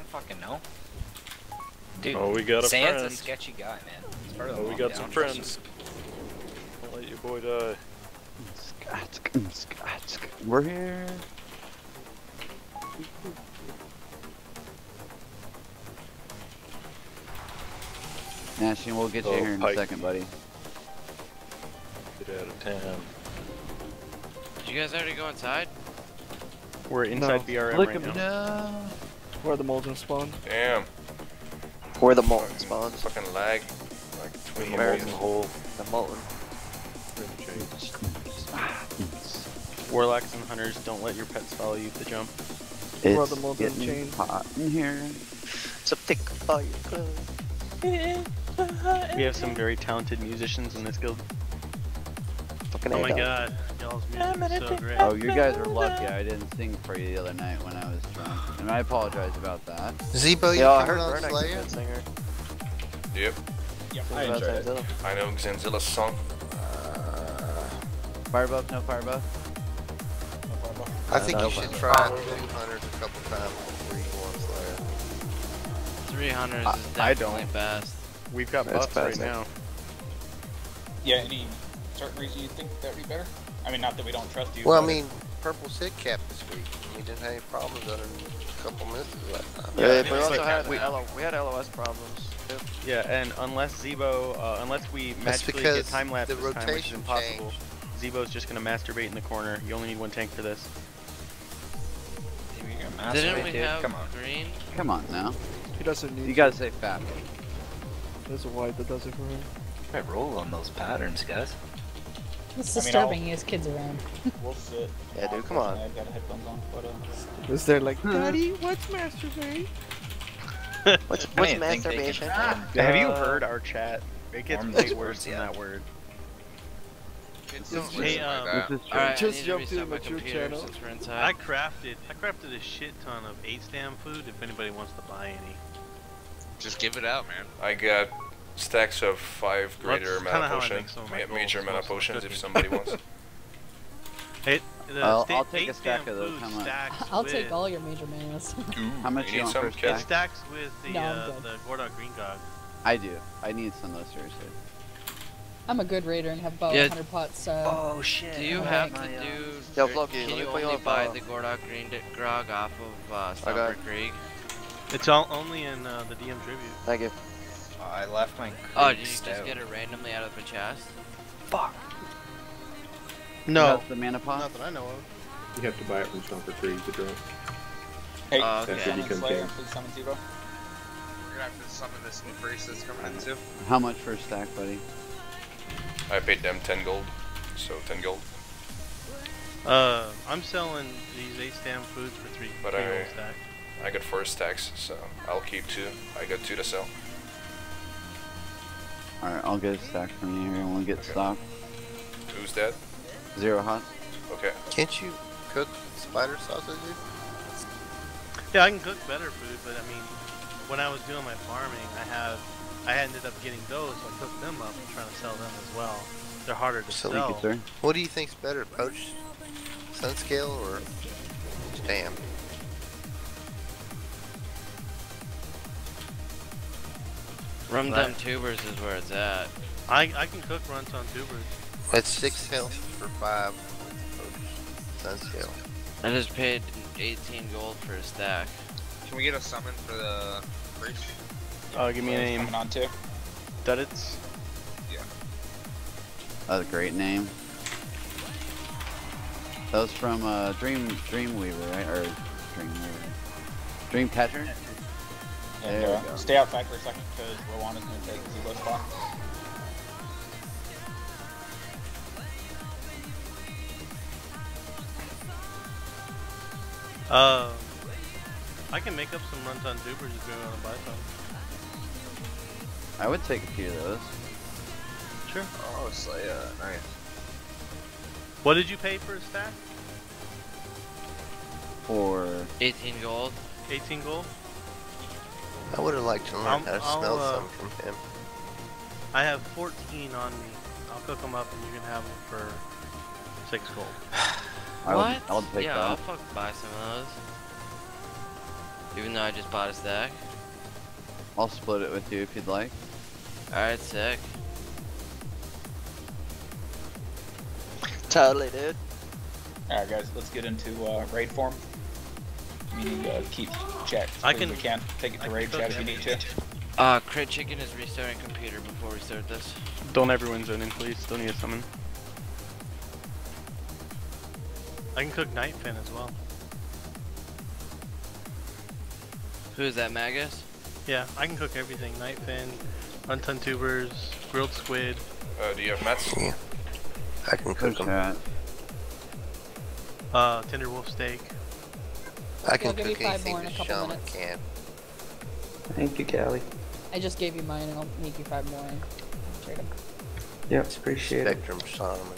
fucking know. Dude, oh, we got a Sand's friend. a sketchy guy, man. It's part of the Oh, we mafia, got I some don't trust him. friends. Don't let your boy die. We're here. Nashing, we'll get you here in a second, buddy. Get out of town. Did you guys already go inside? We're inside BRM Look right at now. no. Where the molten spawn? Damn. Where the molten spawns. Fucking lag. Like between the Where? molten hole. The molten. Warlocks and hunters, don't let your pets follow you to jump. Where It's the molten getting chain? hot in here. So thick about your clothes. We have some very talented musicians in this guild. Fucking Oh my A-dog. god, y'all's music is so great. Oh, you guys are lucky I didn't sing for you the other night when I was drunk. And I apologize about that. Zebo, you Yeah, I coming heard on Vernak's a Slayer? good singer. Yep. Yep, What I about enjoyed it. Zanzilla? I know Zanzilla's song. Fire buff, no fire buff? I think you no, should but- try 200s a couple times before you go on Slayer. 300 is I definitely don't. best. We've got That's buffs right basic. now. Yeah, any certain reason you think that would be better? I mean, not that we don't trust you. Well, I but- mean, Purple Sid cap this week. We didn't have any problems other than a couple misses last time. Yeah, Yeah, but we it's also like had we- we had LOS problems too. Yeah, and unless Zebo, unless we That's magically get because time lapse the this time, which is rotation impossible, Zebo's just gonna masturbate in the corner. You only need one tank for this. Dude, you're gonna Didn't masturbate, we dude. have Come on. green? Come on now. He doesn't need You gotta say fat. There's a white that does it for him. I roll on those patterns, guys. It's I mean, disturbing he has kids around. We'll sit. Yeah, dude, come on. I've got headphones on, but Is there like, Daddy, what's masturbate? What's I didn't think they masturbation? could Have you heard our chat? It gets Form way those worse words, than yeah. that word. It's This so is- Hey, This is true. Alright, Just I need jump to to the restart my mature computer channel. since we're I inside. crafted a shit ton of 8-stam food if anybody wants to buy any. Just give it out, man. I got stacks of 5 greater That's mana kinda how I potion. make some of my Major goals, mana mostly potions if cooking. somebody wants. Hey, I'll take a stack of those, how much? I'll take all your major manas. Ooh, How much you you need want some, for a kid? It stacks with the No, I'm good. the Gordog Green Gog. I do. I need some though, seriously. I'm a good raider and have about Yeah. 100 pots, so... Oh shit. Do you Oh, have my, to do... Yo, or Floki, can let me you put you only on buy file. the Gordog Green Grog off of Stomper Creek? It's all only in the DM tribute. Thank you. I left my Oh, did you creeks just out. get it randomly out of a chest? Fuck. No, That's the mana pot? not that I know of. You have to buy it from Stomper Creek to drop. hey, Oh, That's okay. what you summon can Slayer, take. please summon Zebo. We're gonna have to summon this new priest that's coming in too. How much for a stack, buddy? I paid them 10 gold. So 10 gold. I'm selling these 8-stam foods for 3 But gold I- stack. I got 4 stacks, so I'll keep 2. I got 2 to sell. Alright, I'll get a stack from you here and we'll get Okay. stock. Who's that? 0 hot. Okay. Can't you cook spider sausages? Yeah, I can cook better food, but I mean, when I was doing my farming, I ended up getting those, so I cooked them up and trying to sell them as well. They're harder to So sell. Sir. What do you think's better, poached sunscale or stam? Rum Right. Dum Tubers is where it's at. I can cook runs on tubers. That's 6 health for 5 poached sunscale. I just paid 18 gold for a stack. Can we get a summon for the priest? Give me a name. Coming on too. Duddits. Yeah. That's a great name. That was from Dreamweaver, right? Or Dreamweaver. Dreamcatcher? And There we go. stay outside for a second because Rwanda's going to take Zebo's spot. I can make up some runs on tubers if you want to buy some. I would take a few of those. Sure. Oh, it's like, nice. What did you pay for a stack? For 18 gold. 18 gold? I would have liked to learn how to smell some from him. I have 14 on me. I'll cook them up and you can have them for 6 gold. I'll take yeah, that. I'll fucking buy some of those. Even though I just bought a stack. I'll split it with you if you'd like. Alright, sick. Totally, dude. Alright, guys, let's get into raid form. Meaning keep chat. I can- We can take it to raid chat if you need to. Crit Chicken is restarting computer before we start this. Don't everyone zone in, please. Still need a summon. I can cook Night Fin as well. Who is that, Magus? Yeah, I can cook everything. Night Fin, Untun Tubers, grilled squid. Do you have mets? Yeah. I can cook them. Tender wolf steak. I can I'll give you cook 5 more anything in a the couple shaman minutes. can. Thank you, Callie. I just gave you mine and I'll make you 5 more and trade them. Yep, appreciate it. Spectrum Solomon.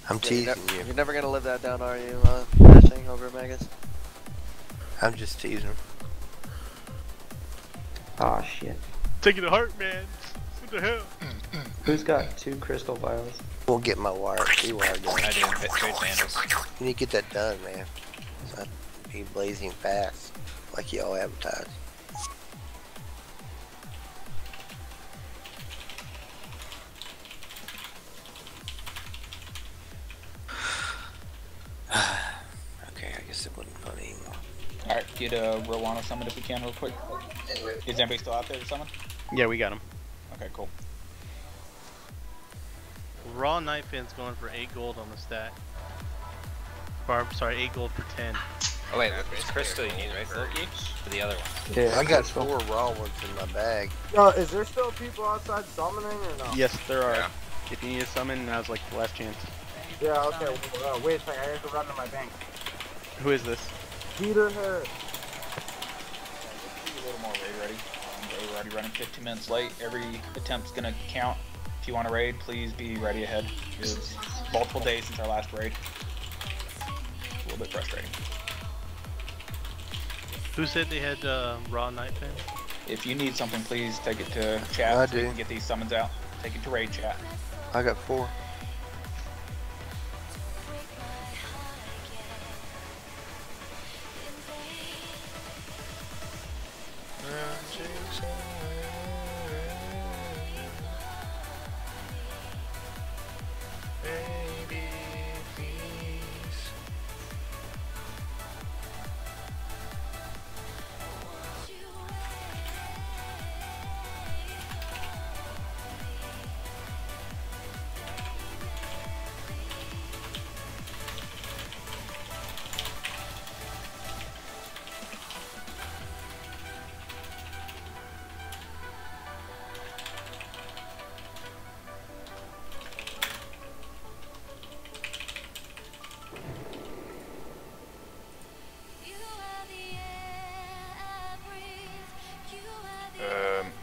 I'm teasing you. You're never gonna live that down, are you, Dashing over Magus? I'm just teasing. Aw, shit. Take it to heart, man. What the hell? Who's got 2 crystal vials? We'll get my wire, C-wire done. I do trade vandals. You need to get that done, man. So I'd be blazing fast, like y'all advertise. Okay, I guess it wasn't funny anymore. Alright, get a Rowana summon if we can real quick. Is anybody still out there to summon? Yeah, we got him. Okay, cool. Raw Night Fin's going for 8 gold on the stack. Or, sorry, 8 gold for 10. Oh wait, it's crystal you need, right, Silky? For the other one. Yeah, I got 4 raw ones in my bag. Is there still people outside summoning or no? Yes, there are. Yeah. If you need a summon, now's like the last chance. Yeah, okay. Wait a second, I have to run to my bank. Who is this? Peter Harris. A little more raid ready. We're already running 15 minutes late. Every attempt's gonna count. If you want to raid, please be ready ahead. It's multiple days since our last raid. It's a little bit frustrating. Who said they had Raw Night Fin? If you need something, please take it to chat I so we do. can get these summons out. Take it to raid chat. I got 4.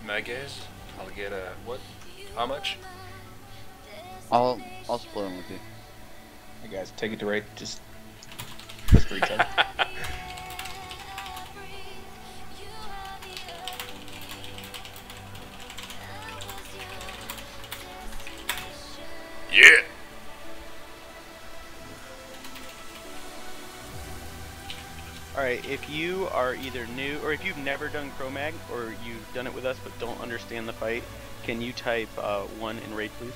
Mages, I'll get a what? How much? I'll split them with you. Hey guys, take it to raid. Just for each other. Yeah. Alright, if you are either new, or if you've never done Chromag, or you've done it with us but don't understand the fight, can you type 1 in raid, please?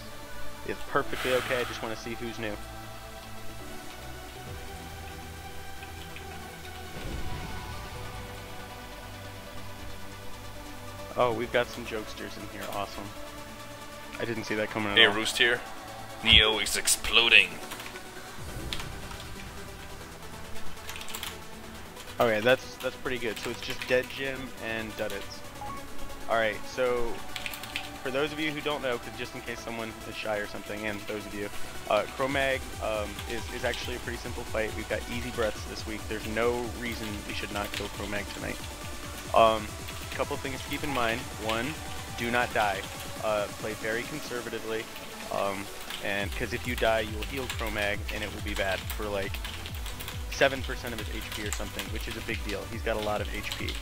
It's perfectly okay, I just want to see who's new. Oh, we've got some jokesters in here, awesome. I didn't see that coming at Hey, all. Roost here. Neo is exploding. Okay, that's pretty good. So it's just Dead Gym and Duddits. Alright, so for those of you who don't know, because just in case someone is shy or something, and those of you, Chromag is actually a pretty simple fight. We've got easy breaths this week. There's no reason we should not kill Chromag tonight. Couple things to keep in mind. 1, do not die. Play very conservatively, and because if you die, you will heal Chromag, and it will be bad for like 7% of his HP or something, which is a big deal. He's got a lot of HP.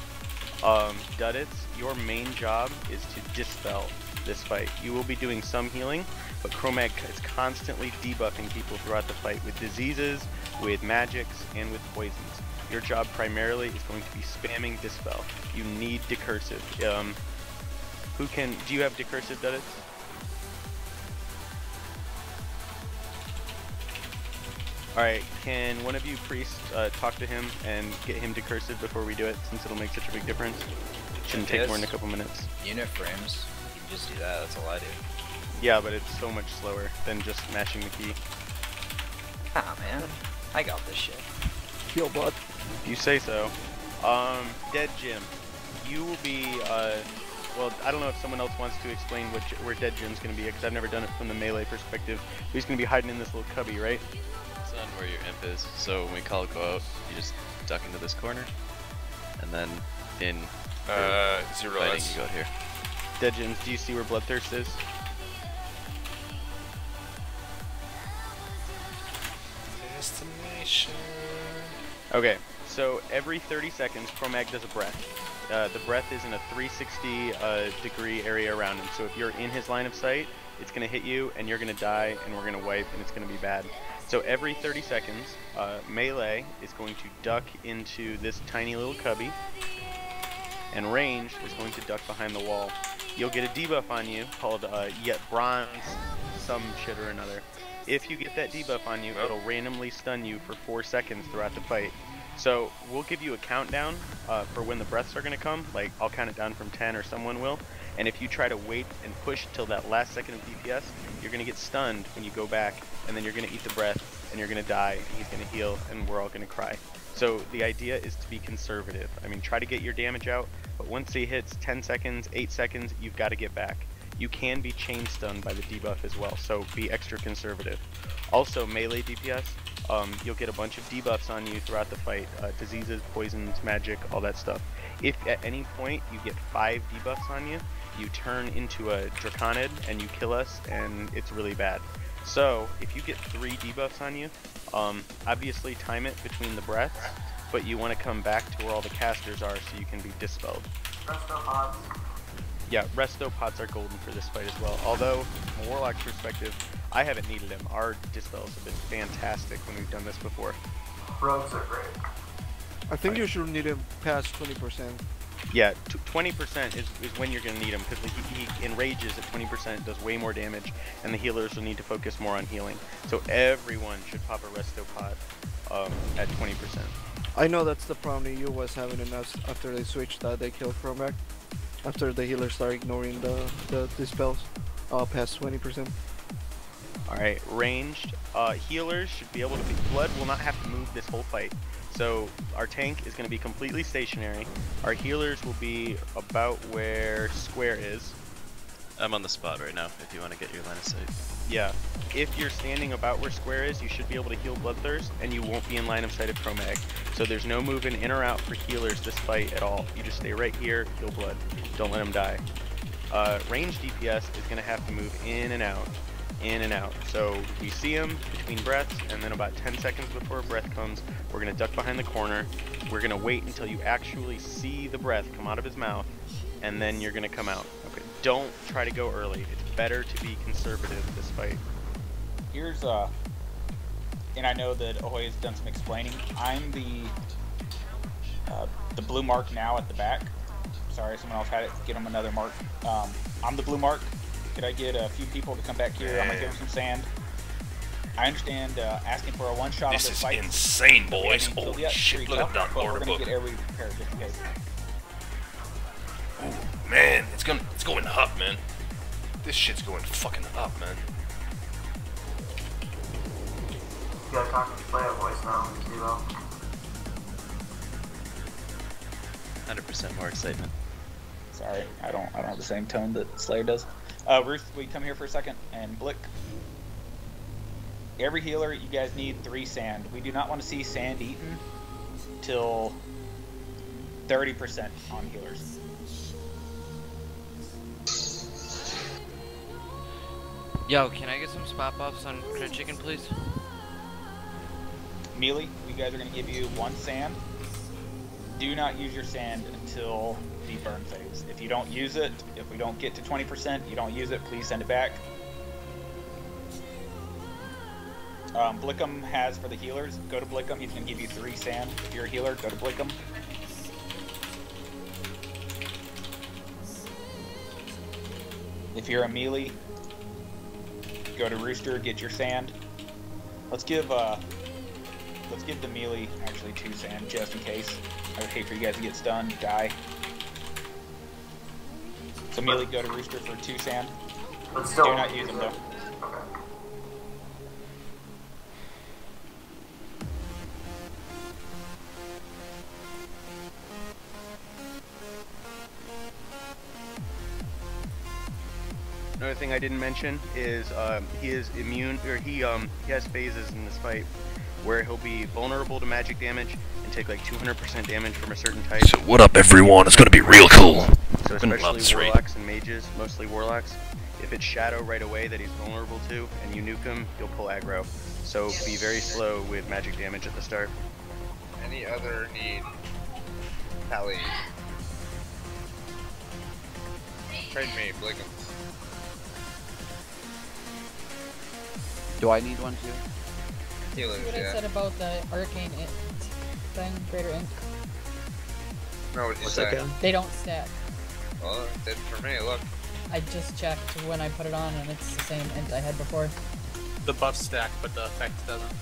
Duddits, your main job is to dispel this fight. You will be doing some healing, but Chromag is constantly debuffing people throughout the fight with diseases, with magics, and with poisons. Your job primarily is going to be spamming dispel. You need decursive. Do you have decursive, Duddits? Alright, can one of you priests talk to him and get him decursive before we do it, since it'll make such a big difference? Shouldn't take more than a couple minutes. Unit frames. You can just do that, that's all I do. Yeah, but it's so much slower than just mashing the key. Ah, man. I got this shit. Heal blood. You say so. Dead Jim. You will be, well, I don't know if someone else wants to explain where Dead Jim's gonna be, because I've never done it from the melee perspective. He's gonna be hiding in this little cubby, right? It's on where your imp is. So when we call go out, you just duck into this corner, and then in 0 fighting, S. you go out here. Dead Jims, do you see where Bloodthirst is? Destination. Okay, so every 30 seconds, Chromag does a breath. The breath is in a 360 degree area around him, so if you're in his line of sight, it's going to hit you, and you're going to die, and we're going to wipe, and it's going to be bad. So every 30 seconds, melee is going to duck into this tiny little cubby, and range is going to duck behind the wall. You'll get a debuff on you called Yet Bronze some shit or another. If you get that debuff on you, it'll randomly stun you for 4 seconds throughout the fight. So we'll give you a countdown for when the breaths are going to come. Like, I'll count it down from 10 or someone will. And if you try to wait and push till that last second of DPS, you're going to get stunned when you go back, and then you're going to eat the breath, and you're going to die, and he's going to heal, and we're all going to cry. So the idea is to be conservative. I mean, try to get your damage out, but once he hits 10 seconds, 8 seconds, you've got to get back. You can be chain stunned by the debuff as well, so be extra conservative. Also, melee DPS, you'll get a bunch of debuffs on you throughout the fight. Diseases, poisons, magic, all that stuff. If at any point you get 5 debuffs on you, you turn into a Draconid and you kill us, and it's really bad. So, if you get 3 debuffs on you, obviously time it between the breaths, but you want to come back to where all the casters are so you can be dispelled. Resto pods. Yeah, resto pots are golden for this fight as well. Although, from a Warlock's perspective, I haven't needed them. Our dispels have been fantastic when we've done this before. Rogues are great. I think you should need him past 20%. Yeah, 20% is when you're going to need him, because he enrages at 20%, does way more damage, and the healers will need to focus more on healing. So everyone should pop a resto pot at 20%. I know that's the problem the EU was having in us after they switched that they killed Chromac. After the healers start ignoring the dispels past 20%. Alright, ranged. Healers should be able to be... Blood will not have to move this whole fight. So our tank is going to be completely stationary. Our healers will be about where Square is. I'm on the spot right now, if you want to get your line of sight. Yeah. If you're standing about where Square is, you should be able to heal Bloodthirst, and you won't be in line of sight of Chromag. So there's no moving in or out for healers this fight at all. You just stay right here, heal Blood. Don't let him die. Ranged DPS is going to have to move in and out. In and out. So we see him between breaths, and then about 10 seconds before a breath comes, we're going to duck behind the corner. We're going to wait until you actually see the breath come out of his mouth, and then you're going to come out. Okay, don't try to go early. It's better to be conservative this fight. Here's and I know that Ahoy has done some explaining. I'm the blue mark now at the back. Sorry, someone else had it. Get him another mark. I'm the blue mark. Could I get a few people to come back here? I'm gonna give him some sand. I understand asking for a one-shot on this fight. This is insane, boys. Holy shit, look at that order order book. book. Get everybody prepared just in case. Ooh, man, it's going up, man. This shit's going fucking up, man. You gotta talk to player voice now, Zero. 100% more excitement. Sorry, I don't have the same tone that Slayer does. Ruth, will you come here for a second? And Blick. Every healer, you guys need 3 sand. We do not want to see sand eaten till 30% on healers. Yo, can I get some spot buffs on crit chicken, please? Melee, you guys are going to give you 1 sand. do not use your sand until the burn phase. If you don't use it, if we don't get to 20%, you don't use it, please send it back. Blickum has for the healers. Go to Blickum. He's going to give you 3 sand. If you're a healer, go to Blickum. If you're a melee, go to Rooster. Get your sand. Let's give the melee actually 2 sand just in case. I would hate for you guys to get stunned, die. So melee, go to Rooster for 2 sand. But still, do not use them though. Okay. Another thing I didn't mention is he is immune, or he has phases in this fight where he'll be vulnerable to magic damage and take like 200% damage from a certain type. So what up, everyone? It's gonna be real cool. So especially warlocks and mages, mostly warlocks. If it's shadow right away that he's vulnerable to, and you nuke him, you'll pull aggro. So be very slow with magic damage at the start. Any other need? Tally. Trade me, Blickum. Do I need one too? Healers, See what I said about the arcane int thing, greater int. No, what'd you say? They don't stack. Well, it did for me, look. I just checked when I put it on and it's the same int I had before. The buff stack, but the effect doesn't.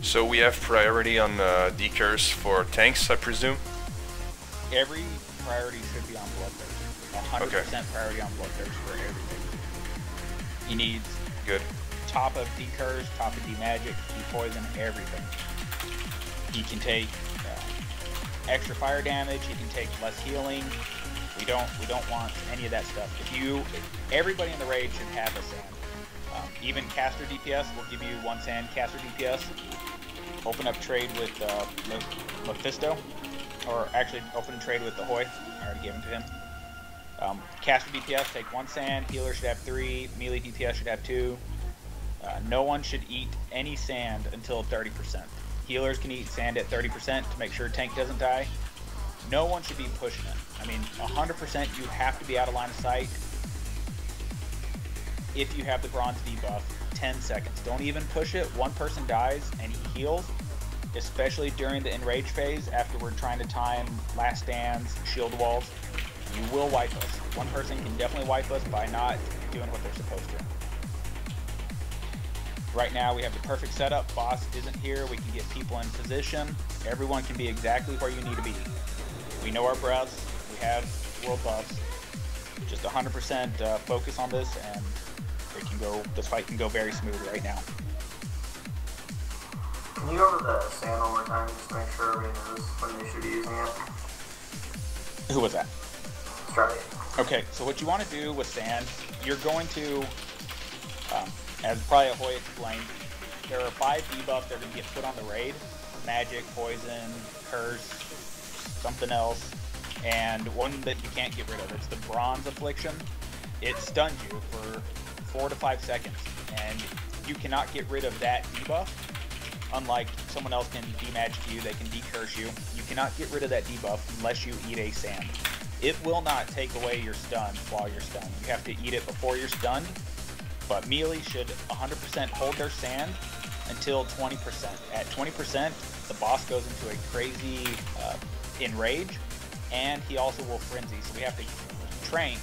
So we have priority on decurs for tanks, I presume? Every priority should be on Bloodthirst. 100% priority on Bloodthirst for everything. He needs good top of decurs, top of demagic, depoison, everything. He can take extra fire damage. He can take less healing. We don't want any of that stuff. Everybody in the raid should have a sand. Even caster DPS will give you 1 sand. Caster DPS. Open up trade with Mephisto, or actually open trade with the Hoy. I already gave him to him. Caster DPS take 1 sand. Healer should have 3. Melee DPS should have 2. No one should eat any sand until 30%. Healers can eat sand at 30% to make sure tank doesn't die. No one should be pushing it. I mean, 100% you have to be out of line of sight. If you have the bronze debuff, 10 seconds. Don't even push it. One person dies and he heals, especially during the enrage phase after we're trying to time last stands, shield walls. You will wipe us. One person can definitely wipe us by not doing what they're supposed to. Right now we have the perfect setup. Boss isn't here. We can get people in position. Everyone can be exactly where you need to be. We know our breaths. We have world buffs. Just 100% focus on this, and this fight can go very smooth right now. Can you go over the sand one more time just to make sure everybody knows when they should be using it? Who was that? Sorry. Okay, so what you want to do with sand, you're going to, as probably Ahoy explained, there are 5 debuffs that are going to get put on the raid. Magic, poison, curse, something else, and one that you can't get rid of. It's the bronze affliction. It stuns you for 4 to 5 seconds, and you cannot get rid of that debuff. Unlike someone else can demage to you, they can decurse you. You cannot get rid of that debuff unless you eat a sand. It will not take away your stun while you're stunned. You have to eat it before you're stunned. But melee should 100% hold their sand until 20%. At 20%, the boss goes into a crazy enrage, and he also will frenzy. So we have to train,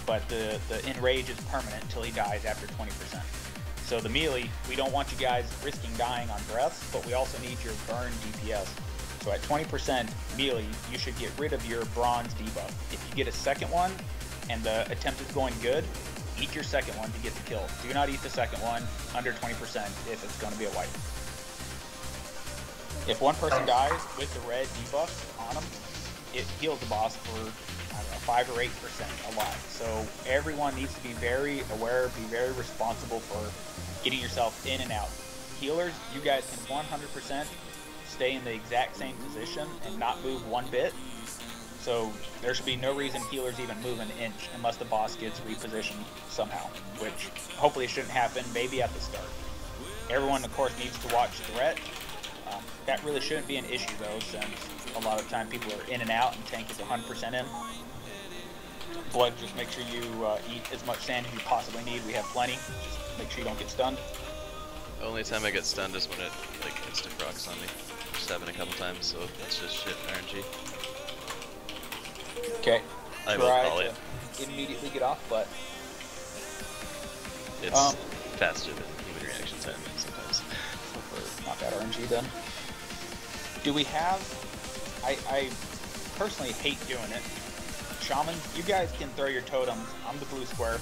but the enrage is permanent until he dies after 20%. So the melee, we don't want you guys risking dying on breaths, but we also need your burn DPS. So at 20% melee, you should get rid of your bronze debuff. If you get a second one and the attempt is going good, eat your second one to get the kill. Do not eat the second one under 20% if it's going to be a wipe. If one person dies with the red debuff on them, it heals the boss for, I don't know, 5 or 8% alive. So everyone needs to be very aware, be very responsible for getting yourself in and out. Healers, you guys can 100% stay in the exact same position and not move one bit. So there should be no reason healers even move an inch unless the boss gets repositioned somehow, which hopefully shouldn't happen, maybe at the start. Everyone, of course, needs to watch threat. That really shouldn't be an issue though, since a lot of the time people are in and out and tank is 100% in. Blood, just make sure you eat as much sand as you possibly need. We have plenty. Just make sure you don't get stunned. The only time I get stunned is when it like instant rocks on me. Just happened a couple times, so it's just shit RNG. Okay. I will call it. Immediately get off, but it's faster than human reaction time sometimes. Not bad RNG then. Do we have? I personally hate doing it. Shaman, you guys can throw your totems. I'm the blue square.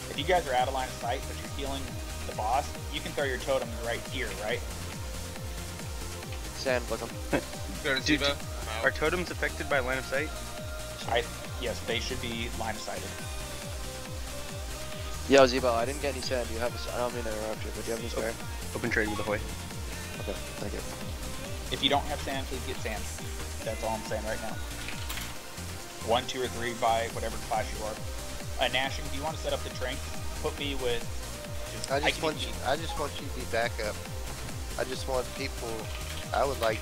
If you guys are out of line of sight, but you're healing the boss, you can throw your totems right here, right? Sand, look 'em. Dude, are totems affected by line of sight? Yes, they should be line of sighted. Yo, Zebo, I didn't get any sand. You have I don't mean to interrupt you, but do you have any spare? Open trade with the Hoy. Okay, thank you. If you don't have sand, please get sand. That's all I'm saying right now. 1, 2, or 3 by whatever class you are. Nashing, do you want to set up the train? Put me with. I just want you to be backup. I just want people. I would like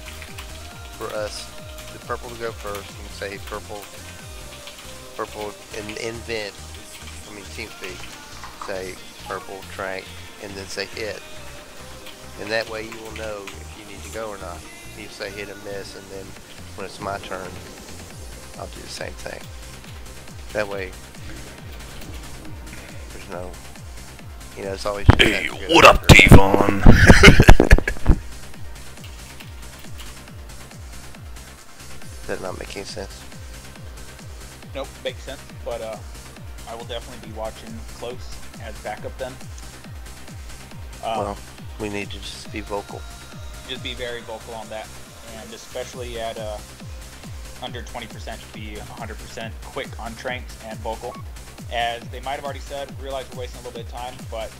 for us, the purple to go first and say purple in vent. I mean team speak. Say purple trank and then say hit. And that way you will know if you need to go or not. You say hit and miss, and then when it's my turn, I'll do the same thing. That way, there's no, you know, it's always. Hey, what up, Devon? Does that not make any sense? Nope, makes sense. But I will definitely be watching close as backup then. Well, we need to just be vocal. Just be very vocal on that, and especially at under 20%, be 100% quick on tranks and vocal. As they might have already said, realize we're wasting a little bit of time, but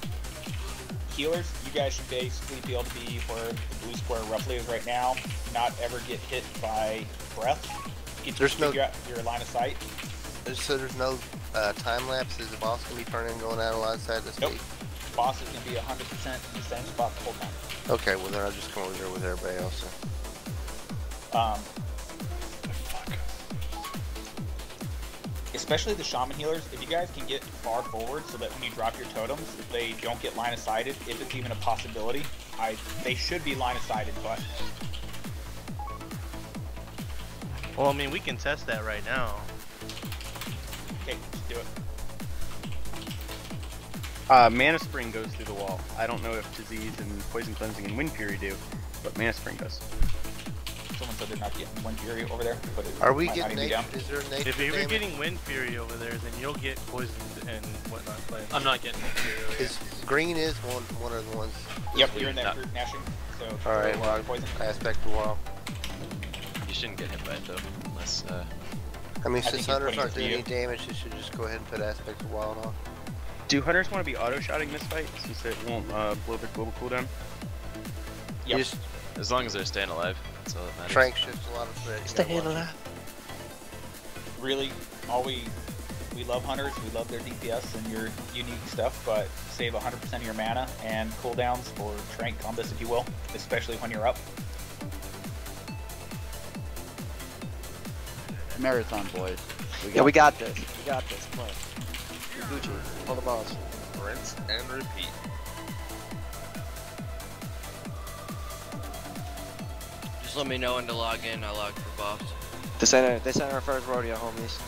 healers, you guys should basically be able to be where the blue square roughly is right now, not ever get hit by breath. There's no figure out your line of sight. So there's no time lapse. Is the boss gonna be turning going out of line of sight this week? Boss is gonna be 100% in the same spot the whole time. Okay, well then I'll just come over there with everybody else. Especially the shaman healers, if you guys can get far forward so that when you drop your totems, they don't get line of sighted, if it's even a possibility. They should be line of sighted, but well, I mean, we can test that right now. okay, just do it. Mana Spring goes through the wall. I don't know if Disease and Poison Cleansing and Wind Fury do, but Mana Spring does. Someone said they're not getting Wind Fury over there, but it Are we might not getting even be down. nature? Is there nature If you're damage? getting Wind Fury over there, then you'll get poisoned and whatnot. I'm not getting it. Is green is one of the ones? Yep, you're in that group Nashing. So All right, well, poison. aspect the wall. You shouldn't get hit by it though, unless I mean, I since think hunters it's aren't putting doing it any for damage, they should just go ahead and put aspect of wild on. Do hunters want to be auto-shotting this fight since it won't blow their global cooldown? Yep. Just as long as they're staying alive, that's all that matters. trank shifts a lot of threat. Stay alive. Really, we love hunters, we love their DPS and your unique stuff, but save 100% of your mana and cooldowns for trank combos, if you will, especially when you're up. Marathon boys. We got this. We got this. Come on. Gucci, hold the balls. Rinse and repeat. Just let me know when to log in. I log for buffs. This ain't our first rodeo, homies.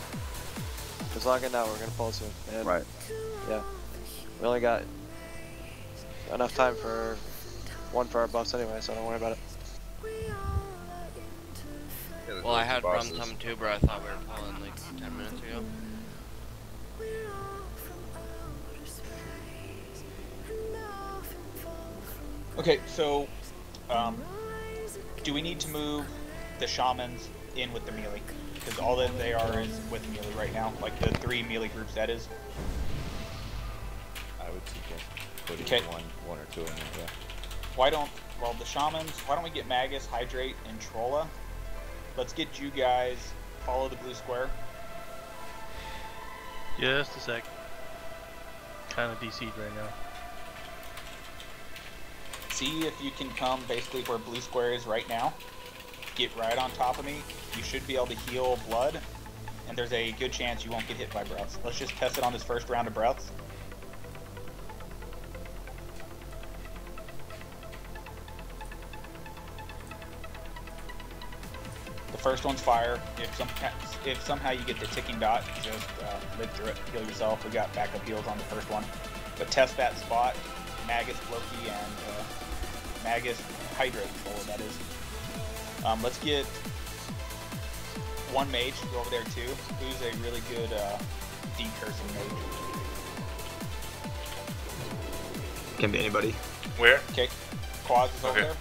Just log in now. We're gonna pull soon. And Right. yeah, we only got enough time for one for our buffs anyway, so don't worry about it. Well, I had rum tum too, but I thought we were pulling like 10 minutes ago. Okay, so do we need to move the shamans in with the melee? Because all that they are is with melee right now, like the 3 melee groups that is. I would suggest putting one or two in there, yeah. Well, the shamans, why don't we get Magus, Hydrate, and Trolla? Let's get you guys, follow the blue square. Just a sec. Kind of DC'd right now. see if you can come basically where blue square is right now. Get right on top of me. You should be able to heal blood, and there's a good chance you won't get hit by breaths. Let's just test it on this first round of breaths. The first one's fire. If somehow you get the ticking dot, just live through it, heal yourself. We got backup heals on the first one. But test that spot. Magus, Loki, and Magus Hydrate controller, that is. Let's get one mage to go over there too. Who's a really good decursing mage? Can be anybody. Where? Okay. Quaz is over there.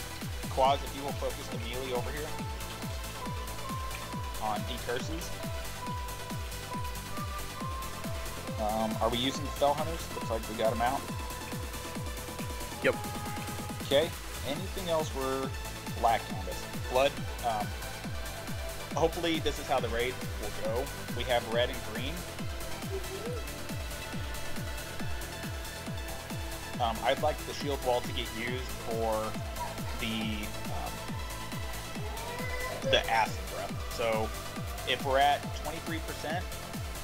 Quaz, if you will focus the melee over here on decurses. Are we using the Fell Hunters? Looks like we got them out. Yep. Okay. Anything else we're lacking on this? Blood. Hopefully this is how the raid will go. We have red and green. I'd like the shield wall to get used for the acid breath. So if we're at 23%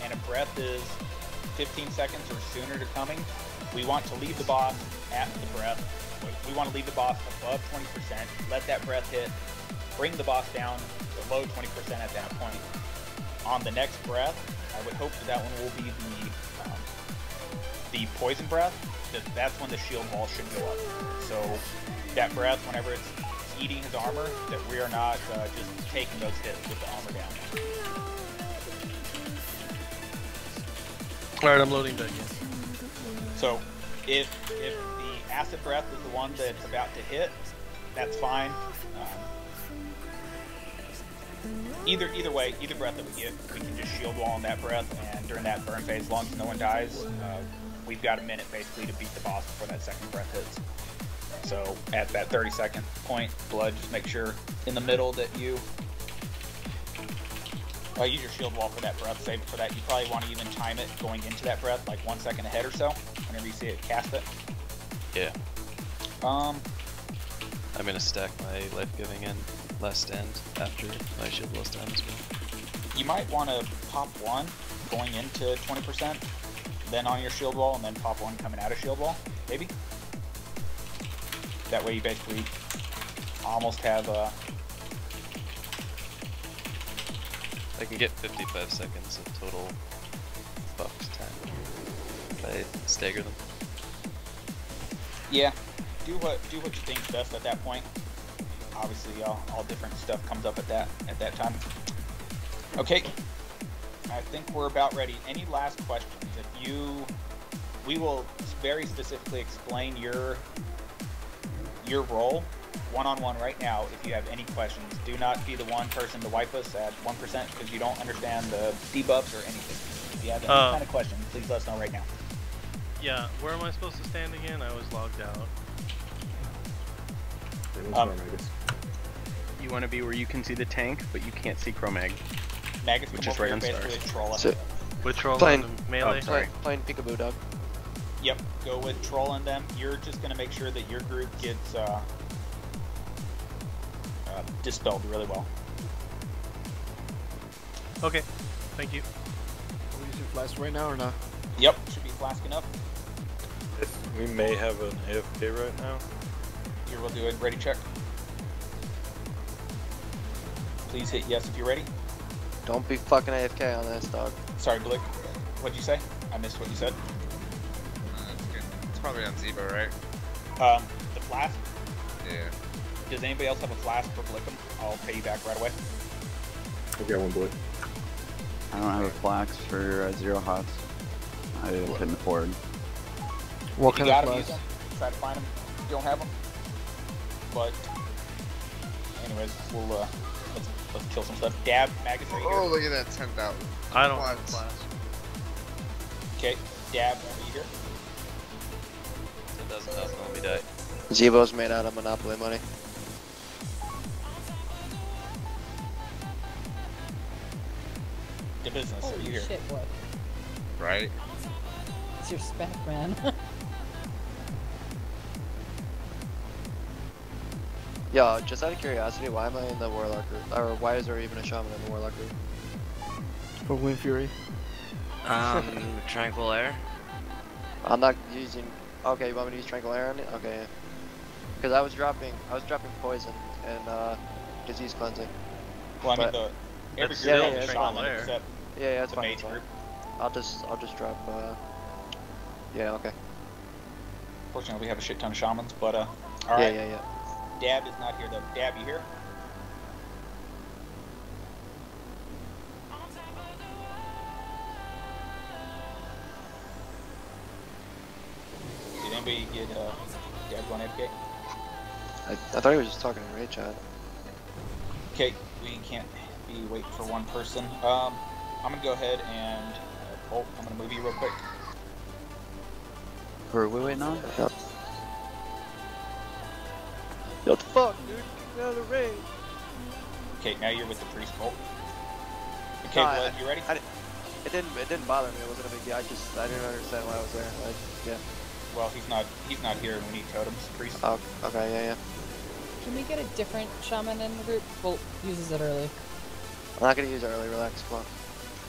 and a breath is 15 seconds or sooner to coming, we want to leave the boss at the breath. We want to leave the boss above 20%, let that breath hit, bring the boss down below 20% at that point. On the next breath, I would hope that one will be the poison breath. That's when the shield wall should go up. So that breath, whenever it's eating his armor, that we are not just taking those hits with the armor down. Alright, I'm loading back in. So if the acid breath is the one that's about to hit, that's fine. Either way, either breath that we get, we can just shield wall on that breath, and during that burn phase, as long as no one dies, we've got a minute basically to beat the boss before that second breath hits. So at that 30-second point, blood, just make sure in the middle that you use your shield wall for that breath, save it for that. You probably want to even time it going into that breath, like 1 second ahead or so, whenever you see it, cast it. Yeah. Um, I'm gonna stack my life-giving and last stand after my shield wall's down as well. You might want to pop one going into 20%, then on your shield wall, and then pop one coming out of shield wall, maybe. That way you basically almost have a... I can get 55 seconds of total buffs time if I stagger them. Yeah, do what you think's best at that point. Obviously, all different stuff comes up at that time. Okay, I think we're about ready. Any last questions? We will very specifically explain your role one-on-one right now. If you have any questions, do not be the one person to wipe us at 1% because you don't understand the debuffs or anything. If you have any kind of question, please let us know right now. Yeah, where am I supposed to stand again? I was logged out. You want to be where you can see the tank, but you can't see Chromag. Magus, which is right on stars. With troll Playing, on the melee? Playing peekaboo dog. Yep, go with troll on them. You're just going to make sure that your group gets dispelled really well. Okay, thank you. Are we using flask right now or not? Yep, should be flasking up. We may have an AFK right now. Here, we'll do a ready check. Please hit yes if you're ready. Don't be fucking AFK on this, dog. Sorry, Blick. What'd you say? I missed what you said. It's probably on Zebo, right? The flask? Yeah. Does anybody else have a flask for Blickum? I'll pay you back right away. I've got one, Blick. I don't have a flax for zero hots. I couldn't afford. What If you kind got of them, use flask? them. Try to find them. If you don't have them. But, anyways, we'll let's kill some stuff. Dab, Magus, right here. Oh, look at that 10,000. I don't have a flask. Okay, Dab, are you here? 10,000 health when we die. Zebo's made out of Monopoly money. Good business, are you Holy here? shit, what? Right? It's your spec, man. Yo, just out of curiosity, why am I in the Warlock group? Or why is there even a Shaman in the Warlock group? For Wind Fury. Tranquil Lair. I'm not using. Okay, you want me to use Tranquil Air on it? Okay. Because I was dropping poison and disease cleansing. Well, I mean, But- every yeah, group yeah, is it's Shaman fine. except Yeah, it's the fine. Mage It's fine. group. I'll just drop. Yeah, okay. Fortunately, we have a shit ton of Shamans, but all Yeah, right. yeah, yeah. Dab is not here though. Dab, you here? Did anybody get Dab going AFK? I thought he was just talking in raid chat. Okay, we can't be waiting for one person. I'm gonna go ahead and Bolt. I'm gonna move you real quick. Who are we waiting on? Yep. What the fuck, dude? Get out of the raid. Okay, now you're with the priest, Bolt. Okay, No, Blood, you ready? It didn't bother me. It wasn't a big deal. I didn't understand why I was there. Yeah. Well, he's not here, and we need totems. Priest. Oh, okay, yeah. Can we get a different shaman in the group? Bolt uses it early. I'm not gonna use early. Relax, come on.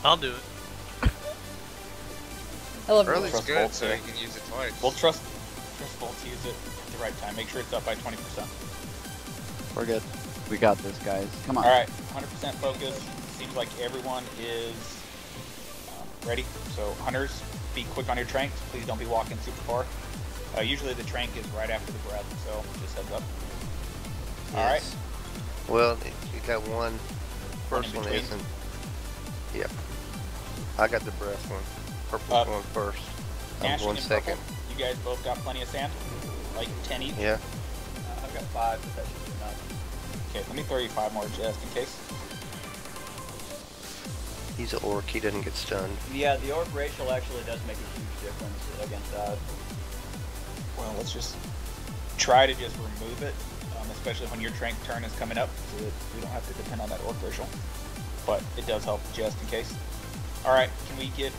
I'll do it. I love Early's Trust good, Bolt, so too. you can use it twice. Well, trust Bolt to use it at the right time. Make sure it's up by 20%. We're good. We got this, guys. Come on. All right, 100% focus. Seems like everyone is ready. So hunters, be quick on your tranks. Please don't be walking super far. Usually the trank is right after the breath, so just heads up. All right. Well, you got one. One First in one between. isn't. Yep. I got the breath one. Purple one first. I'm Ashton going and second. Purple, you guys both got plenty of sand? Like 10 each? Yeah. I've got 5, but that should be enough. Okay, let me throw you 5 more just in case. He's an orc. He doesn't get stunned. Yeah, the orc racial actually does make a huge difference against that. Well, let's just try to just remove it, especially when your trank turn is coming up, so that we don't have to depend on that orc racial. But it does help just in case. All right, can we get?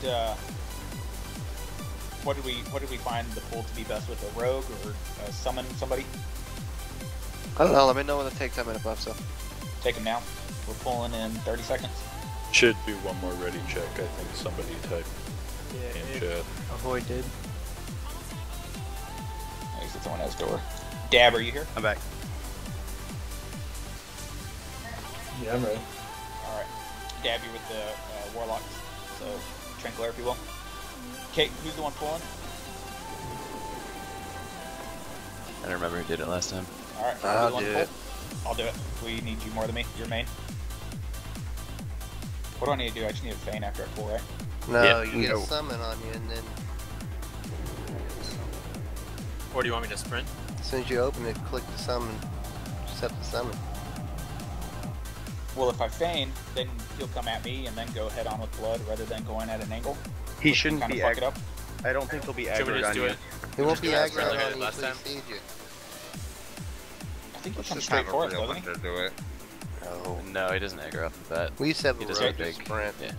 What did we find the pool to be best with? A rogue or summon somebody? I don't know. Let me know when it takes 10-minute buff. So. Take him now. We're pulling in 30 seconds. Should be one more ready check. I think somebody typed in chat. Avoid did. I guess it's someone else's door. Dab, are you here? I'm back. Yeah, I'm ready. All right. Dab, you're with the warlocks. So Tranquil Air, if you will. Okay, who's the one pulling? I don't remember who did it last time. All right. I'll do it. I'll do it. We need you more than me. You're main. What do I need to do? I just need a feign after I pull, right? No, Yeah, you get no. a summon on you, and then Or do you want me to sprint? as soon as you open it, click the summon. Set the summon. Well, if I feign, then he'll come at me and then go head on with blood rather than going at an angle. He which shouldn't can be kinda fuck it up. I don't think he'll be Should we aggroed just on do you. it? He won't be do it aggroed like I on did you last until he time? sees you. I think he Let's comes just straight have for a us, real doesn't he? hunter do it. No, he doesn't aggro off the bat. We used to have He a does rogue a big sprint. Yeah.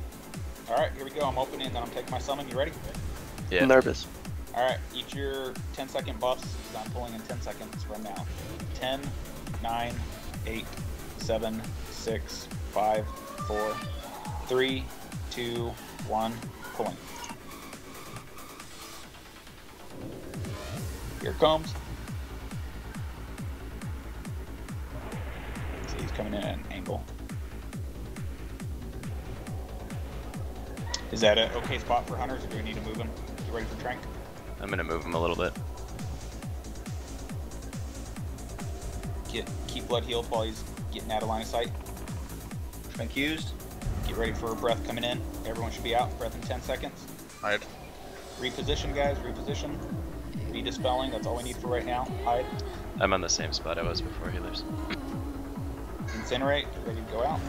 All right, here we go. I'm opening, then I'm taking my summon. You ready? Yeah. I'm nervous. All right, each your 10-second buffs. So I'm pulling in 10 seconds from now. 10, 9, 8, 7, 6, 5, 4, 3, 2, 1, pulling. Here it comes. So he's coming in at an angle. Is that an okay spot for hunters, or do we need to move him? Get ready for trank? I'm gonna move him a little bit. Keep blood healed while he's getting out of line of sight. Trank used. Get ready for a breath coming in. Everyone should be out. Breath in 10 seconds. Hide. Reposition, guys. Reposition. Be dispelling. That's all we need for right now. Hide. I'm on the same spot I was before healers. Incinerate. Get ready to go out.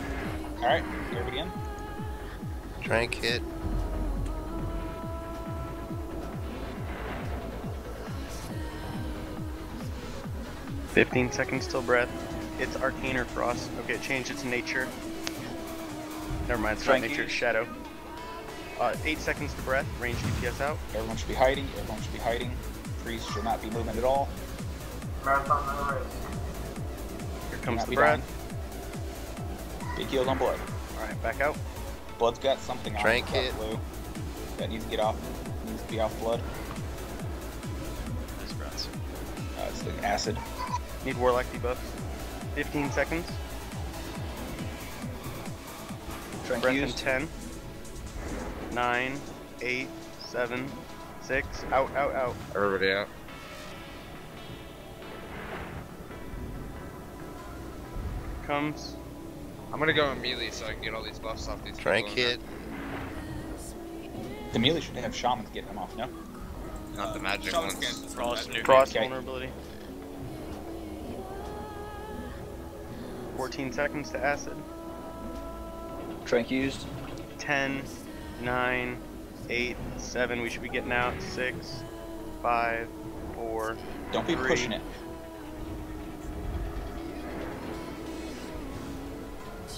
All right. Everybody in. Trank hit. "15 seconds till breath. It's arcane or frost. Okay, it changed its nature. Never mind, it's not Trank nature, it's used. shadow. 8 seconds to breath, range DPS out. Everyone should be hiding. Everyone should be hiding. Priest should not be moving at all. Marathon no race. comes not the be breath. dying. Big heals on blood. Alright, back out. Blood's got something on Trank it. hit. Blue. That needs to get off. Needs to be off blood. Nice bronze. It's the acid. Need Warlock debuffs. 15 seconds. Trank Breath in used. 10. 9, 8, 7, 6. Out, out, out. Everybody out. Comes. I'm gonna go immediately so I can get all these buffs off these Trank people in hit. The melee should have shamans getting them off, no? there. Not the magic ones. Frost Okay. vulnerability. 14 seconds to acid. Trank used. 10, 9, 8, 7. We should be getting out. 6, 5, 4. Don't be 3. pushing it.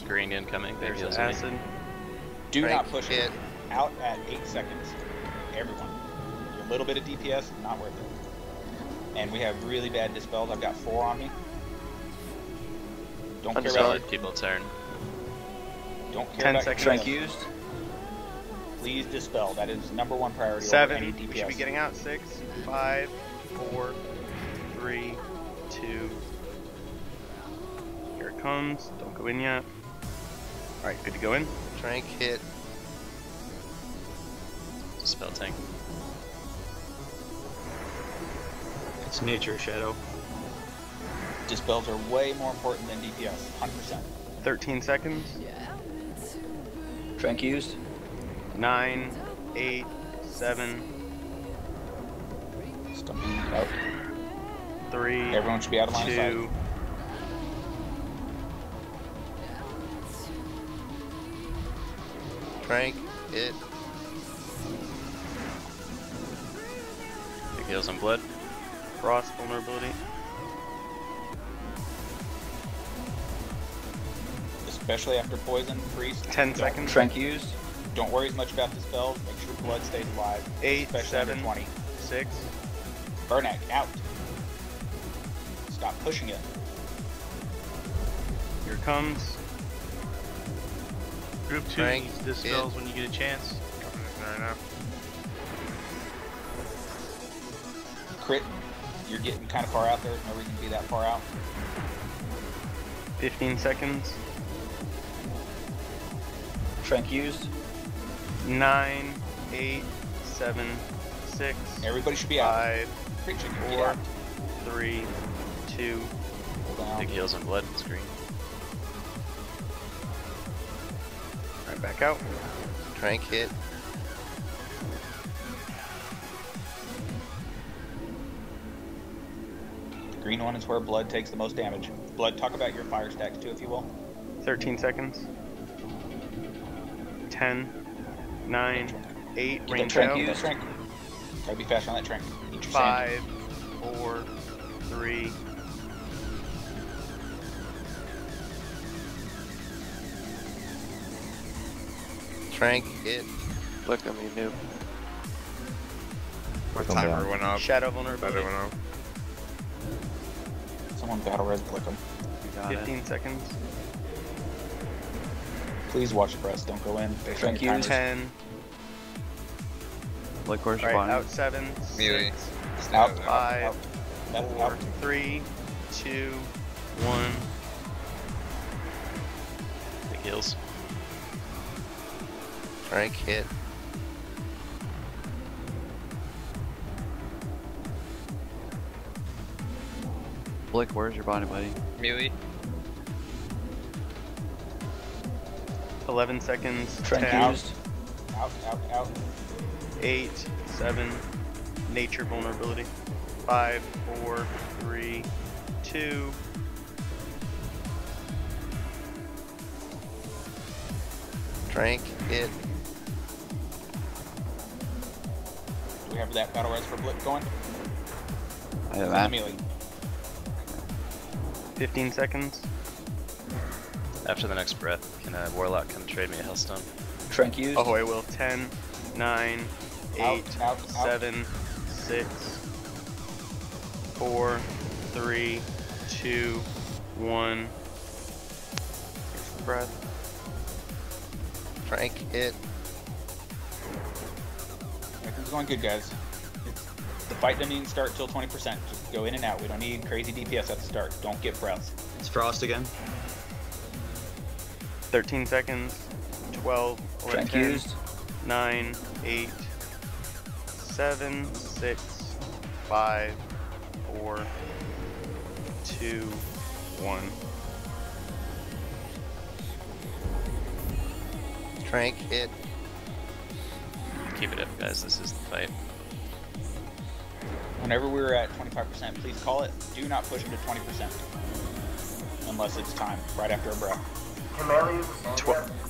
Green incoming. Big There's heals the on me. acid. Do Trank not push hit. it. Out at 8 seconds. Everyone. A little bit of DPS, not worth it. And we have really bad dispels. I've got 4 on me. Don't care about Solid it. people turn. Don't care 10 about seconds. your Trank DPS. used. Please dispel. That is #1 priority over 7. any We should DPS. be getting out. 6, 5, 4, 3, 2. Here it comes. Don't go in yet. Alright, good to go in. Trank hit. Spell tank. It's nature shadow. Dispels are way more important than DPS. 100%. 13 seconds. Trank used. 9, 8, 7, Stumping out. 3, Everyone should be out of line of sight. 2. Trank hit. Big heals on blood. Frost vulnerability. Especially after poison, freeze. 10 seconds. Trank used. Don't worry as much about the spells. Make sure blood stays alive. 8, Especially under 7, 20. 6. Vernak, out. Stop pushing it. Here it comes. Group 2 Trank needs dispels when you get a chance. Right now. Crit. You're getting kind of far out there. There's no reason to be that far out. 15 seconds. Trank used. 9, 8, 7, 6. Everybody should be out. 5, Crit chicken, get 4, out. 3, 2. Hold on. Big heals on blood. It's green. Right back out. Trank hit. The green one is where blood takes the most damage. Blood, talk about your fire stacks too, if you will. 13 seconds. 10, 9, 8. Get that Range trank, out. get that trank. Gotta be faster on that trank. Eat your sand. 5, 4, 3. Trank hit. Look at me, noob. My timer went up. Shadow Better vulnerability. went up. Someone battle res click them. 15 seconds. Please watch the press. Don't go in. Trank Your used. timers. 10. Like, where's your Alright, body? out 7, Melee. 6, Out, out, 5, out. That's 4, out. 3, 2, 1. Big heals. Trank hit. Blick, where's your body, buddy? Melee. 11 seconds. Trank 10, used. Out, out, out. 8, 7. Nature vulnerability. 5, 4, 3, 2. Trank hit. Do we have that battle res for Blip going? I have It's that. melee. 15 seconds. After the next breath, can a warlock come trade me a hellstone? Trank used. Oh, I will. 10, 9, 8, Out, out, 7, 6, 4, 3, 2, 1. Here's the breath. Frank, hit. Everything's going good, guys. The fight doesn't even start till 20%. Just go in and out. We don't need crazy DPS at the start. Don't get breaths. It's Frost again. 13 seconds. 12, 11, 10, 9, 8, 7, 6, 5, 4, 2, 1. Trank, hit. Keep it up, guys. This is the fight. Whenever we're at 25%, please call it. Do not push into 20%. Unless it's time, right after a breath.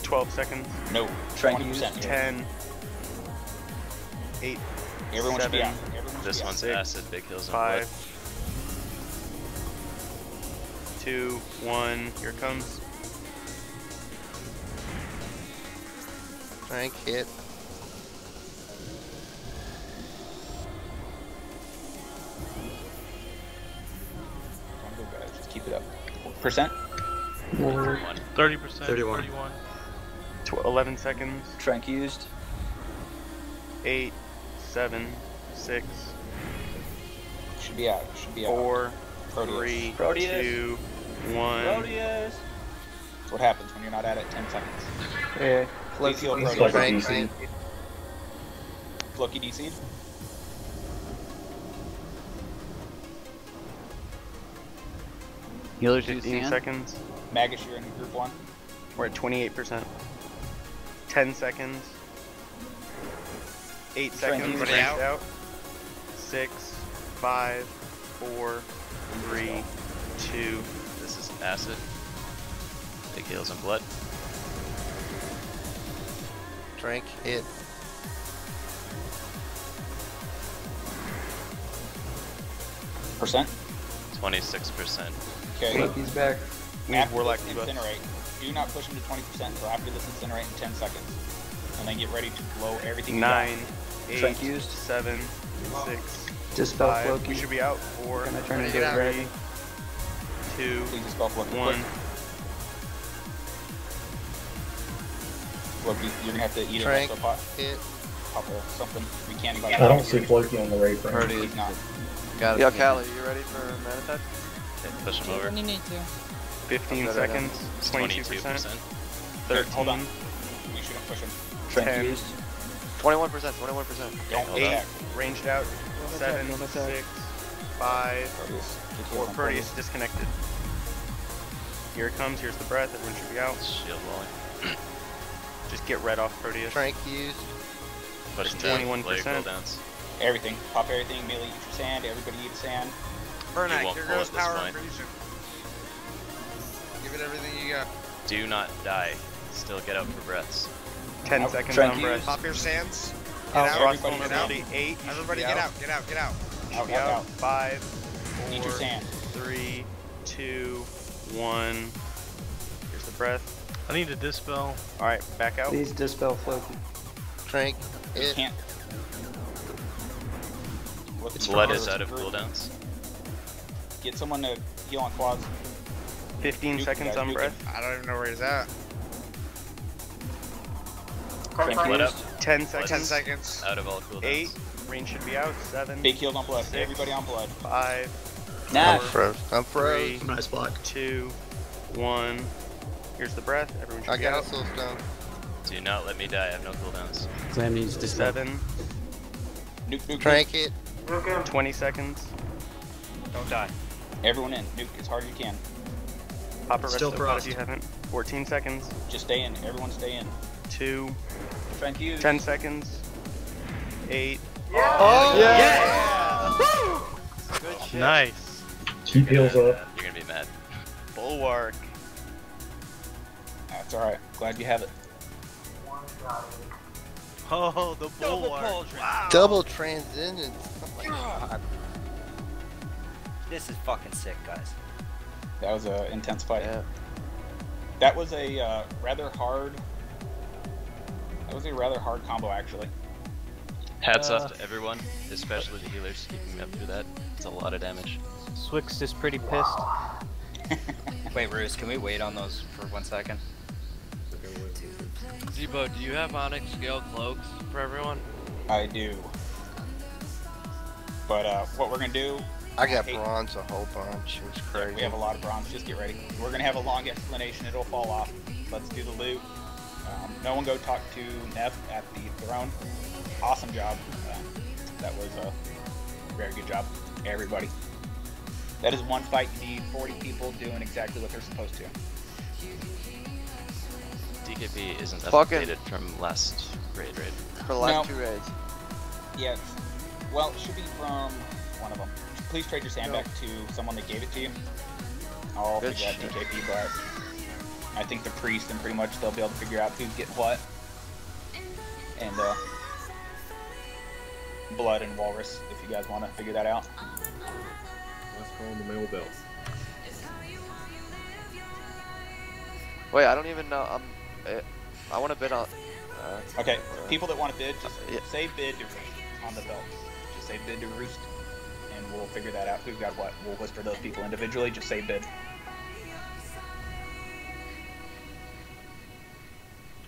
12 seconds. No, 20%. 10, 8, Everyone 7, should be out. This one's 6, acid, big heals, and 5, 2, 1. Here it comes. Frank, hit. Don't go, guys. Just keep it up. Percent? 30%. 31. 31. 11 seconds. Trank used. 8, 7, 6. Should be out. Should be out. 4, Proteus. 3, 2, 1. Proteus. That's what happens when you're not at it 10 seconds. Yeah. Please heal It's Proteus. like a DC. Floki DC'd. Healers 15 seconds. Magus, you're in group 1. We're at 28%. 10 seconds. 8 seconds. Everybody Ranked out. 6, 5, 4, 3, 2. this is acid. Big heals and blood. Trank, hit. Percent? 26%. Okay. He's back. After Warlock this debuff. incinerate, do not push into 20% until after this incinerate in 10 seconds. And then get ready to blow everything you got. 9, 8, Trank used. 7, 6, Dispel 5. Floki. We should be out. 4, Gonna turn into 3, a dragon. 2, Please dispel Floki 1. quick. Floki, you're gonna have to eat Trank, a resto pot. hit. Pop something. We can't I don't see Floki on the raid frame. Proteus. He's not. Got it. Yo, Callie, you ready for mana attack? Okay, push him over. When you need to. 15 Okay, right seconds. 22%. 13. Hold on. We shouldn't push him. Trank 10. used. 21%, 21%. Don't hold 8. attack. Ranged out. Don't 7, attack, don't attack. 6, 5, Proteus. Get 4. healed on Proteus disconnected. Here it comes. Here's the breath. Everyone should be out. Shield walling. Just get red off Proteus. Trank used. Push him It's down. 21%. Play cooldowns. Everything. Pop everything. Immediately eat your sand. Everybody eat sand. Vernak, won't here pull goes at this power point. infusion. Give it everything you got. Do not die. Still get out for breaths. 10 seconds Trank on breath. used. Pop your sands. Oh, Get out. frost everybody get vulnerability 8. You Everybody should be get out. Get out. Get out. Out, Be out, out. out. 5, Eat your 4, sand. 3, 2, 1. Here's the breath. I need to dispel. Alright, back out. Please dispel Floki. Trank, You hit. can't. What's Blood the is out of group? cooldowns. Get someone to heal on quads. 15 Nuke seconds guys, on nuke breath. I don't even know where he's at. Blood up. 10 10 seconds. seconds. Out of all cooldowns. 8. Range should be out. 7. Big heals on blood. 6, Everybody on blood. 5. I'm 4, froze. I'm froze. 3, Nice block. 2, 1. Here's the breath. Everyone should I be got out. a soul stone. Do not let me die. I have no cooldowns. Clam needs dispel. 7. Nuke, nuke, Trank, nuke. hit. 20 seconds. Don't die. Everyone in. Nuke as hard as you can. Pop a Still resto pot frost. if you haven't. 14 seconds. Just stay in. Everyone stay in. 2. Thank you. 10 seconds. 8. Oh, yeah! Good shit. Nice. Keep heals up. You're gonna be mad. Bulwark. That's alright. Glad you have it. Oh, the bulwark. Wow. Double transcendence. Oh my god. This is fucking sick, guys. That was an intense fight. Yeah. That was a rather hard. That was a rather hard combo, actually. Hats off to everyone, especially the healers, keeping me up through that. It's a lot of damage. Swix is pretty pissed. Wait, Roos, can we wait on those for 1 second? Zebo, do you have Onyx Scale cloaks for everyone? I do. But what we're gonna do... I got bronze a whole bunch. It's crazy. We have a lot of bronze. Just get ready. We're gonna have a long explanation. It'll fall off. Let's do the loot. No one go talk to Nef at the throne. Awesome job. That was a very good job, everybody. That is one fight. You need 40 people doing exactly what they're supposed to. DKP isn't Fucking- updated from last raid. For the last 2 raids. Yeah. Well, it should be from one of them. Please trade your sand back to someone that gave it to you. I'll figure out DKP, but I think the priest and pretty much they'll be able to figure out who's getting what. And blood and walrus, if you guys want to figure that out. Let's call the mail bell. Wait, I don't even know. I want to bid on. Okay, people that want to bid, just say bid to Roost on the belt. Just say bid to Roost, and we'll figure that out. Who's got what? We'll whisper those people individually. Just say bid.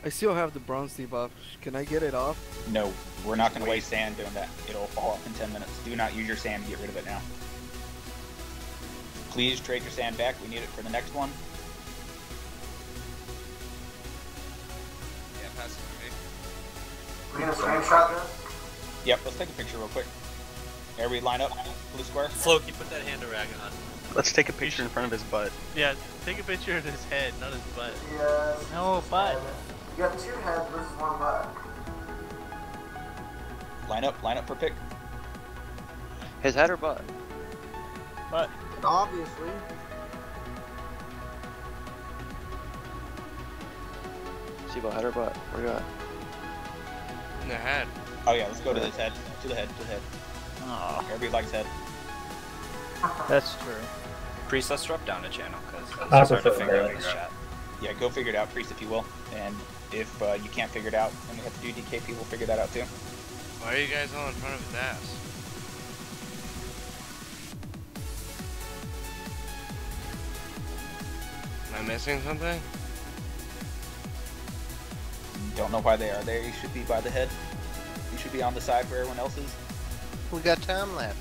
I still have the bronze debuff. Can I get it off? No, we're not going to waste sand doing that. It'll fall off in 10 minutes. Do not use your sand to get rid of it now. Please trade your sand back. We need it for the next one. Yeah, pass it to me. We're gonna screenshot this? Yep, let's take a picture real quick. Everybody line up, blue square. Floki, put that hand rag on. Let's take a picture in front of his butt. Yeah, take a picture of his head, not his butt. Yes. No, butt. You got 2 heads versus 1 butt. Line up for pick. His head or butt? Butt. Obviously. Sibo, head or butt? Where you at? In the head. Oh yeah, let's go to his head. To the head. Oh. Everybody likes head. That's true. Priest, let's drop down a channel, because I it's hard to prefer figure out that. in this chat. Yeah, go figure it out, Priest, if you will. And if you can't figure it out and we have to do DKP, we'll figure that out too. Why are you guys all in front of his ass? Am I missing something? Don't know why they are there. You should be by the head. You should be on the side where everyone else is. We got time left.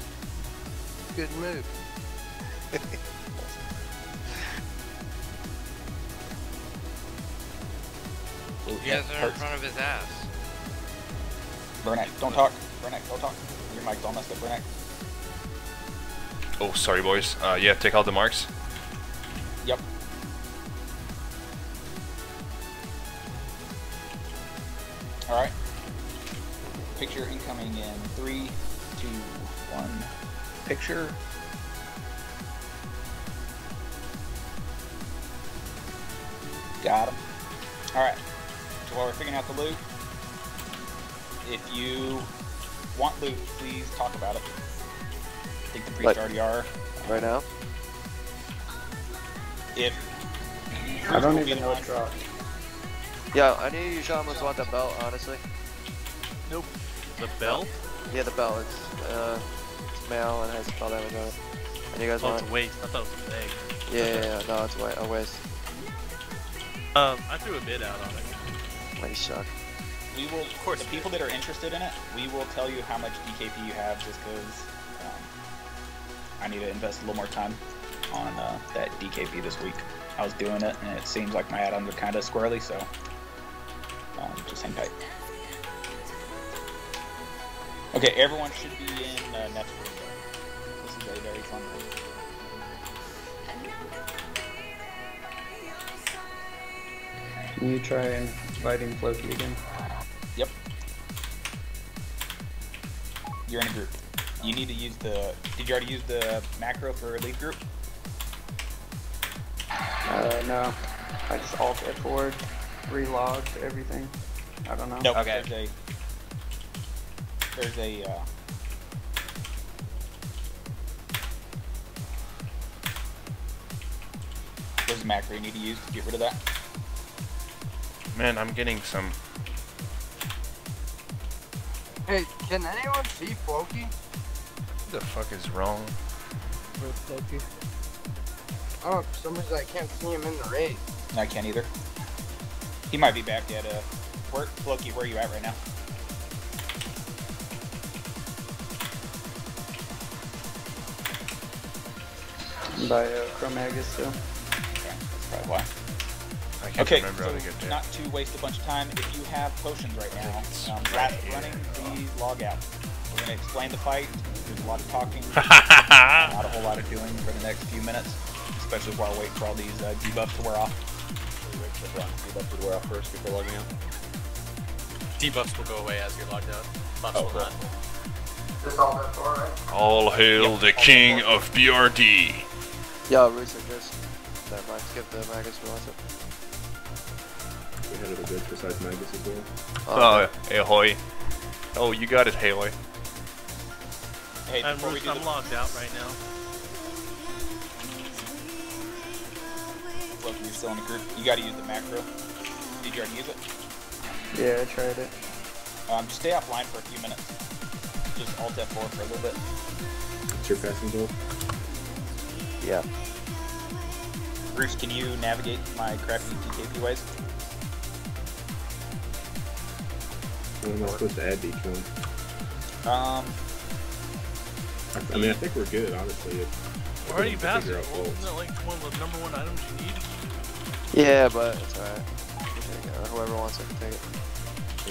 Good move. You guys are in front of his ass. Vernak, don't talk. Vernak, don't talk. Your mic's all messed up, Vernak. Oh, sorry, boys. Yeah, take out the marks. Yep. Alright. Picture incoming in 3, 2, 1. Picture. Got him. Alright. So while we're figuring out the loot, if you want loot, please talk about it. I think the priest already are. Right now? If I don't even know what drop. Yeah, I knew you shamans want the belt, honestly. Nope. The belt? Yeah, the belt. It's male and has spell damage on it. And you guys Oh, want it's a waste. I thought it was a bag. Yeah, no, it's a waste. I threw a bid out on it. Nice shot. We will, of course, the people that are interested in it, we will tell you how much DKP you have just because I need to invest a little more time on that DKP this week. I was doing it and it seems like my add-ons are kind of squirrely, so just hang tight. Okay, everyone should be in next week. This is a very fun week. Can you try inviting Floki again? Yep. You're in a group. You need to use the... Did you already use the macro for lead group? No. I just alt F4, relogged everything. I don't know. Nope. Okay. There's a macro you need to use to get rid of that. Man, I'm getting some... Hey, can anyone see Floki? What the fuck is wrong? With Floki. Oh, for some reason I can't see him in the raid. I can't either. He might be back at Floki, where are you at right now? By Chromaggus too. Okay, that's probably why. I can't remember how to get there. Not to waste a bunch of time, if you have potions right now, last running, please log out. We're going to explain the fight. There's a lot of talking, not a whole lot of doing for the next few minutes, especially while waiting for all these debuffs to wear off. Debuffs would wear off first before logging out. Debuffs will go away as you're logged out. Buffs will not. Just all that for, right? All hail the king of BRD. Yeah, Rooster just skip the Magus if you want it. We had other goods besides Magus as well. Oh, ahoy. Oh, you got it, Haloy. Hey, I'm logged out right now. Look, you're still in the group. You gotta use the macro. Did you already use it? Yeah, I tried it. Just stay offline for a few minutes. Just Alt F4 for a little bit. What's your passing goal? Yeah. Bruce, can you navigate my crappy TKP ways? What am I supposed to add to each one? I mean, I think we're good, honestly. We're already past it. Isn't that like one of the #1 items you need? Yeah, but it's alright. Whoever wants it can take it. I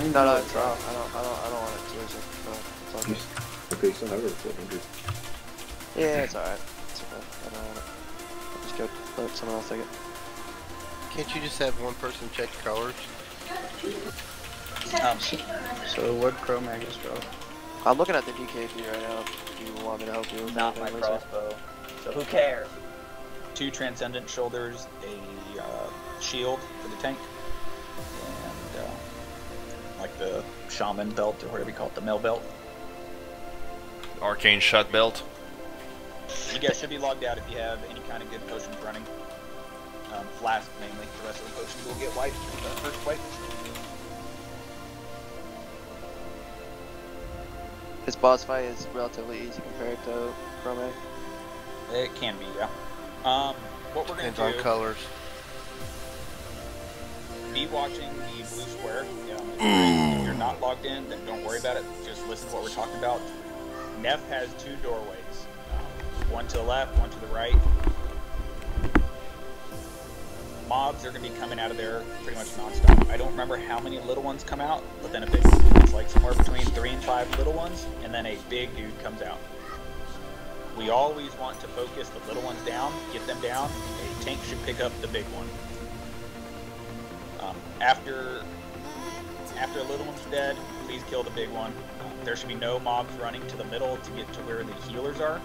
mean, no, it's wrong. I don't want it seriously. No, it's all good. Okay, you still have it at 400. Yeah, it's alright. It's okay. I don't want it. I'll just go let someone else take it. Can't you just have one person check colors? So what Chromaggus draw? I'm looking at the DKP right now. If you want me to help you with Not my crossbow. So who cares? 2 transcendent shoulders, a shield for the tank, and like the shaman belt or whatever you call it, the mail belt. Arcane shot belt. You guys should be logged out if you have any kind of good potions running. Flask mainly. The rest of the potions will get wiped in the first wipe. His boss fight is relatively easy compared to Chromaggus. It can be, yeah. What we're going to do... on colors. Be watching the blue square. If you're not logged in, then don't worry about it. Just listen to what we're talking about. Nef has 2 doorways. One to the left, one to the right. Mobs are going to be coming out of there pretty much non-stop. I don't remember how many little ones come out, but then it's like somewhere between 3 and 5 little ones, and then a big dude comes out. We always want to focus the little ones down, get them down. A tank should pick up the big one. After a little one's dead, please kill the big one. There should be no mobs running to the middle to get to where the healers are.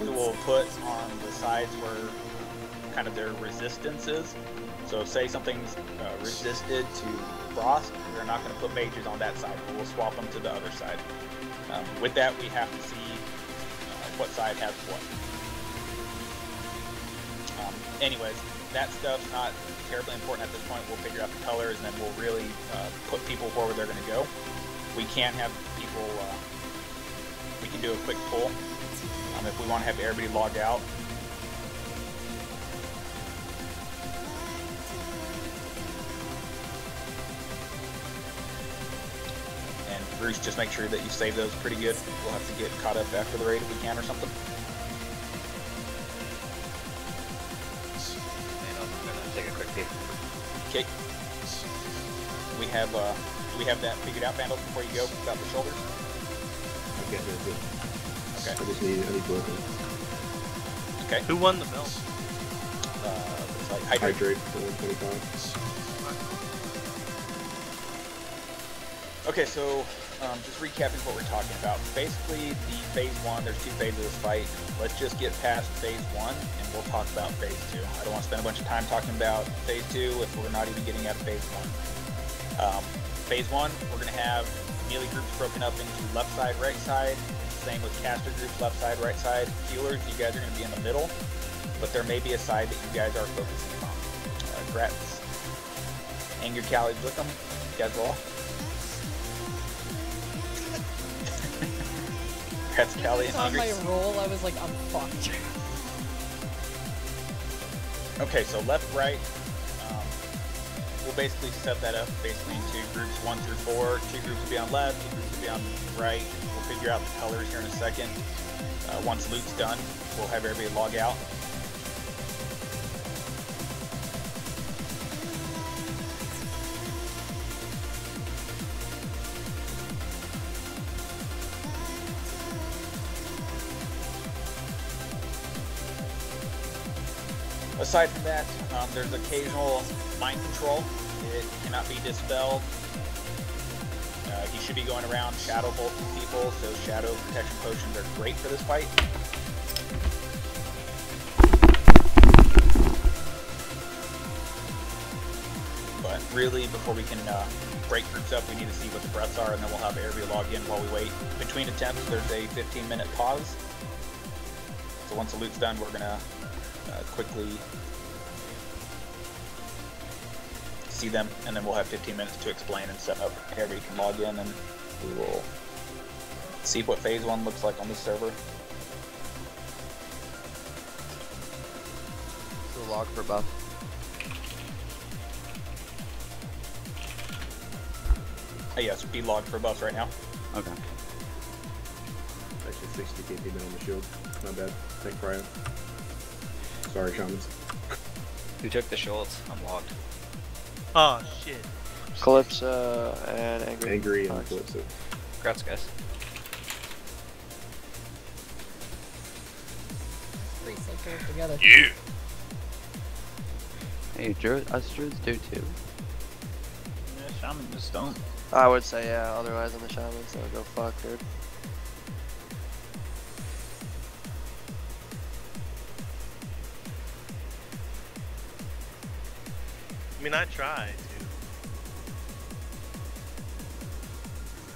We will put on the sides where kind of their resistance is. So say something's resisted to frost, we're not going to put mages on that side, but we'll swap them to the other side. With that, we have to see what side has what. Anyways, that stuff's not terribly important at this point. We'll figure out the colors, and then we'll really put people where they're going to go. We can have people, we can do a quick pull if we want to have everybody logged out. And Bruce, just make sure that you save those pretty good. We'll have to get caught up after the raid if we can or something. Take a quick peek. Okay. We have that figured out, Vandal, before you go about the shoulders? Okay, very good. Okay. I just need broken. Okay. Who won the belt? It's like Hydrate for 125. Okay, so just recapping what we're talking about. Basically, the phase 1, there's 2 phases of this fight. Let's just get past phase 1, and we'll talk about phase 2. I don't want to spend a bunch of time talking about phase 2 if we're not even getting out of phase 1. Phase 1, we're going to have melee groups broken up into left side, right side. Same with caster groups, left side, right side. Healers, you guys are going to be in the middle, but there may be a side that you guys are focusing on. Grats. Anger Cali Blickum, you guys roll. Congrats, Callie and On my Hungry. roll, I was like, I'm fucked. Okay, so left, right. We'll basically set that up basically into groups 1 through 4. 2 groups will be on left, 2 groups will be on right. We'll figure out the colors here in a second. Once loot's done, we'll have everybody log out. Aside from that, there's occasional mind control. It cannot be dispelled. He should be going around shadow bolting people, so shadow protection potions are great for this fight. But really, before we can break groups up, we need to see what the breaths are, and then we'll have everybody log in while we wait. Between attempts, there's a 15-minute pause. So once the loot's done, we're gonna quickly see them, and then we'll have 15 minutes to explain and set up. Everybody can log in, and we will see what phase 1 looks like on this server. So log for buff. Yes, be logged for buffs right now. Okay. Actually 60 KP on the shield. Not bad. Thanks, Brian. Sorry, shamans. Who took the shields? I'm logged. Oh shit. Calypso and Angry. Angry and Calypso. Congrats, guys. Three cycles together. Yeah. Hey, us druids do too. Yeah, shaman just don't. I would say yeah, otherwise on the shamans, they'll go fuck, dude. I mean, I tried to.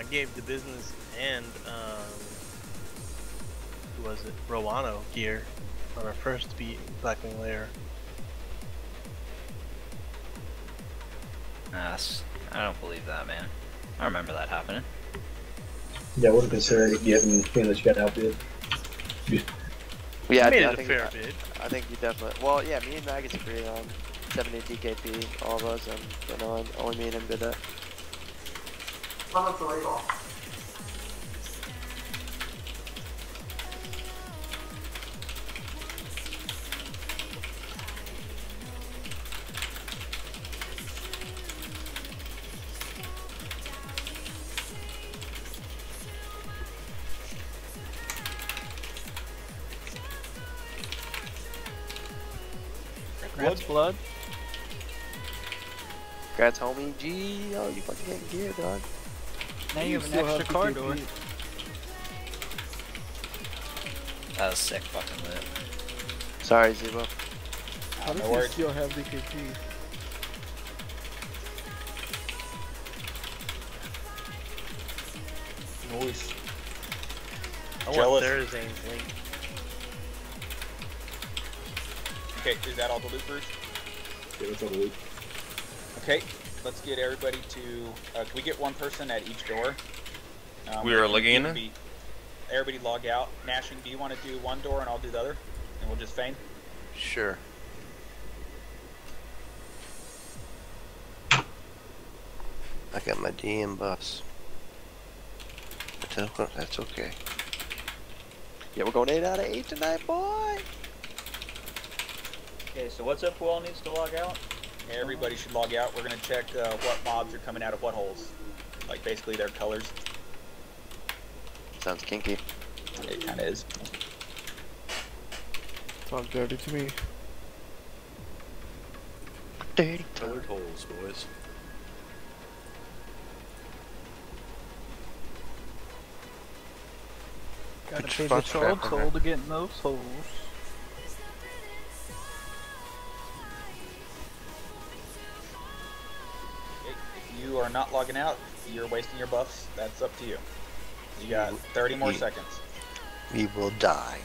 I gave the business and who was it? Rowano gear on our first beat Blackwing Lair. I don't believe that, man. I remember that happening. Yeah, I wouldn't consider it getting that you got outbid. Yeah, I made I it a think, fair bid. I think you definitely. Well, yeah, me and Magus agree on 70 DKP, all of us, and you know, only me and him did that. Well, that's illegal. Blood. Congrats, homie. G. Oh, you fucking getting gear, dog. Now you have an extra car door. That was sick fucking lit. Sorry, Zebo. How does he still have DKP? Noise. I Jealous. want Thursday's link. Okay, is that all the loot, Bruce? Yeah, that's all the loot. Okay, let's get everybody to. Can we get one person at each door? We are logging in. Everybody log out. Nashing, do you want to do one door and I'll do the other? And we'll just feign? Sure. I got my DM buffs. But that's okay. Yeah, we're going 8 out of 8 tonight, boy. Okay, so what's up? Who all needs to log out? Everybody should log out. We're gonna check what mobs are coming out of what holes. Like basically their colors. Sounds kinky. It kinda is. Talk dirty to me. Dirty. Colored holes, boys. Gotta pay the child toll to get in those holes. If you are not logging out, you're wasting your buffs. That's up to you. You got 30 more seconds. We will die.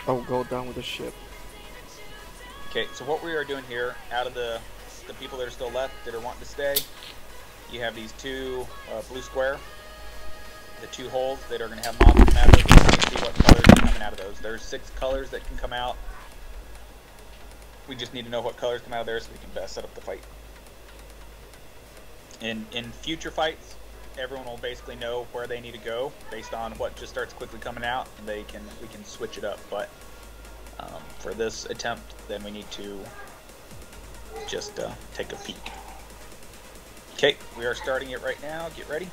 I'll go down with the ship. Okay, so what we are doing here, out of the people that are still left that are wanting to stay, you have these two blue square. the 2 holes that are going to have mobs come out of those. You can see what colors are coming out of those. There's 6 colors that can come out. We just need to know what colors come out of there so we can best set up the fight. In future fights, everyone will basically know where they need to go based on what just starts quickly coming out, and we can switch it up. But for this attempt, then we need to just take a peek. Okay, we are starting it right now. Get ready.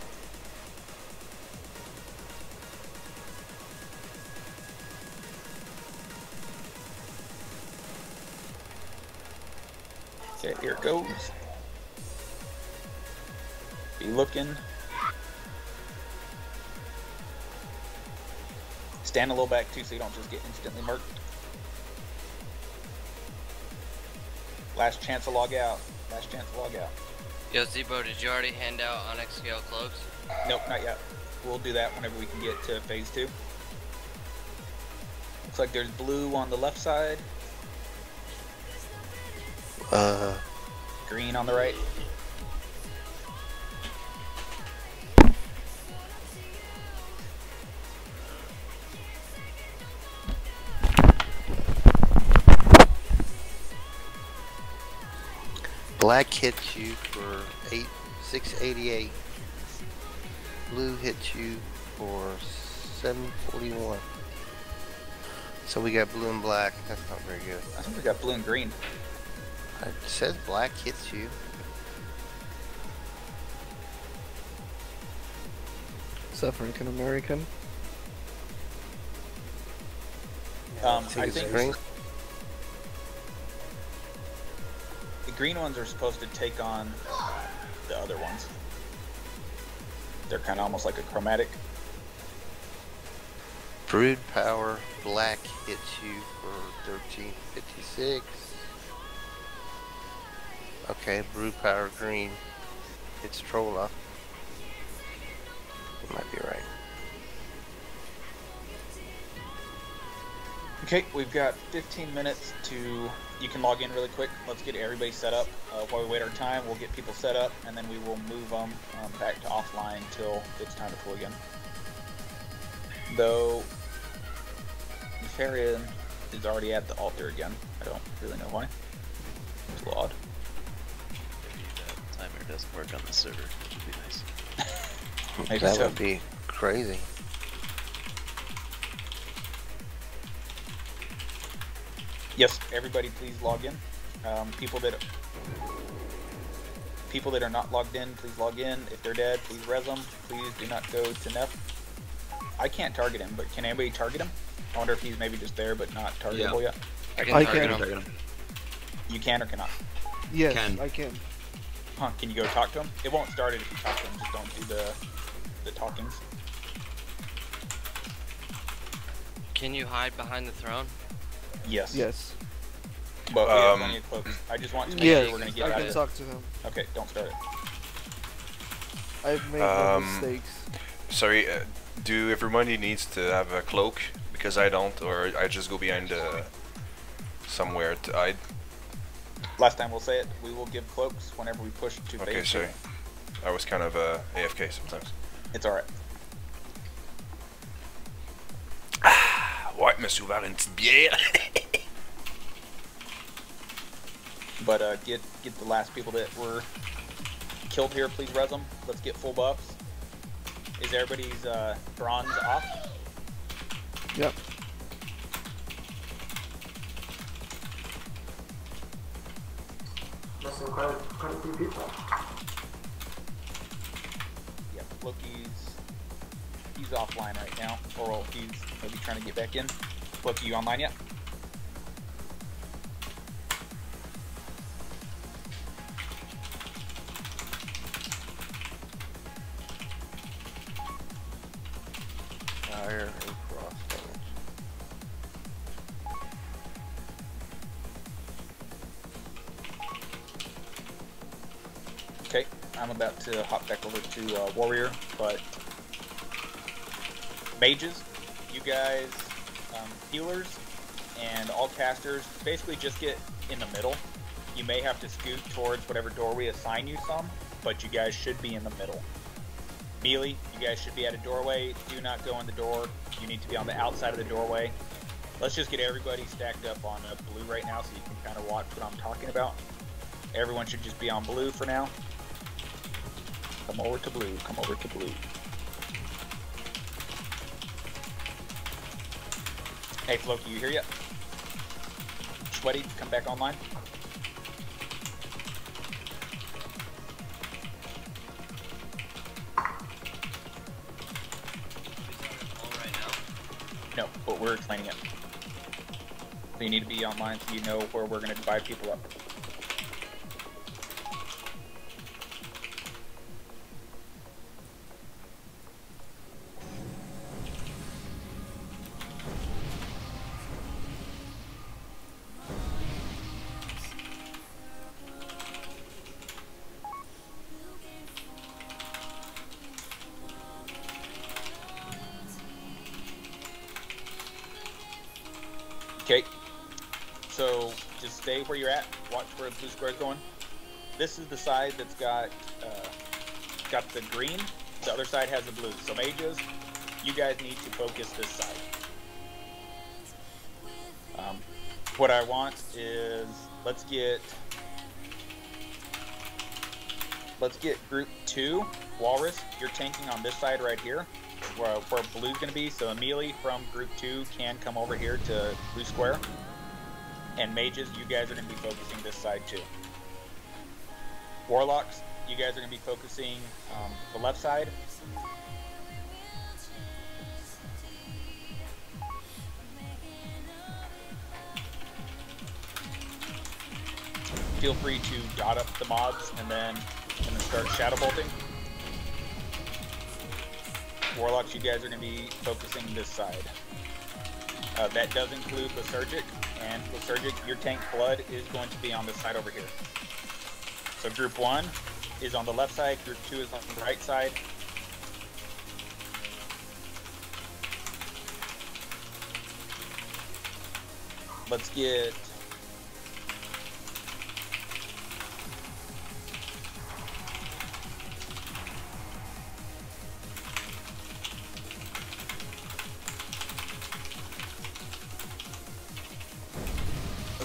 Okay, here it goes. Be looking. Stand a little back too so you don't just get instantly murked. Last chance to log out. Last chance to log out. Yo, Zebo, did you already hand out Onyx Scale cloaks? Nope, not yet. We'll do that whenever we can get to phase 2. Looks like there's blue on the left side. Green on the right. Black hits you for 688. Blue hits you for 741. So we got blue and black. That's not very good. I think we got blue and green. It says black hits you. Is African American? I think green. The green ones are supposed to take on the other ones. They're kind of almost like a chromatic. Brood power black hits you for 1356. Okay, brood power green hits Trolla. You might be right. Okay, we've got 15 minutes to... You can log in really quick. Let's get everybody set up. While we wait our time, we'll get people set up, and then we will move them back to offline till it's time to pull again. Though, Nefarian is already at the altar again. I don't really know why. It's a little odd. Maybe that timer doesn't work on the server, which would be nice. Maybe that so. would be crazy. Yes, everybody please log in. People that are not logged in, please log in. If they're dead, please res them. Please do not go to Nef. I can't target him, but can anybody target him? I wonder if he's maybe just there but not targetable yet. I can target him. You can or cannot? Yes, I can. Huh, can you go talk to him? It won't start it if you talk to him, just don't do the talkings. Can you hide behind the throne? Yes. Yes. But we have plenty of cloaks. I just want to make sure we're going to get I out can of it. talk to him. Okay, don't start it. I've made no mistakes. Sorry, do everybody needs to have a cloak? Because I don't, or I just go behind somewhere to hide? Last time we'll say it, we will give cloaks whenever we push to phase. Okay, sorry. I was kind of AFK sometimes. It's alright. Ouais, me suis ouvert une petite bière. But get the last people that were killed here, please res them. Let's get full buffs. Is everybody's bronze off? Yep. Missing quite a few people. Yep, Loki's offline right now, or he's maybe trying to get back in. Loki, you online yet? Fire and cross damage. Okay, I'm about to hop back over to Warrior, but mages, you guys, healers, and all casters, basically just get in the middle. You may have to scoot towards whatever door we assign you some, but you guys should be in the middle. Melee, you guys should be at a doorway. Do not go in the door. You need to be on the outside of the doorway. Let's just get everybody stacked up on blue right now so you can kind of watch what I'm talking about. Everyone should just be on blue for now. Come over to blue. Come over to blue. Hey, Floki, you here yet? Sweaty, come back online. No, but we're explaining it. So you need to be online so you know where we're going to divide people up. Okay, so just stay where you're at. Watch where the blue square's going. This is the side that's got the green. The other side has the blue. So mages, you guys need to focus this side. What I want is let's get group 2, Walrus. You're tanking on this side right here. Where blue's going to be, so a melee from group 2 can come over here to blue square. And mages, you guys are going to be focusing this side too. Warlocks, you guys are going to be focusing the left side. Feel free to dot up the mobs and then start shadow bolting. Warlocks, you guys are going to be focusing this side. That does include Lysergic, and Lysergic, your tank blood is going to be on this side over here. So group 1 is on the left side, group 2 is on the right side. Let's get...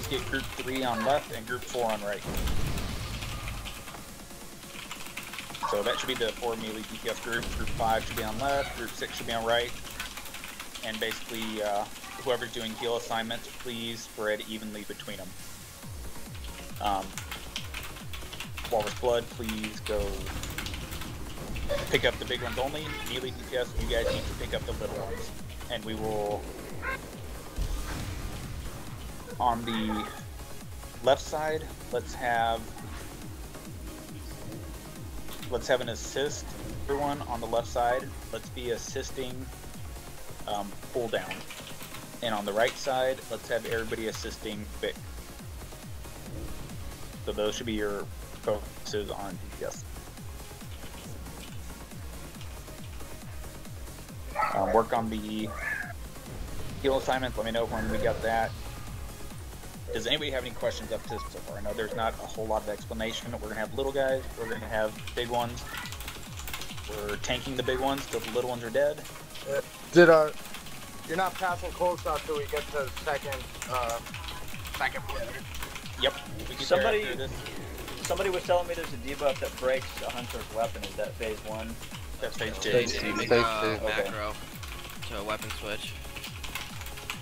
get group 3 on left and group 4 on right. So that should be the 4 melee DPS group. Group 5 should be on left, group 6 should be on right. And basically, whoever's doing heal assignments, please spread evenly between them. Walrus Blood, please go pick up the big ones only. Melee DPS, you guys need to pick up the little ones. And we will... On the left side, let's have an assist. Everyone on the left side, let's be assisting pull down. And on the right side, let's have everybody assisting Vic. So those should be your focuses on DPS. Work on the heal assignments. Let me know when we got that. Does anybody have any questions up to this so far? I know there's not a whole lot of explanation. We're going to have little guys. We're going to have big ones. We're tanking the big ones till the little ones are dead. You're not passing cold shot till we get to the second player. Yep. Somebody was telling me there's a debuff that breaks a hunter's weapon. Is that phase 1? That's phase 2. Phase 2. Macro to a weapon switch.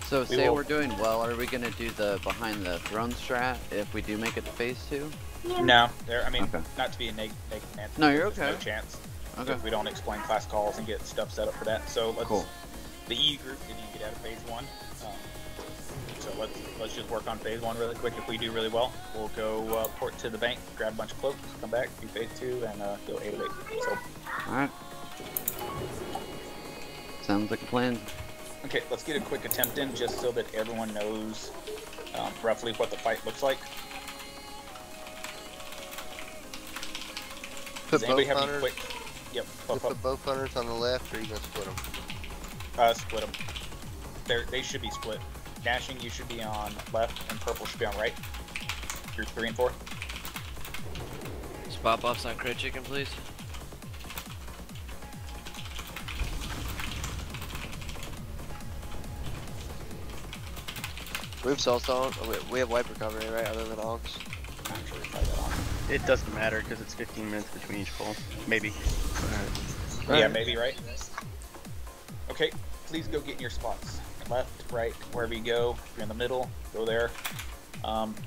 So say we're doing well, are we going to do the behind the throne strat if we do make it to phase 2? No, I mean, not to be a negative answer. No, you're okay. There's no chance. Okay. If we don't explain class calls and get stuff set up for that. So let's, the E group didn't even get out of phase 1. So let's just work on phase 1 really quick. If we do really well, we'll go port to the bank, grab a bunch of cloaks, come back, do phase 2, and go 8 of 8. So. Alright. Sounds like a plan. Okay, let's get a quick attempt in just so that everyone knows roughly what the fight looks like. Put Does anybody have hunters, any quick... Yep, put both hunters on the left, or are you going to split them? Split them. They should be split. Gnashing, you should be on left, and purple should be on right. Group 3 and 4. Spot buffs on crit chicken, please. We have soulstone. We have wipe recovery, right? Other than Augs. It doesn't matter because it's 15 minutes between each pull. Maybe. Yeah, maybe, right? Okay, please go get in your spots. Left, right, wherever you go. If you're in the middle, go there.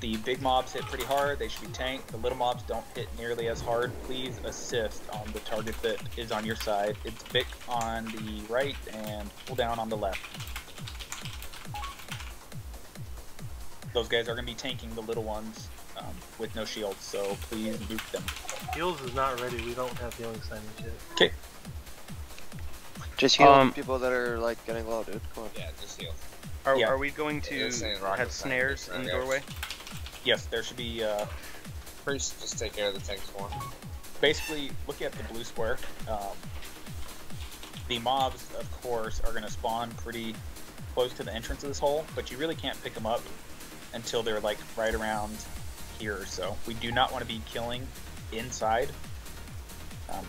The big mobs hit pretty hard. They should be tanked. The little mobs don't hit nearly as hard. Please assist on the target that is on your side. It's Vic on the right and pull down on the left. Those guys are going to be tanking the little ones with no shields, so please nuke them. Heals is not ready. We don't have healing signage yet. Okay. Just heal people that are like getting low, dude. Come on. Yeah, just heal. Are we going to have snares in the doorway? Yes, there should be. Priest, just take care of the tanks for him. Basically, look at the blue square. The mobs, of course, are going to spawn pretty close to the entrance of this hole, but you really can't pick them up until they're like right around here or so. We do not want to be killing inside,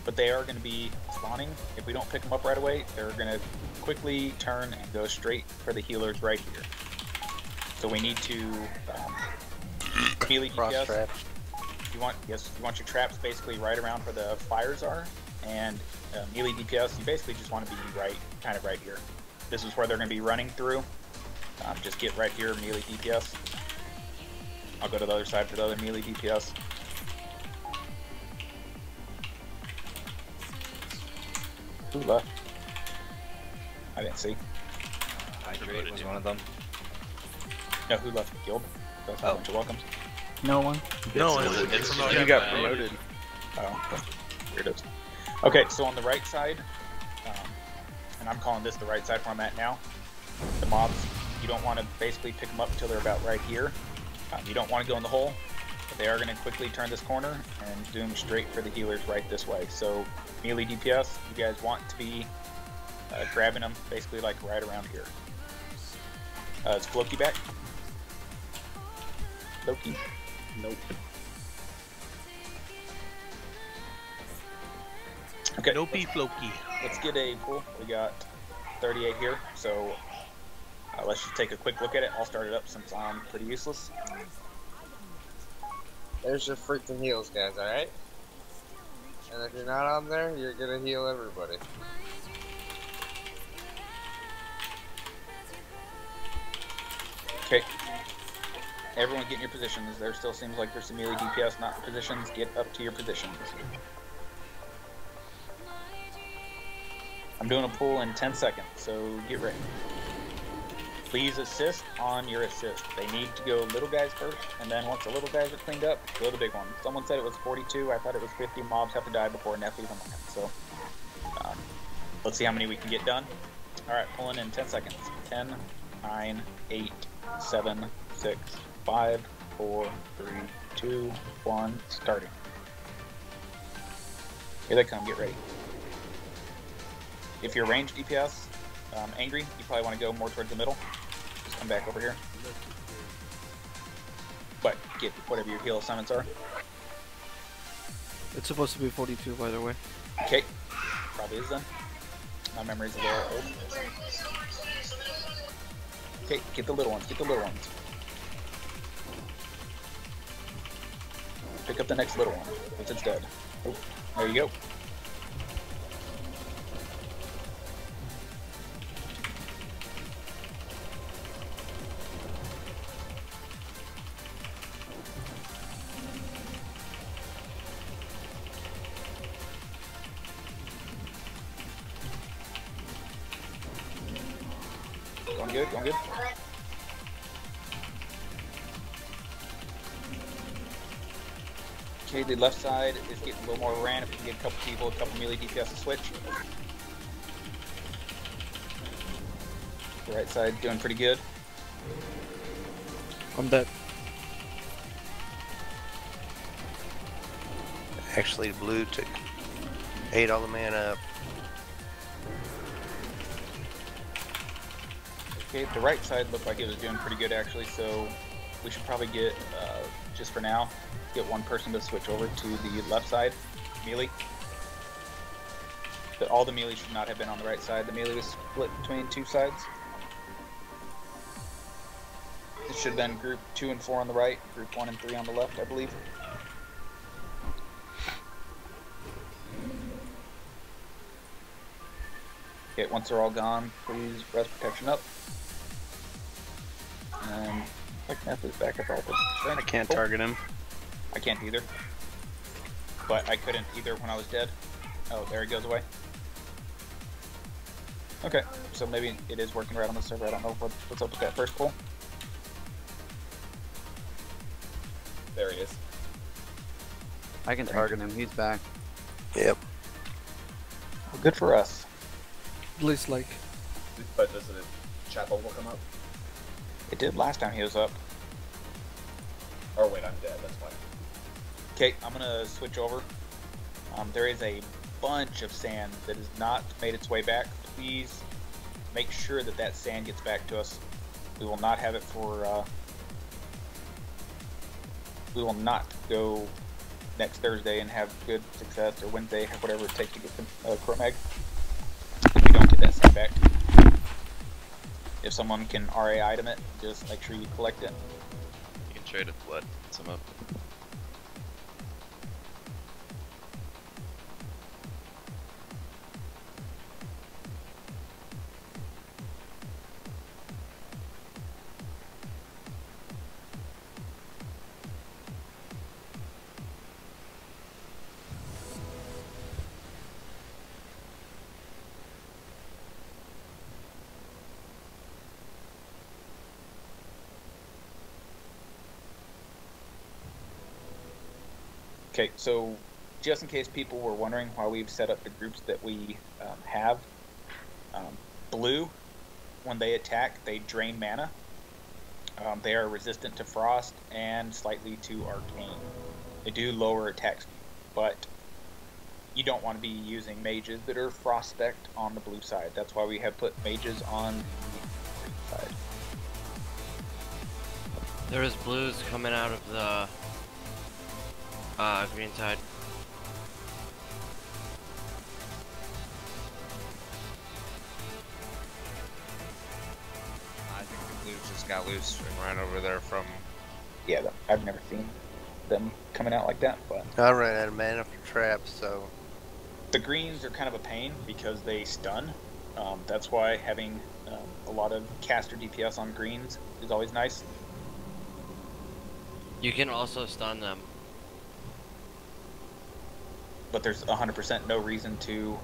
but they are going to be spawning. If we don't pick them up right away, they're going to quickly turn and go straight for the healers right here. So we need to melee DPS. Traps. You want your traps basically right around where the fires are, and melee DPS. You basically just want to be kind of right here. This is where they're going to be running through. Just get right here, melee DPS. I'll go to the other side for the other melee DPS. Who left? I didn't see. Hydrate was one of them. No, who left the guild? That's a bunch of welcomes. No one. No one. You got promoted. Oh, okay. Here it is. Okay, so on the right side, and I'm calling this the right side where I'm at now, the mobs, you don't want to basically pick them up until they're about right here. You don't want to go in the hole, but they are going to quickly turn this corner and zoom straight for the healers right this way. So melee DPS, you guys want to be grabbing them basically like right around here. Is Floki back? Floki? Nope. Okay. No beef Floki. Let's get a pull. We got 38 here, so let's just take a quick look at it. I'll start it up since I'm pretty useless. There's your freaking heals, guys, alright? And if you're not on there, you're gonna heal everybody. Okay. Everyone get in your positions. There still seems like there's some melee DPS not in positions. Get up to your positions. I'm doing a pull in 10 seconds, so get ready. Please assist on your assist. They need to go little guys first, and then once the little guys are cleaned up, go the big one. Someone said it was 42. I thought it was 50 mobs have to die before Nef even lands. So let's see how many we can get done. All right, pulling in 10 seconds. 10, 9, 8, 7, 6, 5, 4, 3, 2, 1, starting. Here they come, get ready. If you're ranged DPS, angry, you probably want to go more towards the middle. Just come back over here. But get whatever your heal assignments are. It's supposed to be 42, by the way. Okay, probably is then. My memory's a little old. Okay, get the little ones, get the little ones. Pick up the next little one, once it's dead. Oh, there you go. Going good, going good. Okay, the left side is getting a little more ran. If we can get a couple people, a couple melee DPS to switch. The right side doing pretty good. I'm dead. Actually, blue ate all the mana up. Okay, the right side looked like it was doing pretty good actually, so we should probably get, just for now, get one person to switch over to the left side, melee. All the melee should not have been on the right side. The melee was split between two sides. It should have been group 2 and 4 on the right, group 1 and 3 on the left, I believe. Okay, once they're all gone, please rest protection up. And like Neff is back up all the I can't target him. I can't either. But I couldn't either when I was dead. Oh, there he goes away. Okay, so maybe it is working right on the server. I don't know what's up with that first pull. There he is. I can target him. He's back. Yep. Well, good for us. At least like. But doesn't it chat bubble come up? It did last time he was up. Oh wait, I'm dead. That's why. Okay, I'm gonna switch over. There is a bunch of sand that has not made its way back. Please make sure that that sand gets back to us. We will not have it for. We will not go next Thursday and have good success, or Wednesday, or whatever it takes to get the Chromag. If we don't get that sand back. If someone can RA item it, just make sure you collect it. You can trade it blood. Some up. Okay, so just in case people were wondering why we've set up the groups that we have, blue, when they attack, they drain mana. They are resistant to frost and slightly to arcane. They do lower attack speed, but you don't want to be using mages that are frost spec'd on the blue side. That's why we have put mages on the green side. There is blues coming out of the green side. I think the blues just got loose and ran over there from. Yeah, I've never seen them coming out like that, but I ran out of mana for traps, so. The greens are kind of a pain because they stun. That's why having a lot of caster DPS on greens is always nice. You can also stun them. But there's 100% no reason to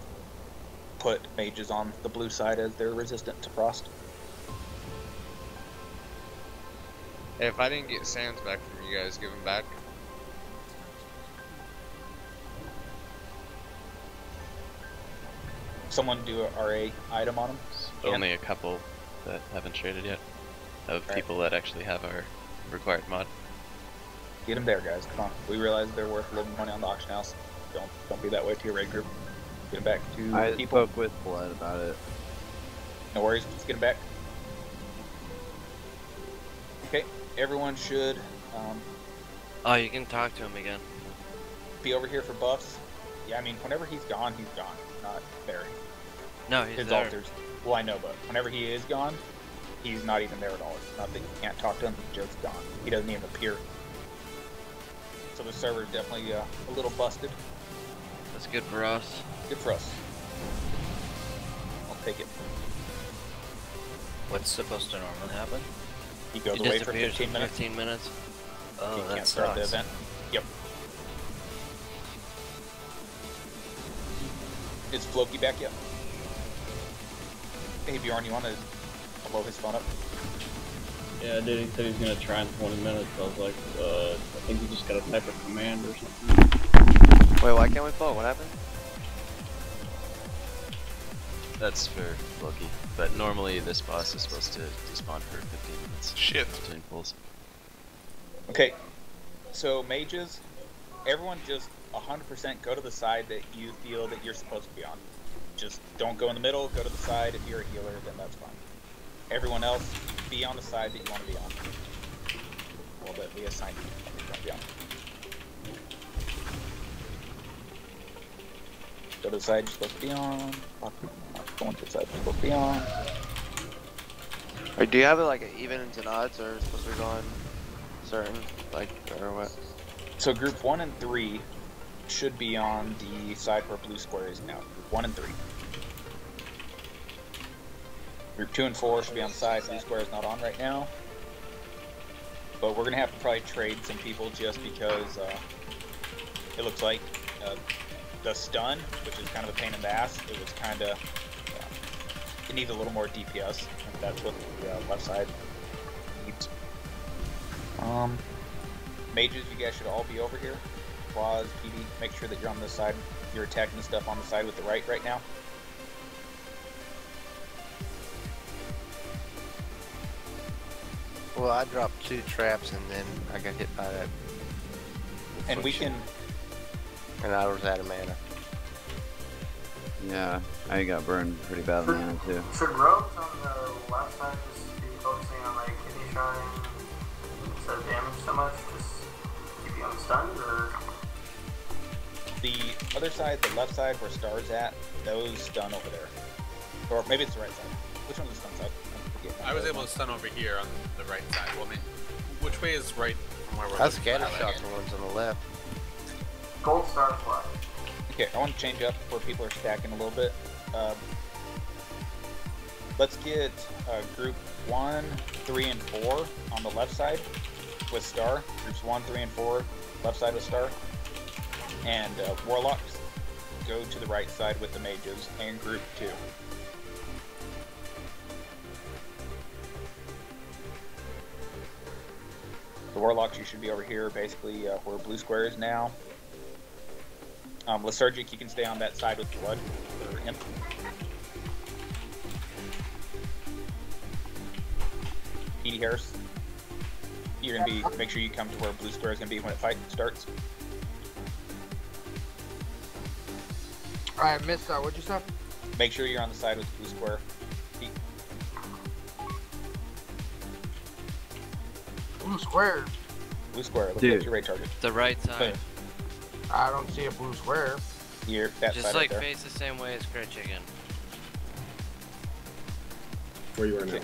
put mages on the blue side as they're resistant to frost. Hey, if I didn't get sands back from you guys, give them back. Someone do a RA item on them? Only a couple that haven't traded yet. Of people that actually have our required mod. Get them there, guys. Come on. We realize they're worth a little money on the auction house. Don't be that way to your raid group. Get them back to I people. spoke with Blood about it. No worries. Just get them back. Okay. Everyone should Oh, you can talk to him again. be over here for buffs. Yeah, I mean, whenever he's gone, not there. No, he's His there. altars. Well, I know, but whenever he is gone, he's not even there at all. It's not that you can't talk to him, he's just gone. He doesn't even appear. So the server is definitely a little busted. That's good for us. Good for us. I'll take it. What's supposed to normally happen? He goes He away for disappears 15 minutes. 15 minutes. Oh, He that can't start the sucks. event. Yep. Is Floki back yet? Hey Bjorn, you want to blow his phone up? Yeah, I did. He said he's gonna try in 20 minutes. I was like, I think you just gotta type a command or something. Wait, why can't we float? What happened? That's for Loki. But normally this boss is supposed to despawn for 15 minutes. Shit. Between pulls. Okay, so mages, everyone just 100% go to the side that you feel that you're supposed to be on. Just don't go in the middle, go to the side. If you're a healer, then that's fine. Everyone else, be on the side that you want to be on. Well, that we assign you to be on. Go to the side you're supposed to be on. Not going to the side you're supposed to be on. Or do you have it like evens and odds, or supposed to be going certain, like, or what? So group 1 and 3 should be on the side where blue square is now. Group 1 and 3. Group 2 and 4 should be on the side. Blue square is not on right now. But we're gonna have to probably trade some people just because it looks like the stun, which is kind of a pain in the ass, it was kind of it needs a little more DPS, and that's what the left side needs. Mages, you guys should all be over here. Claws, PD, make sure that you're on this side. You're attacking the stuff on the side with the right now. Well, I dropped 2 traps and then I got hit by that. And we can... And I was out of mana. Yeah, I got burned pretty bad on mana too. Should rogues on the left side just be focusing on like kidney shrine instead of damage so much? Just keep you unstunned, or? The other side, the left side where Star's at, those stun over there. Or maybe it's the right side. Which one's the stun side? I was able to stun over here on the right side. Well, I mean, which way is right from where we're I scattershot the ones on the left. Gold Star's left. Okay, I want to change up where people are stacking a little bit. Let's get group 1, 3, and 4 on the left side with Star. Groups 1, 3, and 4 left side with Star. And Warlocks go to the right side with the Mages and group 2. The Warlocks, you should be over here, basically where blue square is now. Lysergic, you can stay on that side with Blood, or Imp. Petey Harris, you're gonna be, make sure you come to where blue square is gonna be when the fight starts. I missed that, what'd you say? Make sure you're on the side with blue square. Pete. Blue square? Blue square, look at your raid target. The right side. I don't see a blue square. Here, that just side like right face the same way as Crit Chicken. Where you are now.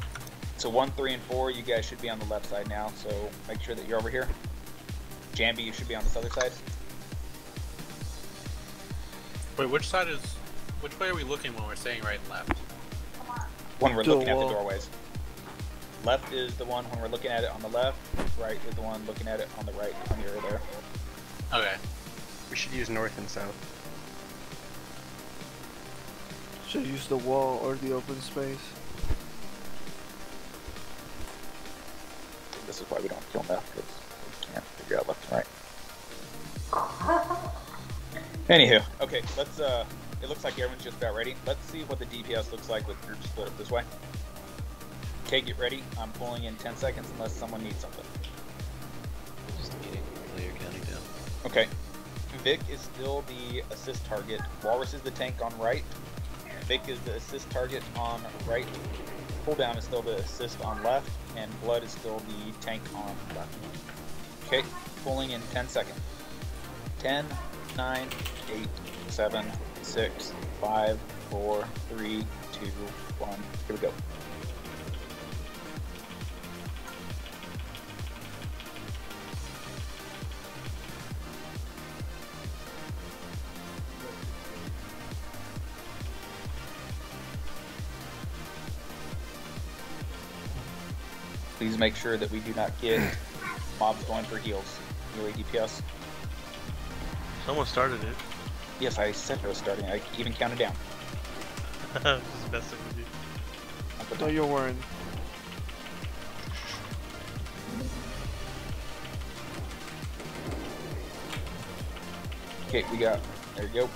So 1, 3, and 4, you guys should be on the left side now, so make sure that you're over here. Jambi, you should be on this other side. Wait, which way are we looking when we're saying right and left? When we're looking at the doorways. Left is the one when we're looking at it on the left, right is the one looking at it on the right on your there. Okay. We should use north and south. Should use the wall or the open space. This is why we don't kill left, because we can't figure out left and right. Anywho, okay, let's it looks like everyone's just about ready. Let's see what the DPS looks like with groups split up this way. Okay, get ready. I'm pulling in 10 seconds unless someone needs something. Just eating while you're counting down. Okay. Vic is still the assist target. Walrus is the tank on right. Vic is the assist target on right. Cooldown is still the assist on left. And Blood is still the tank on left. Okay, pulling in 10 seconds. 10, 9, 8, 7, 6, 5, 4, 3, 2, 1. Here we go. Please make sure that we do not get mobs going for heals. Melee DPS. Someone started it. Yes, I said I was starting. I even counted down. Just messing with you. No, you're worrying. Okay, we got. There you go.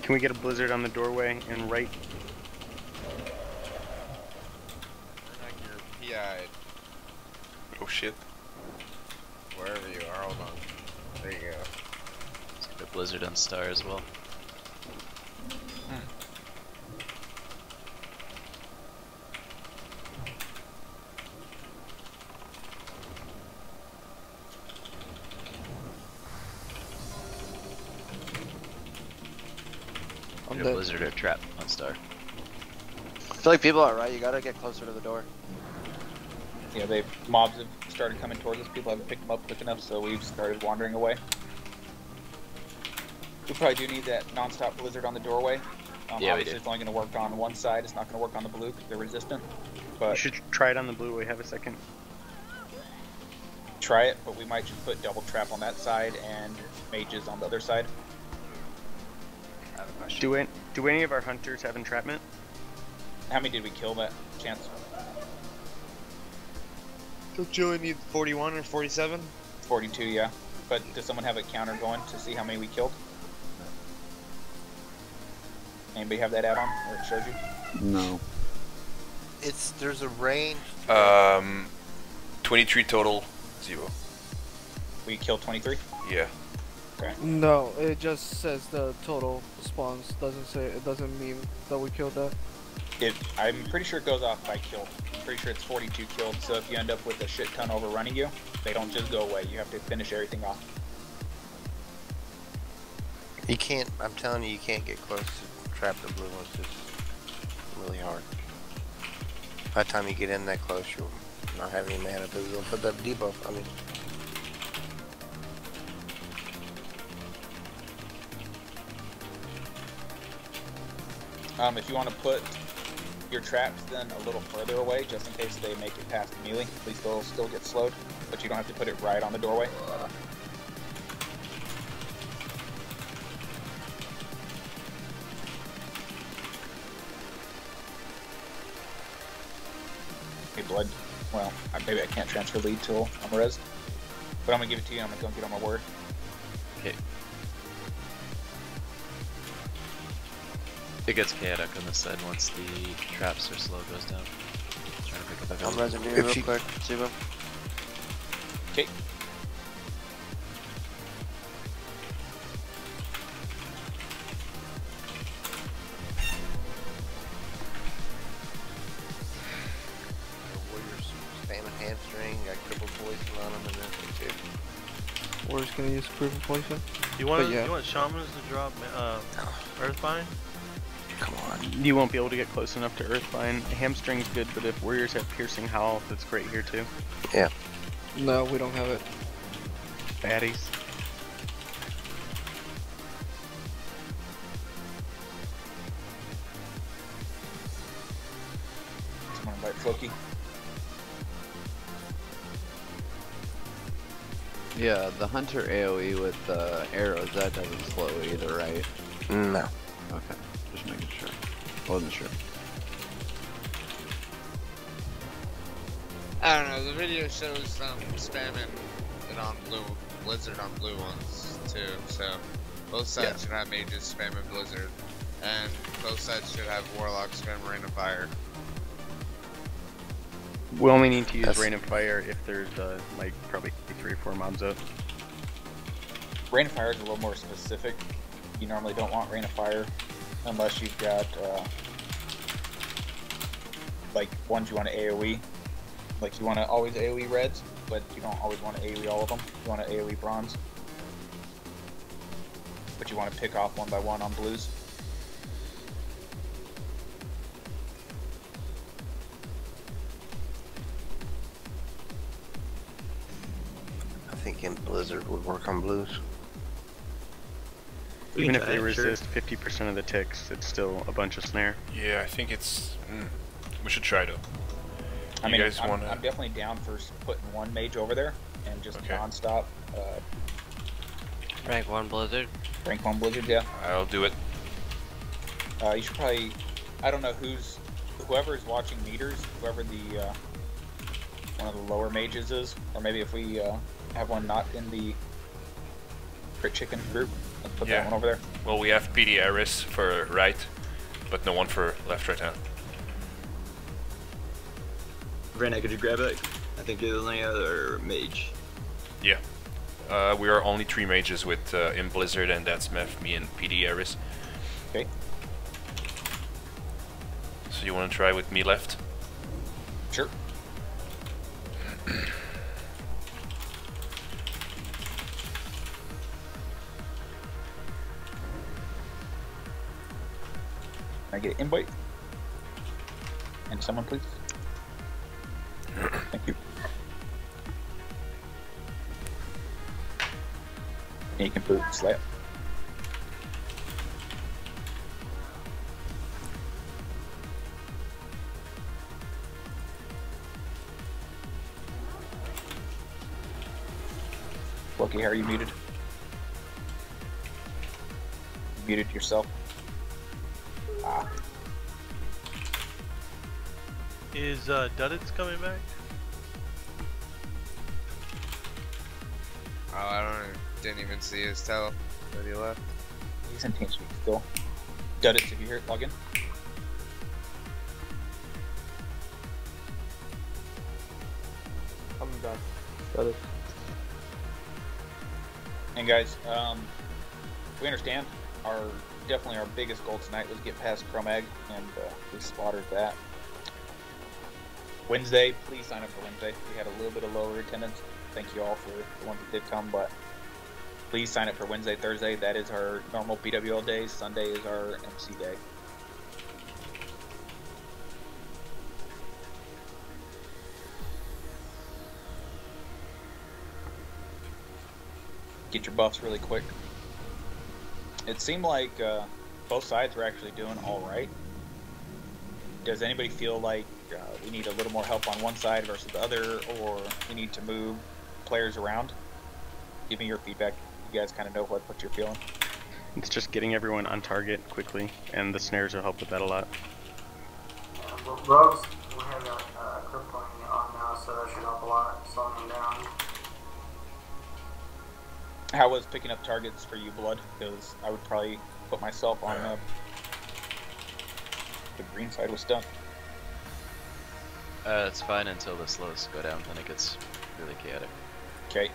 Can we get a blizzard on the doorway and right? You're PI'd. Oh shit. Wherever you are, hold on. There you go. Let's get a blizzard on Star as well. I'm Get a blizzard or trap on star. I feel like people are right. You gotta get closer to the door. Yeah, mobs have started coming towards us. People haven't picked them up quick enough, so we've started wandering away. We probably do need that non-stop blizzard on the doorway. Yeah, obviously it's only going to work on one side. It's not going to work on the blue because they're resistant. But You should try it on the blue. We have a second. try it, but we might just put double trap on that side and mages on the other side. Do any of our hunters have entrapment? How many did we kill that chance? Don't you only need 41 or 47? 42, yeah. But does someone have a counter going to see how many we killed? Anybody have that add-on where it shows you? No. There's a range. 23 total, 0. We killed 23? Yeah. Okay. No, it just says the total spawns. It doesn't mean that we killed that. I'm pretty sure it goes off by kill. I'm pretty sure it's 42 killed, so if you end up with a shit ton overrunning you, they don't just go away. You have to finish everything off. You can't, I'm telling you, you can't get close to trap the blue ones. It's really hard. By the time you get in that close, you'll not have any mana, but you'll put that debuff. I mean, if you want to put your traps then a little further away, just in case they make it past melee, at least they'll still get slowed, but you don't have to put it right on the doorway. Hey, blood. Well, maybe I can't transfer lead till I'm rezzed, but I'm gonna give it to you. I'm gonna go get on my word. Okay. It gets chaotic on this side once the traps or slow goes down. Trying to pick up I'm rezzing you real quick, Subo. Okay. warriors spamming hamstring, got cripple poison on them, and that thing too. We're just gonna use cripple poison. You want shamans to drop Earthbind? Come on. You won't be able to get close enough to Earthbind. Hamstring's good, but if warriors have piercing howl, that's great here too. Yeah. No, we don't have it. Baddies. Someone invite Floki. Yeah, the hunter AoE with arrows, that doesn't slow either, right? No. Okay, just making sure. Wasn't sure. I don't know, the video shows spamming it on blue, blizzard on blue ones too, so both sides should have mages spamming blizzard, and both sides should have warlocks spam rain of fire. We only need to use rain of fire if there's like probably 3 or 4 mobs up. Rain of Fire is a little more specific. You normally don't want Rain of Fire unless you've got like ones you want to AoE. Like you want to always AoE reds, but you don't always want to AoE all of them. You want to AoE bronze, but you want to pick off one by one on blues. I think in blizzard would work on blues. Even if they resist 50% of the ticks, it's still a bunch of snare. Yeah, I think it's... we should try though. I mean, I'm definitely down for putting one mage over there and just non-stop. Rank 1 blizzard. Rank 1 blizzard, yeah. I'll do it. You should probably... I don't know whoever's watching meters, whoever the one of the lower mages is, or maybe if we have one not in the crit chicken group, let's put that one over there. Well, we have PD Aris for right, but no one for left right now. Vernak, could you grab it? I think you're the only other mage. Yeah. We are only 3 mages with in Blizzard, and that's Meth, me, and PD Aris. Okay. So you want to try with me left? Sure. I get an invite? And someone, please. Thank you. And you can put slap. Lucky, how are you muted? Muted yourself. Ah. Is Duddits coming back? Oh, didn't even see his tell that he left. He's in TeamSpeak still. Duddits, if you hear it, log in. I'm done. That is. And guys, we understand definitely our biggest goal tonight was get past Chromaggus, and we slaughtered that. Wednesday, please sign up for Wednesday. We had a little bit of lower attendance. Thank you all for the ones that did come, but please sign up for Wednesday, Thursday. That is our normal PWL days. Sunday is our MC day. Get your buffs really quick. It seemed like both sides were actually doing all right. Does anybody feel like we need a little more help on one side versus the other, or we need to move players around? Give me your feedback. You guys kind of know what you're feeling. It's just getting everyone on target quickly, and the snares will help with that a lot. Yeah, well, Rogues, we have got crippling on now, so that should help a lot, slowing them down. How was picking up targets for you, Blood? Because I would probably put myself on the green side was done. It's fine until the slows go down, then it gets really chaotic. Okay.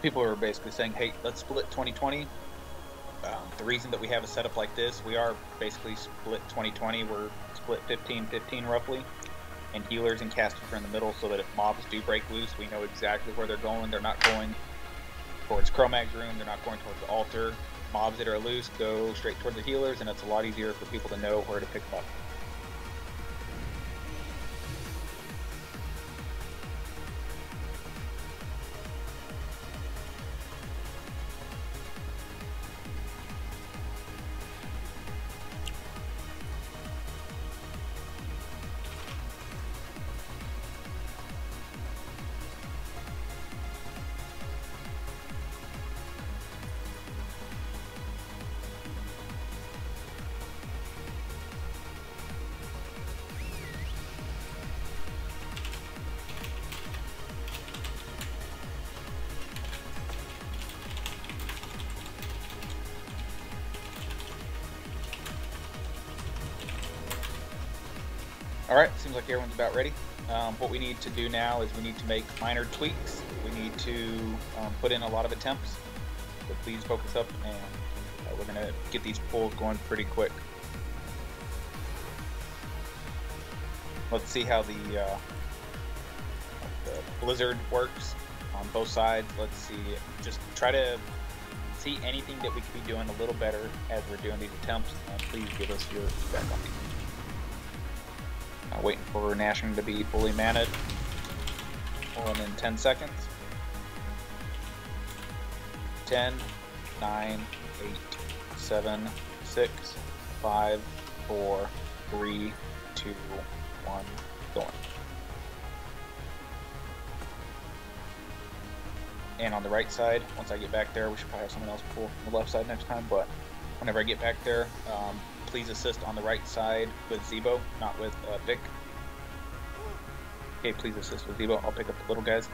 People are basically saying, hey, let's split 2020. The reason that we have a setup like this, we are basically split 2020. We're split 15-15 roughly. And healers and casters are in the middle, so that if mobs do break loose, we know exactly where they're going. They're not going towards Chromaggus' room. They're not going towards the altar. Mobs that are loose go straight towards the healers, and it's a lot easier for people to know where to pick them up. Alright, seems like everyone's about ready. What we need to do now is we need to make minor tweaks. We need to put in a lot of attempts. So please focus up, and we're going to get these pulls going pretty quick. Let's see how the blizzard works on both sides. Let's see, just try to see anything that we could be doing a little better as we're doing these attempts, and please give us your feedback on these. Waiting for Nashing to be fully manned. Pulling in 10 seconds. 10, 9, 8, 7, 6, 5, 4, 3, 2, 1, going. and on the right side. Once I get back there, we should probably have someone else pull on the left side next time, but whenever I get back there, please assist on the right side with Zebo, not with Vic. Okay, please assist with Zebo. I'll pick up the little guys.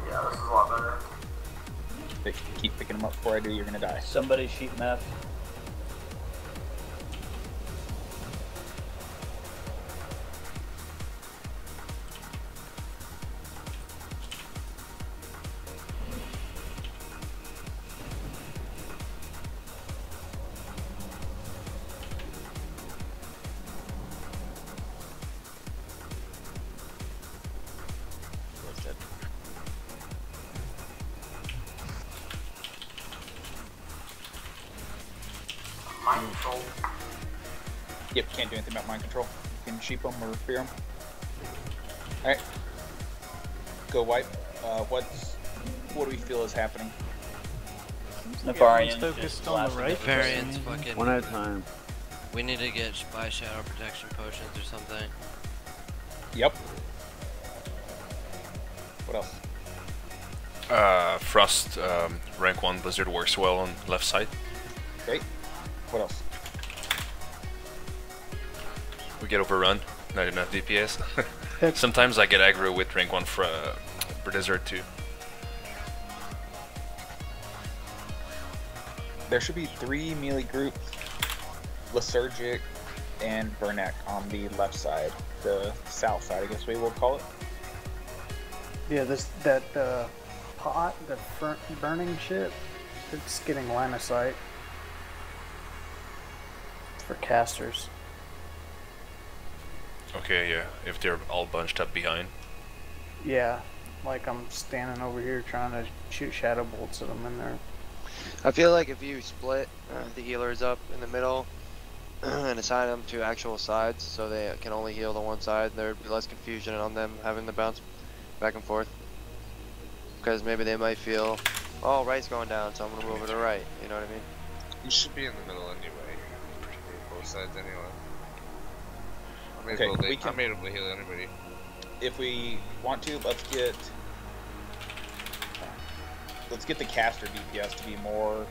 Yeah, this is a lot better. Vic, keep picking them up before I do, you're gonna die. Somebody sheet meth. Mind control. Yep, can't do anything about mind control. You can sheep them or fear them. Alright. Go wipe. What do we feel is happening? Nefarian focused on the right. Nefarian's fucking... One at a time. We need to get by shadow protection potions or something. Yep. What else? Frost, rank 1 Blizzard works well on left side. Okay. What else? We get overrun, not enough DPS. Sometimes I get aggro with rank 1 for Blizzard too. There should be 3 melee groups, Lysergic and Vernak on the left side, the south side, I guess we will call it. Yeah, that pot, the burning shit, it's getting line of sight for casters. Okay, yeah, if they're all bunched up behind. Yeah, like I'm standing over here trying to shoot shadow bolts at them in there. I feel like if you split the healers up in the middle and assign them to actual sides so they can only heal the one side, there'd be less confusion on them having to bounce back and forth. Because maybe they might feel, oh, right's going down, so I'm going to move over to right, you know what I mean? You should be in the middle anyway. Both sides anyway. Okay, I'm able to heal anybody. If we want to, let's get the caster DPS to be more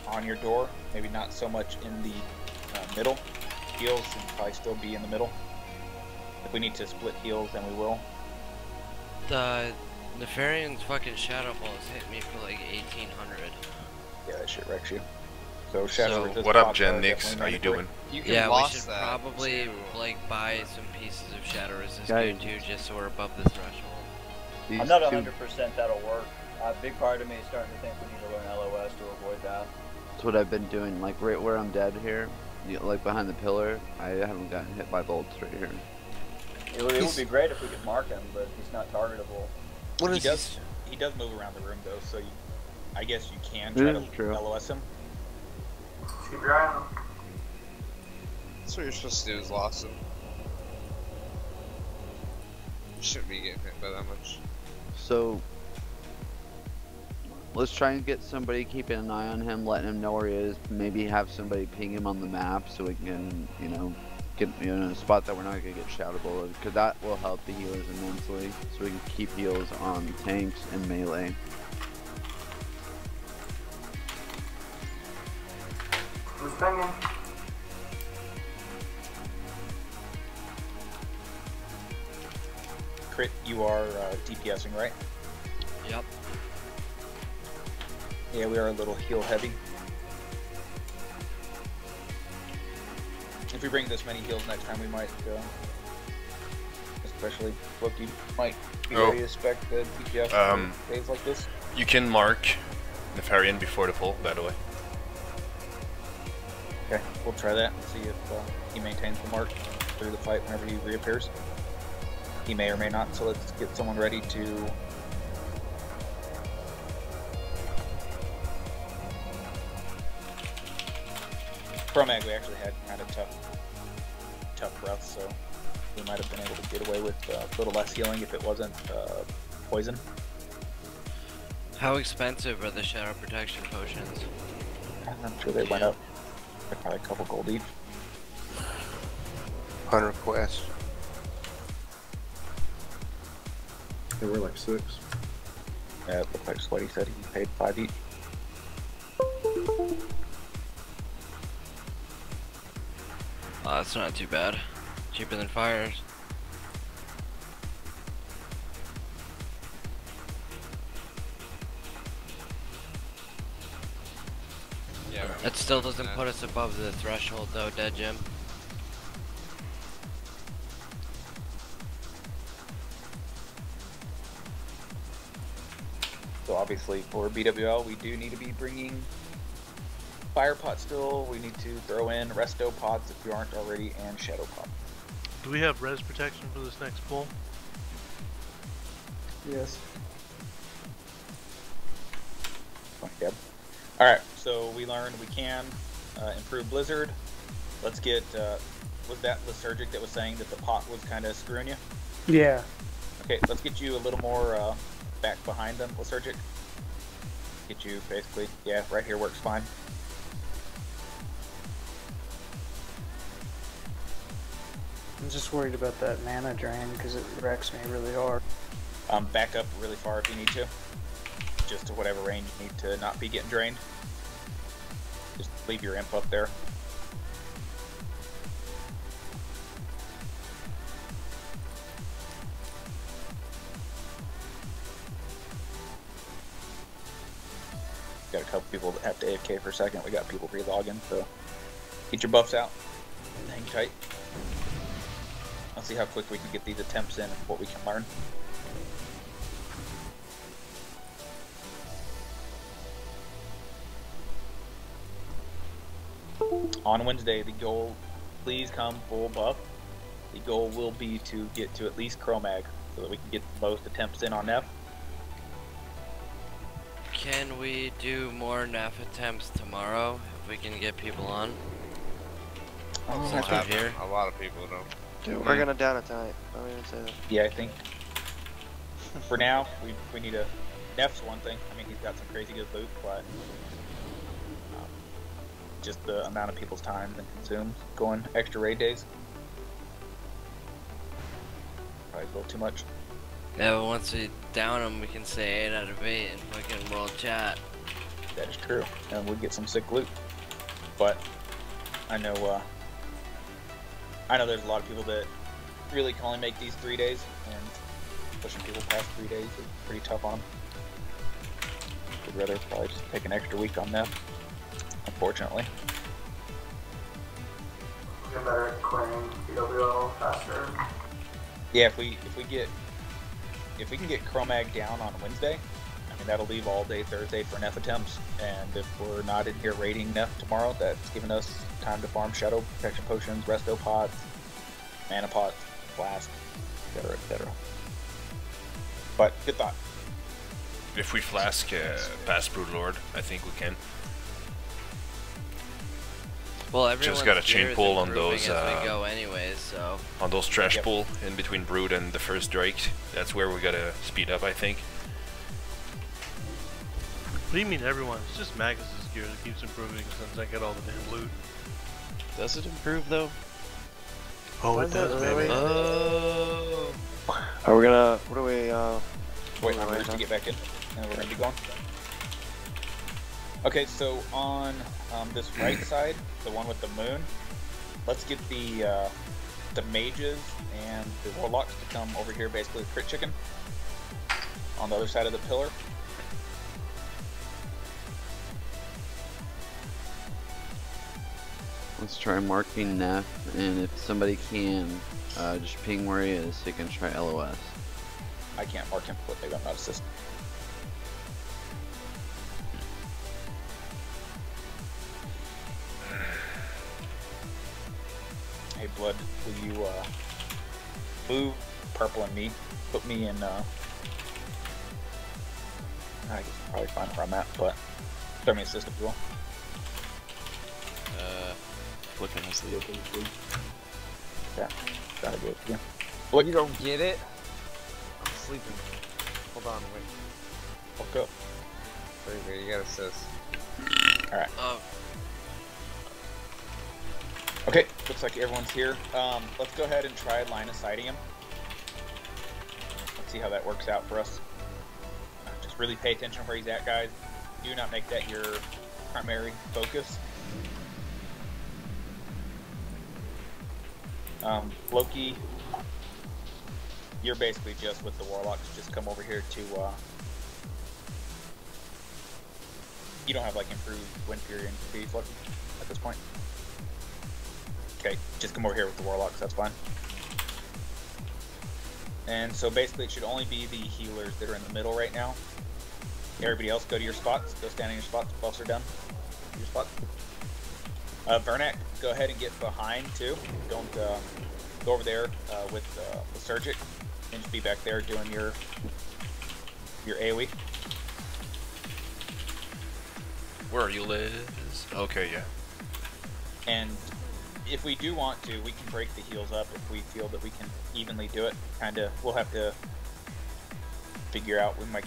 on your door. Maybe not so much in the middle. Heals should probably still be in the middle. If we need to split heals, then we will. The Nefarian's fucking shadow balls hit me for like 1800. Yeah, that shit wrecks you. So shadow. What up, Gen Nix? How you doing? Yeah, we should probably like buy some pieces of shadow resist gear too, just so we're above the threshold. I'm not 100% that'll work. A big part of me is starting to think we need to learn LOS to avoid that. That's what I've been doing, like right where I'm dead here, like behind the pillar, I haven't gotten hit by bolts right here. It would be great if we could mark him, but he's not targetable. He does move around the room though, so I guess you can try to LOS him. Keep your eye on him. That's what you're supposed to do, is lost him. You shouldn't be getting hit by that much. So let's try and get somebody keeping an eye on him, letting him know where he is. Maybe have somebody ping him on the map so we can, get in a spot that we're not gonna get shoutable, because that will help the healers immensely. So we can keep heals on tanks and melee. Who's pinging? Crit, you are DPSing, right? Yep. Yeah, we are a little heal heavy. If we bring this many heals next time, we might, especially Book, you might be ready to spec the DPS days like this. You can mark Nefarian before the pull, by the way. Okay, we'll try that and see if he maintains the mark through the fight whenever he reappears. He may or may not, so let's get someone ready to... Chromag we actually had kind of tough breath, so we might have been able to get away with a little less healing if it wasn't poison. How expensive are the shadow protection potions? I'm sure they went up. They're probably a couple gold each. On request. They were like 6. Yeah, it looked like Sweaty said he paid 5 each. Oh, that's not too bad. Cheaper than fires. Yeah. That still doesn't put us above the threshold though, Dead Jim. So obviously for BWL we do need to be bringing fire pot still. We need to throw in resto pots if you aren't already, and shadow pot. Do we have res protection for this next pull? Yes. Okay. Alright, so we learned we can improve Blizzard. Let's get, was that Lysergic that was saying that the pot was kind of screwing you? Yeah. Okay, let's get you a little more back behind them, Lysergic. Get you basically, yeah, right here works fine. I'm just worried about that mana drain because it wrecks me really hard. Back up really far if you need to. Just to whatever range you need to not be getting drained. Just leave your imp up there. Got a couple people that have to AFK for a second. We got people relogging, so get your buffs out. Hang tight. Let's see how quick we can get these attempts in and what we can learn. On Wednesday, the goal, please come full buff. The goal will be to get to at least Chromag so that we can get the most attempts in on Nef. Can we do more Nef attempts tomorrow if we can get people on? Since we're here. A lot of people don't. Dude, we're gonna down it tonight. Don't even say that. Yeah, I think for now we need a Nef's one thing. I mean, he's got some crazy good loot, but just the amount of people's time that consumes going extra raid days. Probably a little too much. Yeah, but once we down them, we can say 8 out of 8 in fucking world chat. That is true, and we'll get some sick loot. But I know there's a lot of people that really can only make these 3 days, and pushing people past 3 days is pretty tough on them. Would rather probably just take an extra week on that, unfortunately. Get better at clearing PWL faster. Yeah, if we can get Chromag down on Wednesday, I mean that'll leave all day Thursday for Nef attempts, and if we're not in here raiding Nef tomorrow, that's giving us time to farm shadow protection potions, resto pots, mana pots, flask, etc., etc. But good thought. If we flask past Broodlord, I think we can. Well, everyone's just got a chain pull on improving those as we go anyways, so on those trash pull in between Brood and the first Drake. That's where we gotta speed up, I think. What do you mean everyone? It's just Magus' gear that keeps improving since I get all the damn loot. Does it improve though? Oh, it does, baby. Oh. Are we gonna? What are we? Wait, I'm ready to get back in, and we're gonna be going. Okay, so on this right side, the one with the moon, let's get the mages and the warlocks to come over here, basically with crit chicken on the other side of the pillar. Let's try marking Nef, and if somebody can, just ping where he is so you can try LOS. I can't mark him, but they got not assist. Hey, Blood, will you move Purple and me? Put me in, I guess I'll probably find where I'm at, but throw me assist if you will. Flipping asleep. Yeah, gotta do it again. What? You don't get it? I'm sleeping. Hold on, wait. Woke up. Wait, you got assist. Alright. Okay, looks like everyone's here. Let's go ahead and try line of sighting him. Let's see how that works out for us. Just really pay attention to where he's at, guys. Do not make that your primary focus. Loki, you're basically just with the warlocks. Just come over here to, you don't have like improved wind fury and speed, Loki, at this point. Okay, just come over here with the warlocks, that's fine. And so basically it should only be the healers that are in the middle right now. Everybody else go to your spots, go stand in your spots, buffs are done. Your spots. Vernak, go ahead and get behind too. Don't go over there with Surgic, and just be back there doing your AoE. Where are you, Liz? Okay, yeah. And if we do want to, we can break the heals up if we feel that we can evenly do it. Kinda, we'll have to figure out. We might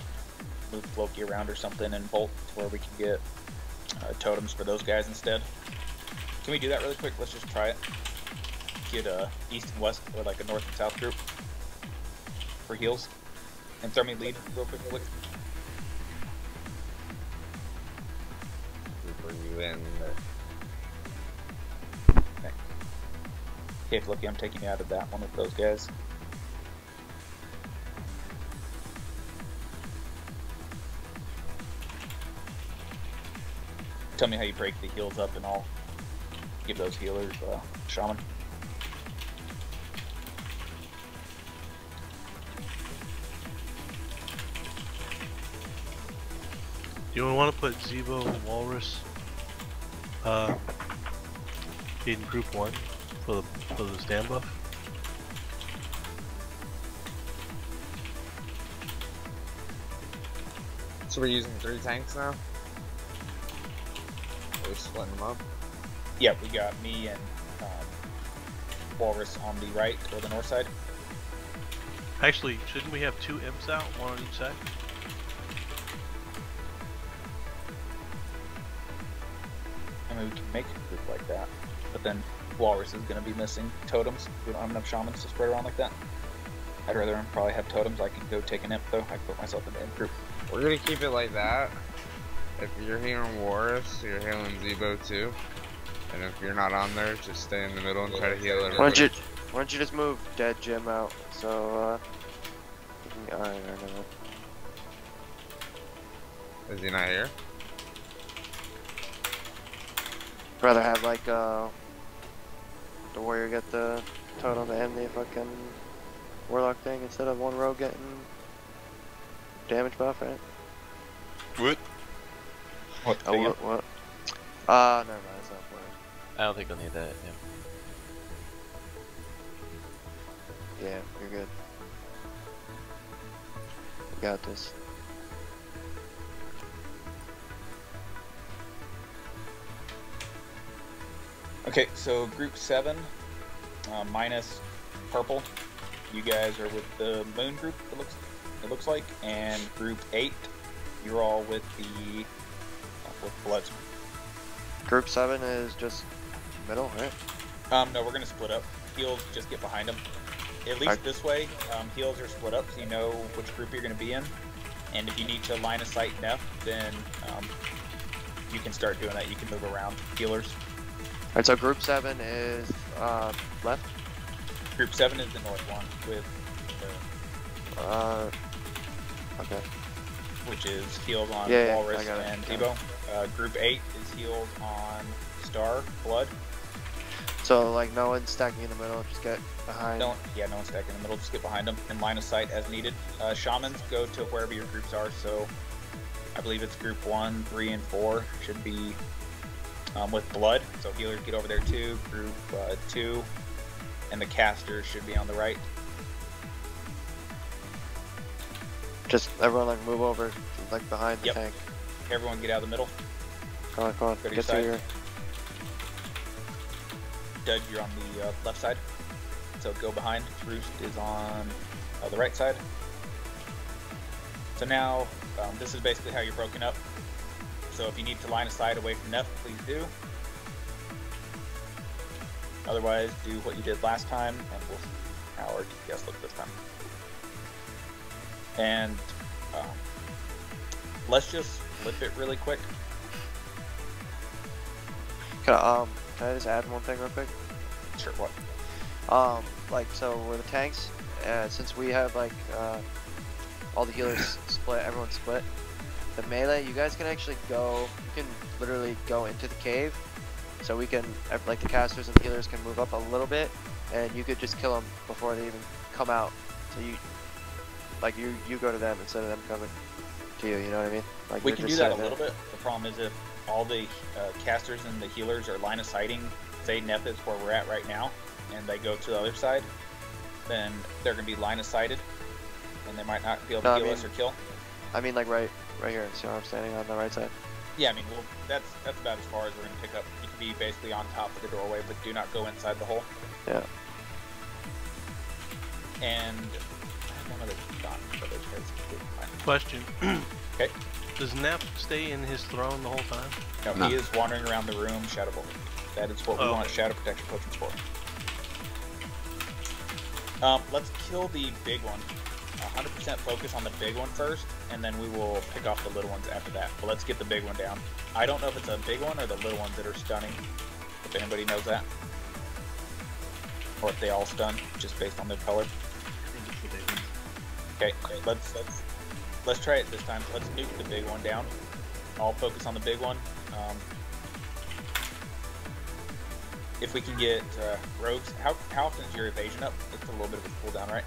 move Loki around or something and bolt to where we can get totems for those guys instead. Can we do that really quick? Let's just try it. Get east and west, or like a north and south group for heals. And throw me lead real quick. Bring you in. Okay. Okay, Loki, I'm taking you out of that one with those guys. Tell me how you break the heals up and I'll give those healers shaman. You want to put Zebo and Walrus in group 1 for the stand buff? So we're using 3 tanks now? Are we splitting them up? Yeah, we got me and Walrus on the right or the north side. Actually, shouldn't we have 2 imps out, one on each side? I mean, we can make a group like that, but then Walrus is going to be missing totems. We don't have enough shamans to spread around like that. I'd rather probably have totems. I can go take an imp though. I can put myself in the imp group. We're gonna keep it like that. If you're healing Walrus, you're healing Zebo too. And if you're not on there, just stay in the middle and try to heal everybody. Why don't you just move Dead Jim out? So, alright, Is he not here? Rather have like the warrior get the totem and the fucking warlock thing instead of one rogue getting damage buff, right? What? What? Oh, what? Never mind, it's not important. I don't think they'll need that, yeah. Yeah, you're good. You got this. Okay, so group 7, minus purple. You guys are with the moon group. It looks like, and group 8, you're all with the with bloods. Group 7 is just middle, right? No, we're gonna split up. Heals, just get behind them. At least this way, heals are split up, so you know which group you're gonna be in. And if you need to line of sight Nef, then you can start doing that. You can move around healers. Alright, so group 7 is left. Group 7 is the north one with okay. Which is healed on Yeah, Walrus I got it. and Debo. Group 8 is healed on Star, Blood. So like no one's stacking in the middle, just get behind. No one's stacking in the middle, just get behind them in line of sight as needed. Shamans, go to wherever your groups are, so I believe it's group 1, 3, and 4 should be with Blood, so healers get over there too. Group 2 and the casters should be on the right. Just everyone like move over, like behind the tank. Everyone get out of the middle. Come on, Go to your get side. to your... Doug, you're on the left side. So go behind. Roost is on the right side. So now, this is basically how you're broken up. So if you need to line of sight away from Neff, please do. Otherwise, do what you did last time, and we'll see how our DPS looks this time. And let's just flip it really quick. Can I just add one thing real quick? Sure, what? Like, so with the tanks, since we have, like, all the healers split, everyone's split, the melee, you guys can actually go, you can literally go into the cave, so we can, like, the casters and the healers can move up a little bit, and you could just kill them before they even come out, so you, like, you go to them instead of them coming to you, you know what I mean? Like, We can do that a little bit. The problem is if all the casters and the healers are line of sighting, say Neff is where we're at right now, and they go to the other side, then they're going to be line of sighted, and they might not be able to heal us or kill. I mean, like, right here, see how I'm standing on the right side? Yeah, I mean, well, that's about as far as we're going to pick up. You can be basically on top of the doorway, but do not go inside the hole. Yeah. And one other thought for those guys. Question. Okay. Does Neff stay in his throne the whole time? No, he is wandering around the room, shadow bolting. That is what we want shadow protection potions for. Let's kill the big one. 100% focus on the big one first, and then we will pick off the little ones after that. But let's get the big one down. I don't know if it's a big one or the little ones that are stunning, if anybody knows that. Or if they all stun, just based on their color. Okay, let's try it this time. Let's nuke the big one down. I'll focus on the big one. If we can get rogues, how often is your evasion up? It's a little bit of a cooldown, right?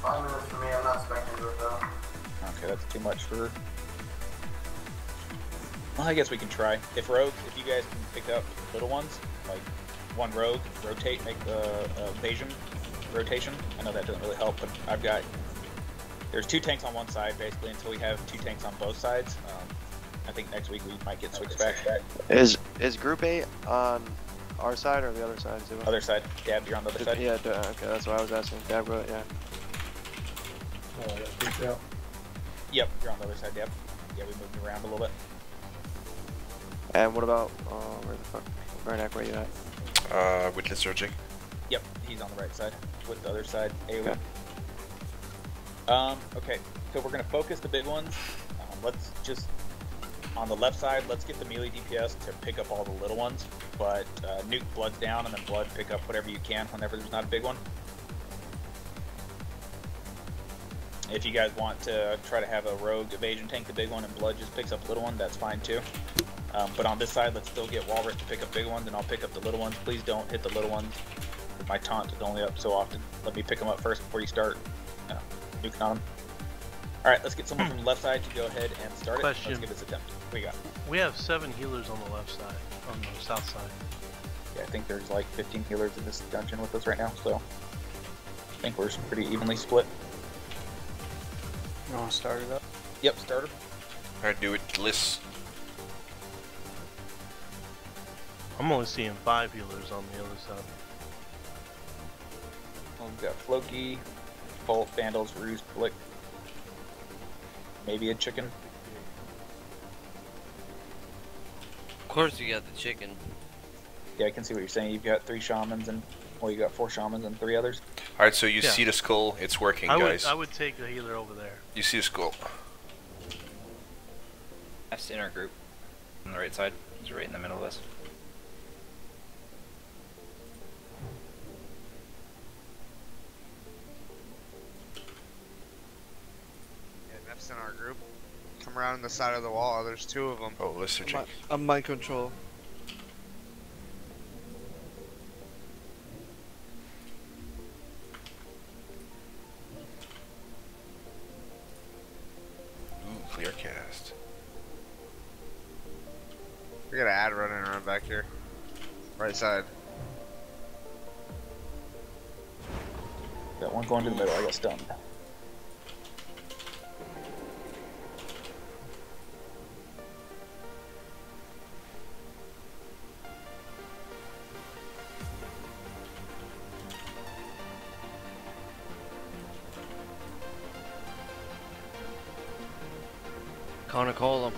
5 minutes for me, I'm not expecting to do it though. Okay, that's too much for... Well, I guess we can try. If you guys can pick up little ones, like one rogue, rotate, make the evasion rotation. I know that doesn't really help, but I've got... There's 2 tanks on one side, basically, until we have 2 tanks on both sides. I think next week we might get switched back. Is Group 8 on our side or the other side? Other side. Dab, you're on the other side? Yeah, okay, that's what I was asking. Dab, go, yeah. Yep, you're on the other side, Dab. Yeah, we moved around a little bit. And what about, where the fuck, Vernak, where you at? With Lysergic. Yep, he's on the right side. With the other side, AoE. Okay, so we're gonna focus the big ones. Let's just, on the left side, let's get the melee DPS to pick up all the little ones, but nuke Bloods down, and then Blood pick up whatever you can whenever there's not a big one. If you guys want to try to have a rogue evasion tank the big one and Blood just picks up the little one, that's fine too. But on this side, let's still get Walrus to pick up big ones, and I'll pick up the little ones. Please don't hit the little ones. My taunt is only up so often. Let me pick them up first before you start nuking on them. Alright, let's get someone from the left side to go ahead and start it. Let's give this a attempt. What do you got? We have 7 healers on the left side, on the south side. Yeah, I think there's like 15 healers in this dungeon with us right now, so I think we're pretty evenly split. You want to start it up? Yep, start it. Alright, do it, Liz. I'm only seeing 5 healers on the other side. We've got Floki, Bolt, Vandals, Roost, Blick. Maybe a chicken. Of course you got the chicken. Yeah, I can see what you're saying. You've got 3 shamans and, well, you got 4 shamans and 3 others. Alright, so you see the skull, it's working, guys. I would take the healer over there. You see the skull. That's the inner group. On the right side. He's right in the middle of us. Nef's in our group. Come around on the side of the wall. There's 2 of them. Oh, Lysergic. I'm mind control. Ooh, clear cast. We got an ad running around back here. Right side. Got one going to the middle. I got stunned. Gonna call him.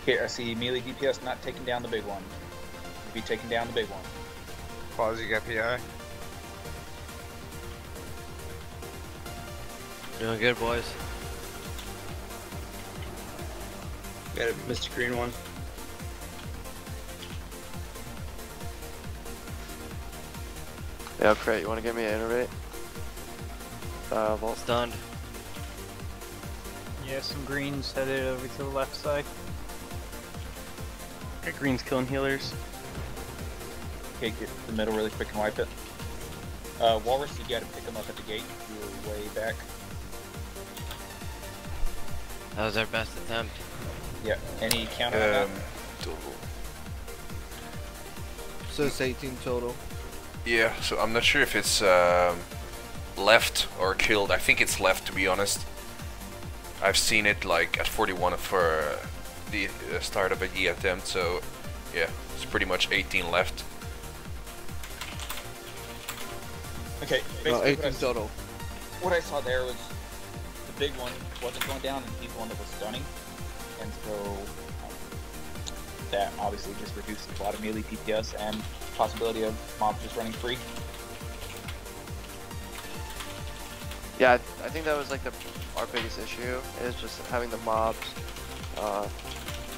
Here, I see melee DPS not taking down the big one. Be taking down the big one. Pause, you got PI? Doing good, boys. Got a Mr. Green one. Yeah, Crate, you want to give me an innervate? Vault. Stunned. Yeah, some greens headed over to the left side. Okay, green's killing healers. Okay, get to the middle really quick and wipe it. Walrus, you gotta pick him up at the gate. You're way back. That was our best attempt. Yeah, any counter on that? Total. So it's 18 total. Yeah, so I'm not sure if it's left or killed. I think it's left, to be honest. I've seen it like at 41 for the start of the attempt, so yeah, it's pretty much 18 left. Okay, No, basically 18 total. What I saw there was the big one wasn't going down, and he's the one that was stunning, and so that obviously just reduces a lot of melee DPS and possibility of mobs just running free. Yeah, I think that was like our biggest issue is just having the mobs,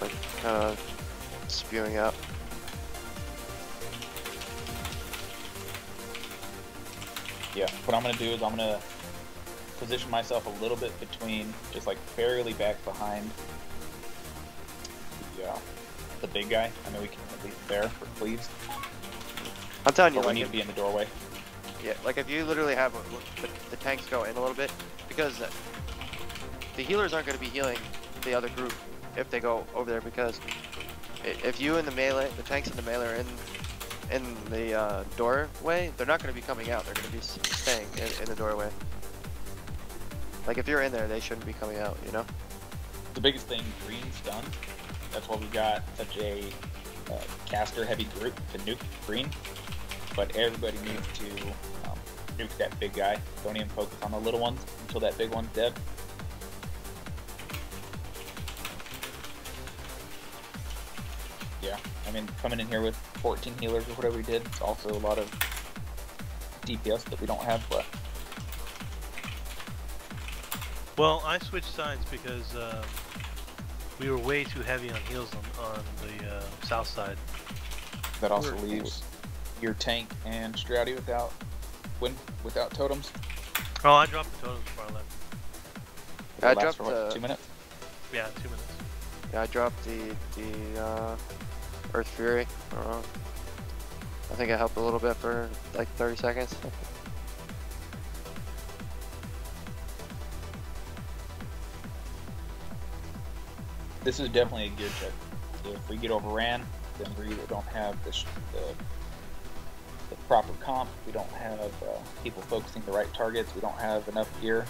like kind of spewing out. Yeah, what I'm gonna do is I'm gonna position myself a little bit between, just like barely back behind the big guy. I know we can at least there for cleaves. I'm telling you, but we like need to be in the doorway. Yeah, like if you literally have the tanks go in a little bit, because the healers aren't going to be healing the other group if they go over there, because if you and the melee, the tanks and the melee are in the doorway, they're not going to be coming out. They're going to be staying in the doorway. Like if you're in there, they shouldn't be coming out. You know. The biggest thing, green's done. That's why we got such a caster-heavy group to nuke green. But everybody needs to nuke that big guy. Don't even focus on the little ones until that big one's dead. Yeah, I mean, coming in here with 14 healers or whatever we did, it's also a lot of DPS that we don't have left. Well, I switched sides because we were way too heavy on heals on the south side. That also leaves your tank and Stroudy without totems. Oh, I dropped the totems before I left. I dropped for what, 2 minutes? Yeah, 2 minutes. Yeah, I dropped the Earth Fury. I think it helped a little bit for like 30 seconds. This is definitely a gear check. If we get overran, then we either don't have the proper comp, we don't have people focusing the right targets, we don't have enough gear.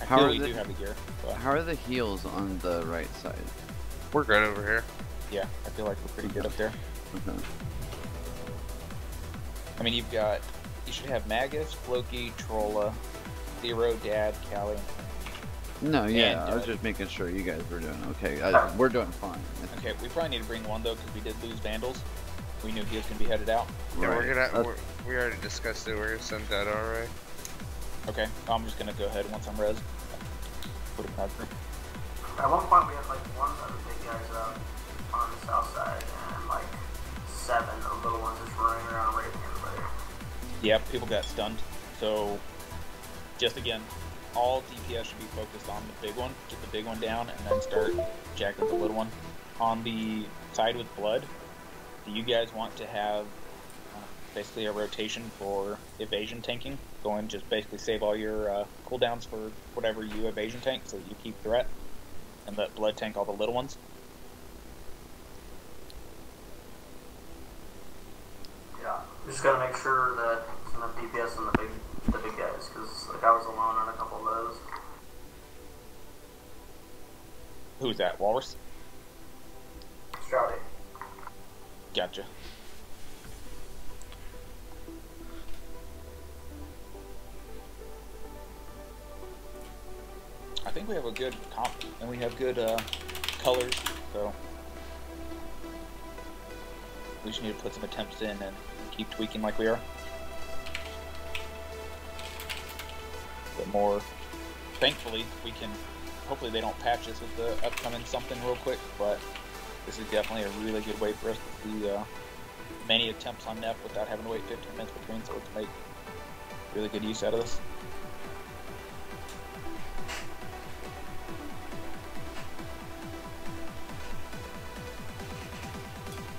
I feel we do have the gear. But How are the heals on the right side? We're good over here. yeah, I feel like we're pretty good up there. Okay. I mean, you should have Magus, Floki, Trolla, Zero, Dad, Callie. No, yeah, And, I was just making sure you guys were doing okay. We're doing fine. Okay, we probably need to bring one though, because we did lose Vandals. We knew he was going to be headed out. Yeah, we're we already discussed it. We're gonna send that alright. Okay, I'm just going to go ahead once I'm res. Put him out. At one point we had like one of the big guys out on the south side and like 7 of the little ones just running around raping everybody. Yep, people got stunned. So, just again, all DPS should be focused on the big one, get the big one down, and then start jacking the little one. On the side with blood, do you guys want to have basically a rotation for evasion tanking? Go and just basically save all your cooldowns for whatever you evasion tank so that you keep threat, and let blood tank all the little ones? Yeah, we just gotta make sure that there's enough DPS on the big guys, because like I was alone on a couple of those. Who's that, Walrus? Stroudy. Gotcha. we have a good comp, and we have good colors, so we just need to put some attempts in and keep tweaking like we are. But more, thankfully, we can, hopefully they don't patch this with the upcoming something real quick, but this is definitely a really good way for us to see many attempts on Nef without having to wait 15 minutes between, so we can make really good use out of this.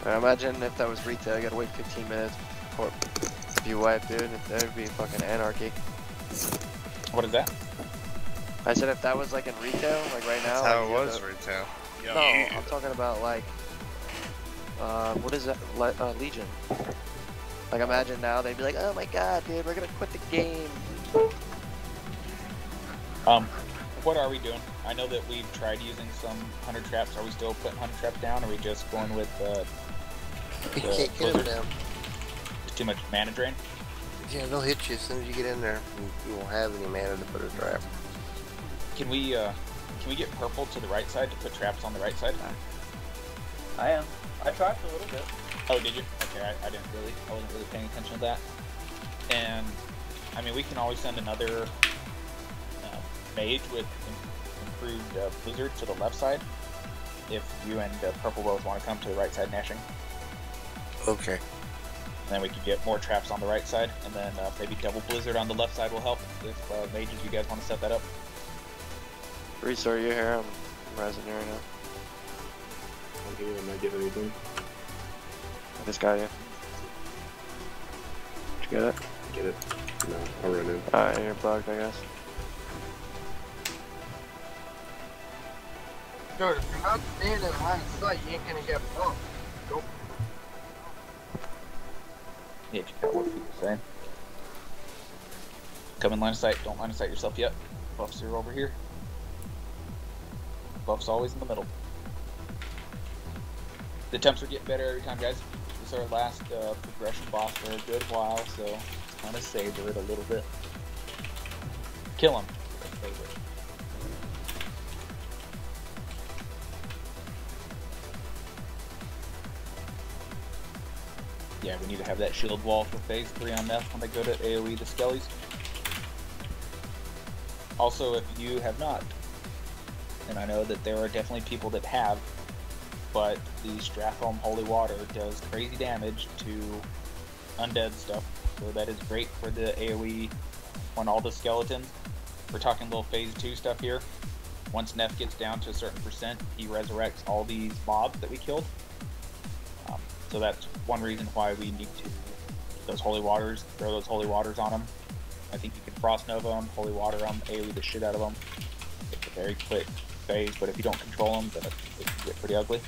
I imagine if that was retail, you gotta wait 15 minutes before if you wipe, dude. That would be fucking anarchy. What is that? I said if that was like in retail, like right now. That's how like, it was retail. No, I'm talking about like, what is that? Legion. Like imagine now they'd be like, oh my god, dude, we're gonna quit the game. What are we doing? I know that we've tried using some hunter traps. Are we still putting hunter traps down, or are we just going with You can't get them down. It's too much mana drain? Yeah, they'll hit you as soon as you get in there. You won't have any mana to put a trap. Can we get purple to the right side to put traps on the right side? I am. I tried a little bit. Oh, did you? Okay, I wasn't really paying attention to that. And, I mean, we can always send another mage with improved blizzard to the left side if you and purple both want to come to the right side nashing. Okay. And then we can get more traps on the right side, and then maybe double blizzard on the left side will help if mages, you guys want to set that up. Restore your hair. I'm rising here right now. I think I might get anything. I just got you. Did you get it? Get it? No, I'll run in. Alright, you're bugged, I guess. Dude, if you're not staying in line of sight, you ain't gonna get bumped. Go. Yeah, you got what people saying. Come in line of sight. Don't line of sight yourself yet. Buffs are over here. Buffs always in the middle. The attempts are getting better every time, guys. This is our last progression boss for a good while, so kind of savor it a little bit. Kill him. Yeah, we need to have that shield wall for phase 3 on Nef when they go to AoE the skellies. Also, if you have not, and I know that there are definitely people that have, but the Strathholm Holy Water does crazy damage to undead stuff, so that is great for the AoE on all the skeletons. We're talking little phase 2 stuff here. Once Nef gets down to a certain percent, he resurrects all these mobs that we killed. So that's one reason why we need to those holy waters, throw those holy waters on them. I think you can frost nova them, holy water them, AoE the shit out of them. It's a very quick phase, but if you don't control them, then it can get pretty ugly.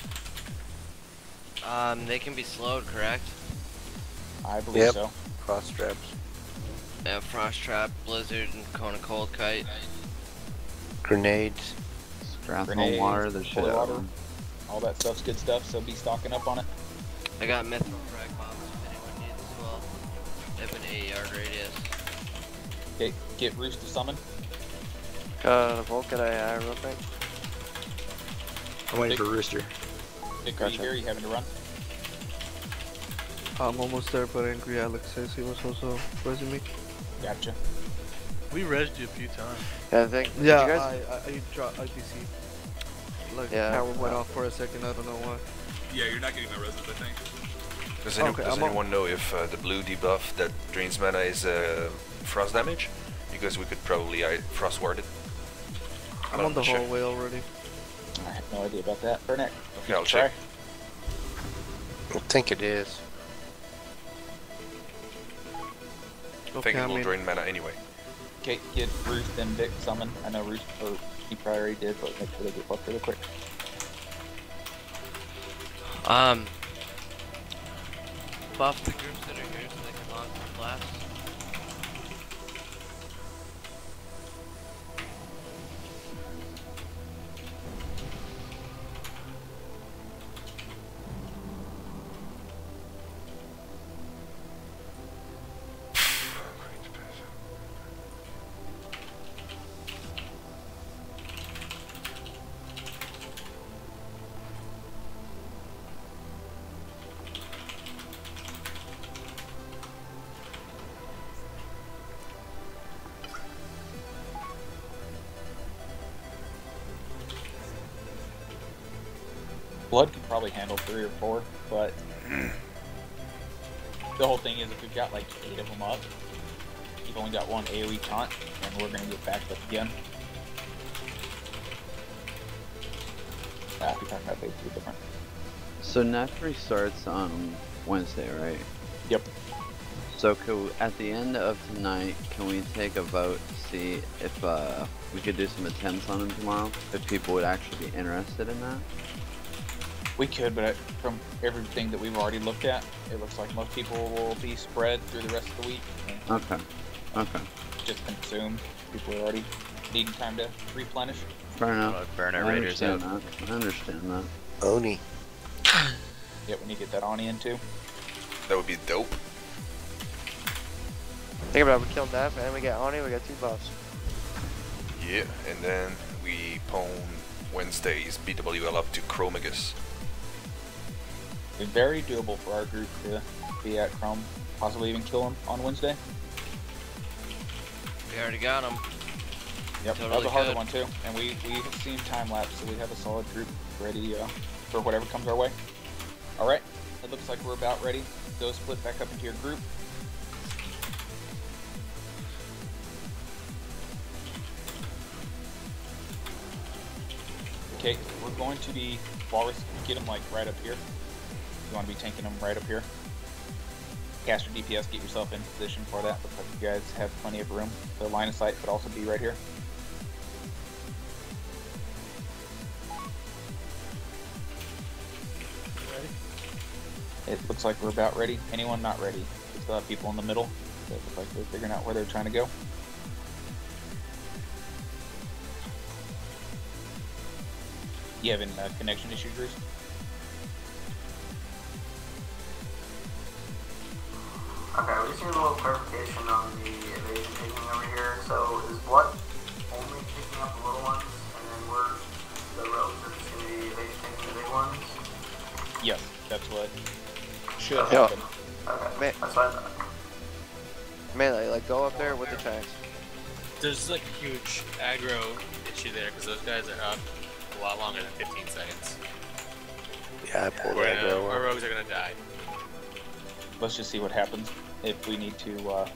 They can be slowed, correct? I believe so. Frost traps. Yeah, frost trap, blizzard, and cone of cold kite. Grenades. Strathholm water, the shit out of them. All that stuff's good stuff, so be stocking up on it. I got mithril frag bombs if anyone needs as well. They have an 8-yard radius. Okay, get Roost to summon. Volt, could I real quick? I'm waiting for Rooster. Nick, are you here? You having to run? I'm almost there, but Angry Alex says he was also resing me. Gotcha. We resed you a few times. Yeah, I think. Yeah, you guys... I dropped IPC. Like, yeah. power went off for a second, I don't know why. Yeah, you're not getting the reses, I think. Does anyone know if the blue debuff that drains mana is frost damage? Because we could probably frost ward it. I'm on the hallway already. I have no idea about that. Vernak, okay, I'll check. I think it is. I think it will drain mana anyway. Okay, get Roost and Vic summon. I know Roost, or he probably already did, but make sure they get buffed really quick. Buff the groups that are here so they can launch the blast. Blood could probably handle 3 or 4, but the whole thing is if we've got like 8 of them up, you've only got 1 AoE taunt, and we're gonna get backed up again. If you're talking about basically different. So Nefarian starts on Wednesday, right? Yep. So at the end of tonight, can we take a vote to see if we could do some attempts on him tomorrow? If people would actually be interested in that? We could, but from everything that we've already looked at, it looks like most people will be spread through the rest of the week. Okay. Okay. Just consumed. People are already needing time to replenish. Fair enough. Burn our I raiders understand out. that. I understand that. Oni. Yep, we need to get that Oni in too. That would be dope. Think about it, we killed Neff and we got Oni, we got 2 buffs. Yeah, and then we pawn Wednesday's BWL up to Chromaggus. It's very doable for our group to be at Chrome, possibly even kill him on Wednesday. We already got him. Yep, Totally that was a harder good. one too, and we've seen time lapse, so we have a solid group ready for whatever comes our way. All right, it looks like we're about ready. Go split back up into your group. Okay, we're going to be walrus. Get him like right up here. You want to be tanking him right up here. Cast your DPS, get yourself in position for that. Looks like you guys have plenty of room. The line of sight could also be right here. It looks like we're about ready. Anyone not ready? We still have people in the middle that look like they're figuring out where they're trying to go. You having connection issues, Bruce? Okay, we just need a little clarification on the evasion taking over here. So is Blood only picking up the little ones, and then the rogues are just going to be evasion taking the big ones? Yes, that's what should Yeah. happen. Okay, that's fine. Melee, like go up there with the tanks. There's like a huge aggro issue there because those guys are up a lot longer than 15 seconds. Yeah, I pulled that girl. Our rogues are gonna die. Let's just see what happens if we need to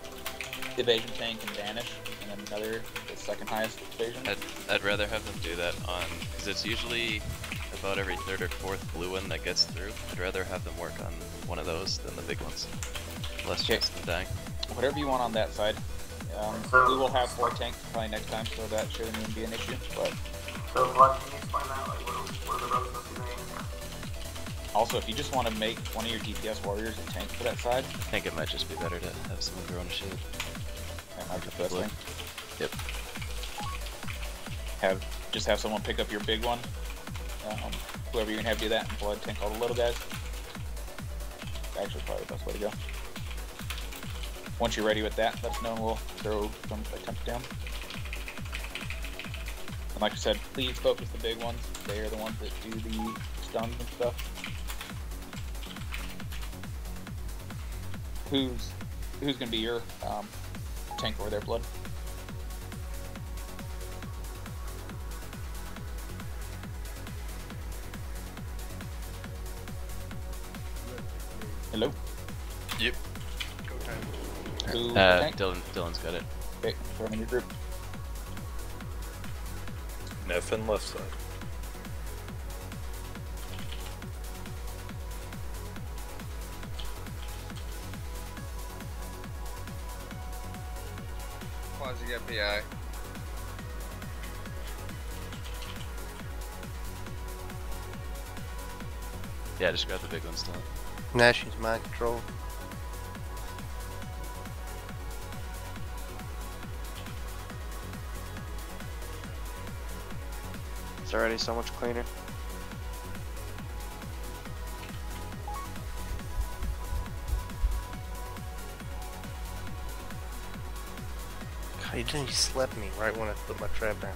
evasion tank and vanish, and then another the second highest evasion. I'd rather have them do that on, because it's usually about every 3rd or 4th blue one that gets through. I'd rather have them work on one of those than the big ones. Less chance of them dying. Whatever you want on that side. We will have 4 tanks probably next time, so that shouldn't even be an issue. But So, Blood, can you explain that? Like, what are the rogues supposed to be doing? also, if you just want to make one of your DPS warriors a tank for that side, I think it might just be better to have someone throw on a shield. that might be the best thing. Yep. Just have someone pick up your big one. Whoever you're gonna have do that, and Blood tank all the little guys. Actually, probably the best way to go. Once you're ready with that, let us know and we'll throw some attempts down. And like I said, please focus the big ones. They are the ones that do the stuns and stuff. Who's gonna be your tank over there, Blood? Hello? Yep. Who's the tank? Dylan's got it. Okay, throw him in your group. Neff and left side. Quasi get PI. Yeah, just grab the big ones, Dylan. Nash's mind control. It's already so much cleaner. God, you didn't just slap me right when I put my trap down.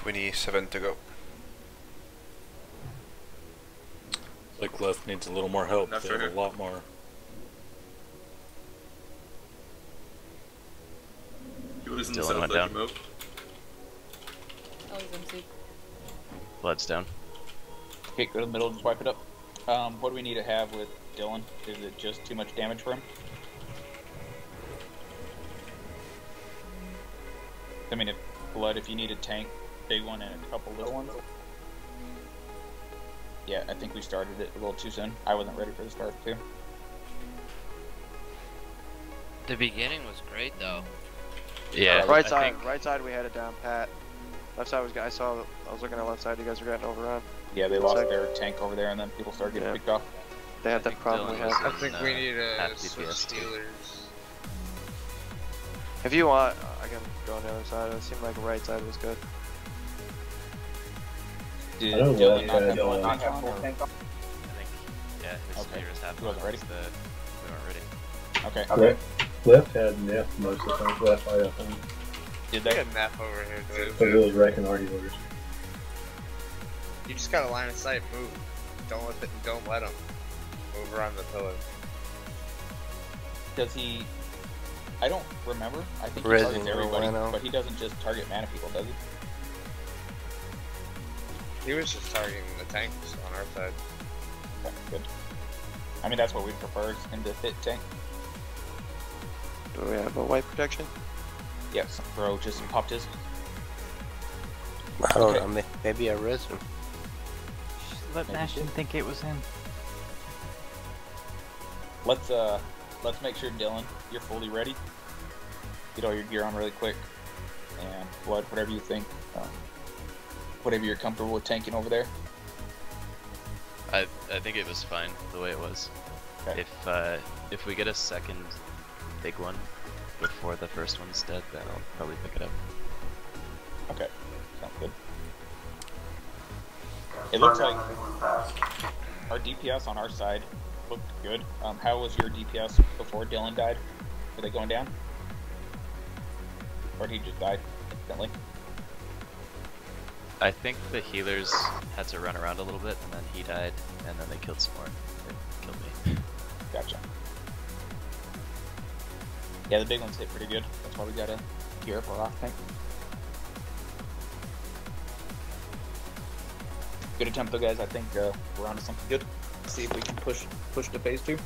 27 to go. Like left needs a little more help. That's They have right. a lot more. You losing the Dylan south went ledge down. remote? Oh, he's MC. Blood's down. Okay, go to the middle, just wipe it up. What do we need to have with Dylan? Is it just too much damage for him? I mean, if Blood, if you need a tank, big one and a couple little ones. Yeah, I think we started it a little too soon. I wasn't ready for the start too. The beginning was great though. Yeah. Right side we had it down pat. Left side was I was looking at left side. You guys were getting overrun. Yeah, they lost their tank over there, and then people started getting picked off. They had that problem we had. I think we need to switch Steelers. If you want, I can go on the other side. It seemed like right side was good. Did I don't Dylan know, not have full tank on? I think, yeah, his spears have He wasn't ready? We weren't ready. Okay. Left had Nef most of the time. Left, right, I think. Did they had Nef over here too? But it was wrecking already orders. You just gotta line of sight, move. Don't let him move around the pillars. Does he? I don't remember. I think he Resident targets everybody, Rhino. but he doesn't just target mana people, does he? He was just targeting the tanks on our side. Okay, good. I mean, that's what we prefer, is him to hit tank. Do we have a white protection? Yes, bro just popped his. I don't know, maybe I res him. Let Nashton think it was him. Let's make sure, Dylan, you're fully ready. Get all your gear on really quick, and Blood, whatever you think, whatever you're comfortable with tanking over there. I think it was fine the way it was. Okay. If we get a second big one before the first one's dead, then I'll probably pick it up. Okay, sounds good. It looks like our DPS on our side looked good. How was your DPS before Dylan died? Were they going down? Or did he just die instantly? I think the healers had to run around a little bit, and then he died, and then they killed some more. They killed me. Gotcha. Yeah, the big ones hit pretty good. That's why we gotta gear up our off tank. Good attempt though, guys. I think we're onto something good. Let's see if we can push to phase 2.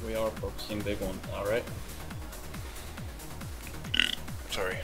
We are focusing big one, alright? Sorry.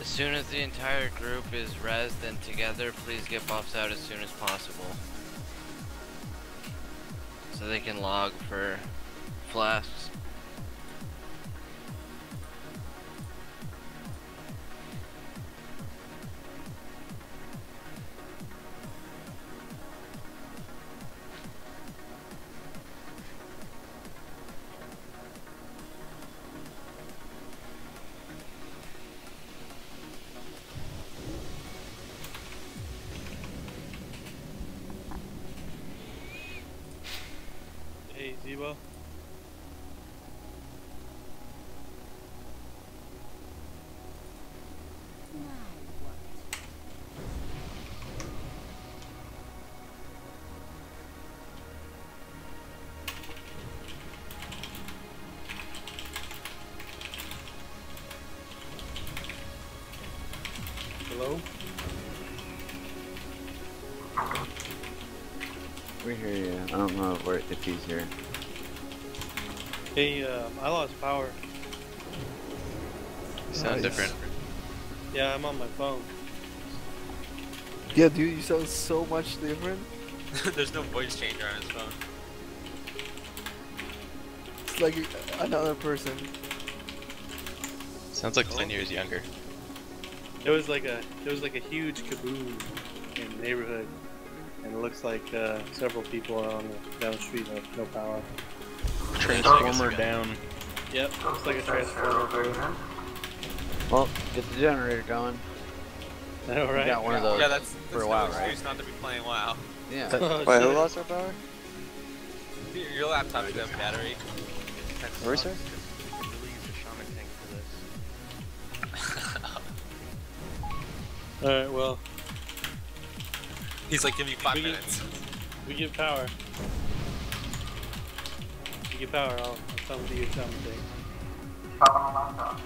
As soon as the entire group is rezzed and together, please get buffs out as soon as possible. So they can log for flasks. Hey, Zebo. Hello? We hear you. I don't know if he's here. Hey, I lost power. You sound different. Yeah, I'm on my phone. Yeah, dude, you sound so much different. There's no voice changer on his phone. It's like another person. Sounds like 10 years younger. It was like a huge kaboom in the neighborhood, and it looks like several people are on the down the street with no power. Transformer down. Yep, looks like a transformer. Well, get the generator going. I know, right? We got one of those Yeah, that's for a no while, excuse right? not to be playing WoW. Yeah. Wait, who lost their power? Your laptop is have battery. Where is it? Alright, well. He's like, give me 5 minutes. We get power. We get power, I'll come to you something. Pop on the laptop.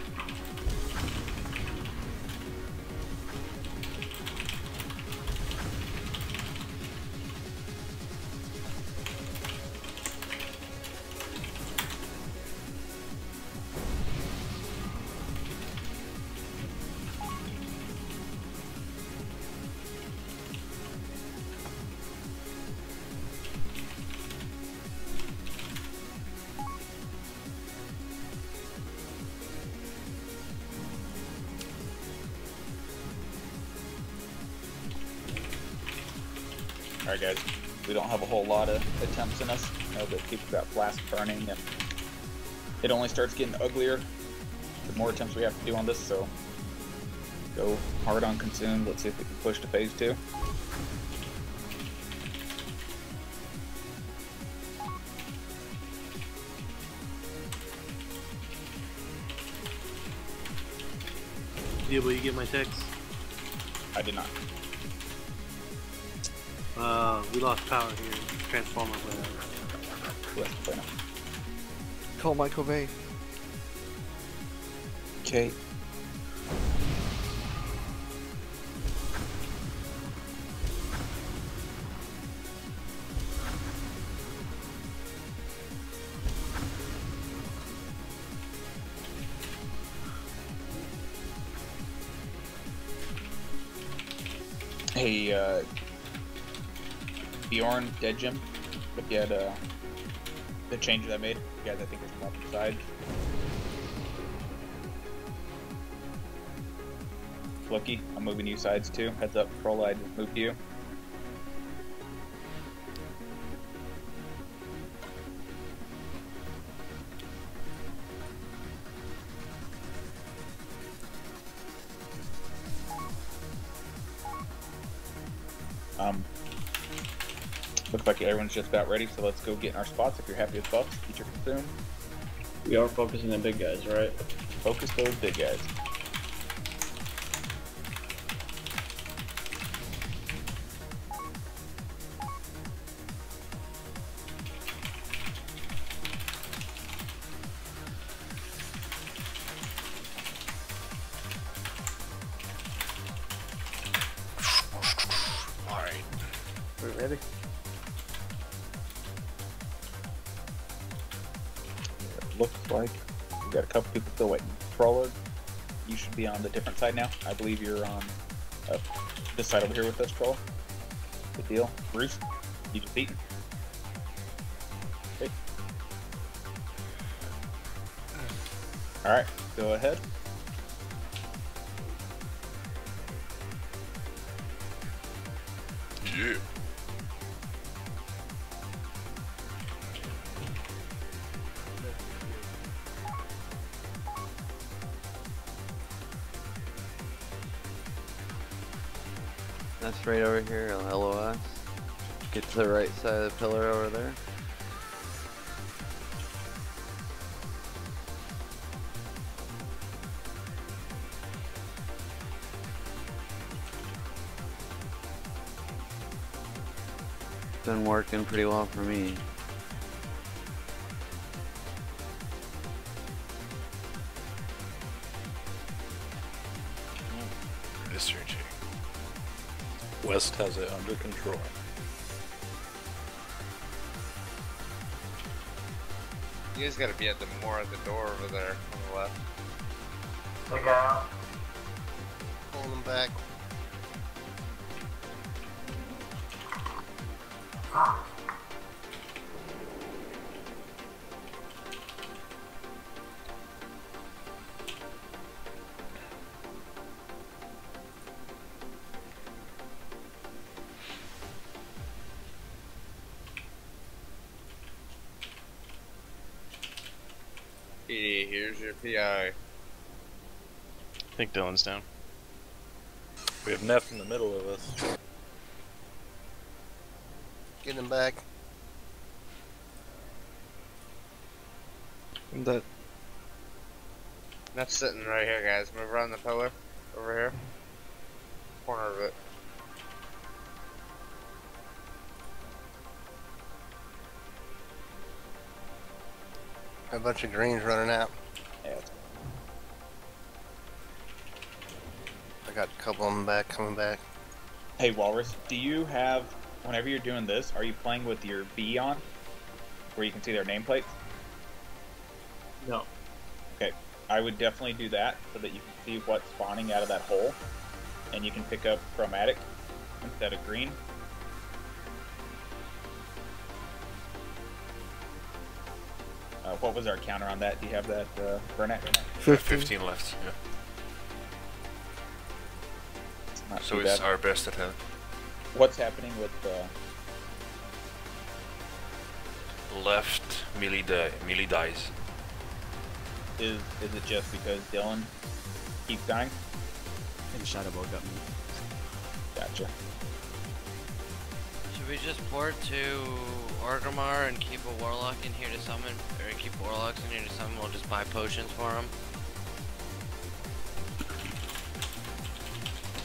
Alright guys, we don't have a whole lot of attempts in us. I know that people got flask burning and it only starts getting uglier the more attempts we have to do on this, so go hard on consume. Let's see if we can push to phase 2. Yeah, will you get my text? I did not. We lost power here. Transformer went out. Who has to play now? Call Michael Bay. Okay. Hey, Bjorn, Dead Jim, look at the changes I made. Guys, I think it's come up inside. Lucky, I'm moving you sides too. Heads up, Troll, I just moved you. Looks like everyone's just about ready, so let's go get in our spots. If you're happy with buffs, get your consume. We are focusing on big guys, right? Focus those big guys. Alright. We're ready. Looks like we got a couple people still waiting. Prologue, you should be on the different side now. I believe you're on this side over here with us, Troll. Good deal. Bruce, you defeat. Okay. Alright, go ahead. Yeah. That's right over here on LOS. Get to the right side of the pillar over there. Been working pretty well for me. Researching. West has it under control. You guys gotta be at the more at the door over there on the left. Take out. Hold them back. Hey, here's your PI. I think Dylan's down. We have Neff in the middle of us. Get him back. I'm dead. Neff's sitting right here, guys. Move around the pillar. Over here. Corner of it. A bunch of greens running out. Yeah. I got a couple of them back, coming back. Hey Walrus, do you have, whenever you're doing this, are you playing with your B on? Where you can see their nameplates? No. Okay, I would definitely do that so that you can see what's spawning out of that hole. And you can pick up chromatic instead of green. What was our counter on that? Do you have that, Vernak? 15 left, yeah. Not So too it's bad. our best at hand. What's happening with Left, melee dies. Is it just because Dylan keeps dying? And Shadow Ball got me. Gotcha. Should we just port to Orgrimmar and keep a Warlock in here to summon, or keep Warlocks in here to summon? We'll just buy potions for them.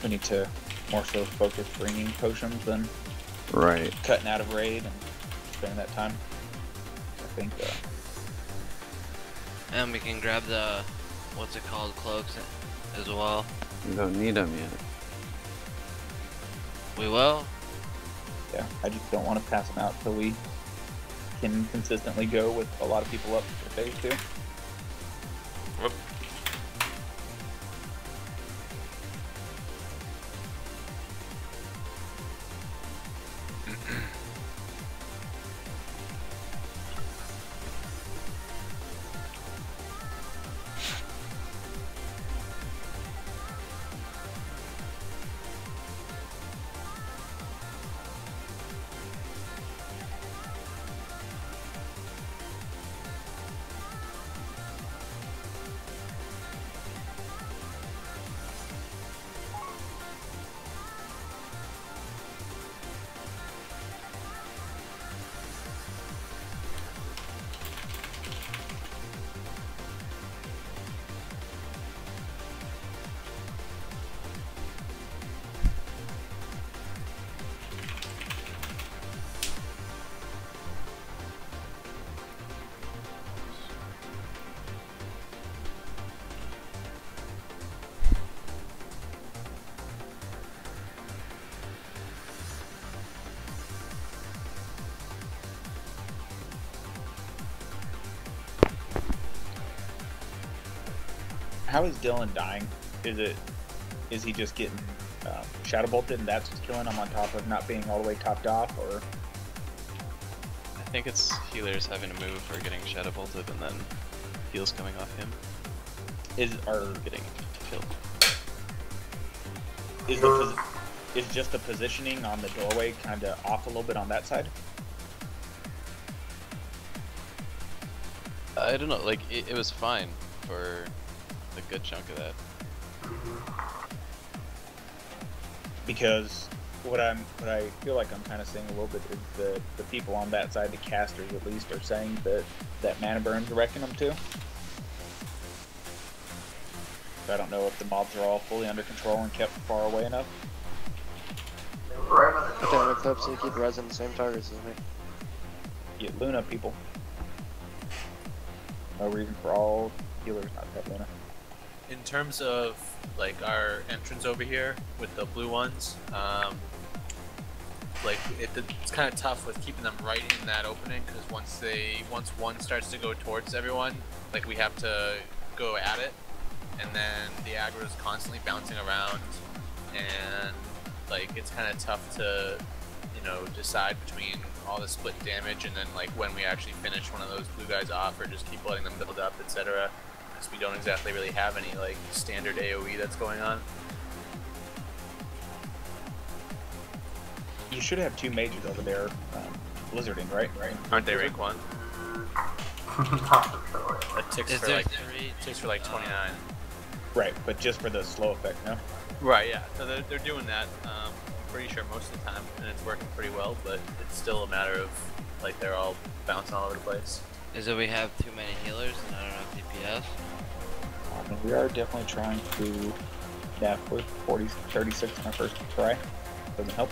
We need to more so focus bringing potions than Right. cutting out of raid and spending that time. I think. And we can grab the, what's it called, cloaks as well. You don't need them yet. We will. Yeah, I just don't want to pass them out so we can consistently go with a lot of people up for phase 2. Whoop. How is Dylan dying? Is he just getting shadow bolted and that's what's killing him on top of not being all the way topped off, or? I think it's healers having to move or getting shadow bolted and then heals coming off him. Getting killed. Is just the positioning on the doorway kind of off a little bit on that side? I don't know, like, it was fine for a good chunk of that. Because what I feel like I'm kind of saying a little bit is the people on that side, the casters at least, are saying that mana burn's wrecking them too. So I don't know if the mobs are all fully under control and kept far away enough. Damn, Eclipse, you keep resin the same targets as me. Get Luna, people. No reason for all healers not to have Luna. In terms of like our entrance over here with the blue ones, like it's kind of tough with keeping them right in that opening because once one starts to go towards everyone, like we have to go at it, and then the aggro is constantly bouncing around, and like it's kind of tough to, you know, decide between all the split damage and then like when we actually finish one of those blue guys off or just keep letting them build up, etc. Because we don't exactly really have any like standard AoE that's going on. You should have 2 mages over there, blizzarding, right? Aren't they rank 1? That ticks for like 29. Right, but just for the slow effect, no? Right, yeah. So they're doing that. I'm pretty sure most of the time, and it's working pretty well. But it's still a matter of like they're all bouncing all over the place. Is it we have too many healers and not enough DPS? I mean, we are definitely trying to nap with 36 on our first try. Doesn't help.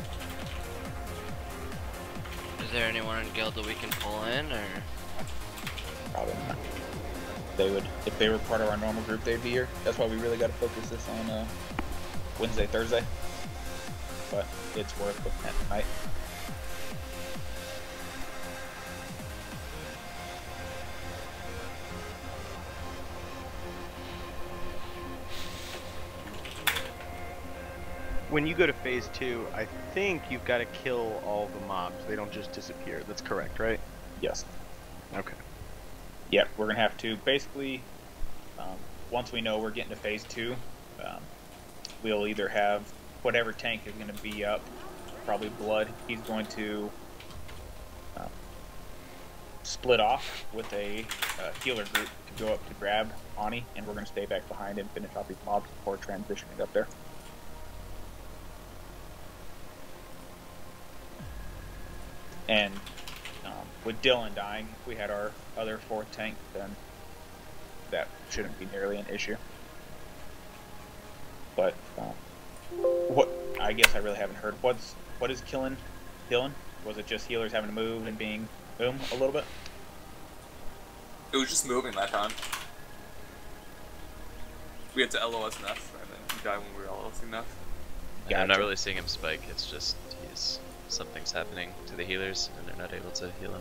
Is there anyone in guild that we can pull in, or? Probably not. They would, if they were part of our normal group, they'd be here. That's why we really got to focus this on Wednesday, Thursday. But it's worth looking at tonight. When you go to phase 2, I think you've got to kill all the mobs. They don't just disappear. That's correct, right? Yes. Okay. Yeah, we're going to have to basically, once we know we're getting to phase 2, we'll either have whatever tank is going to be up, probably Blood, he's going to split off with a healer group to go up to grab Ani, and we're going to stay back behind and finish off these mobs before transitioning up there. And with Dylan dying, if we had our other 4th tank, then that shouldn't be nearly an issue. But what I guess I really haven't heard. What is killing Dylan? Was it just healers having to move and being boom a little bit? It was just moving that time. We had to LOS Nef, and then he died when we were LOSing Nef. Yeah, I'm not really seeing him spike. It's just something's happening to the healers, and they're not able to heal him.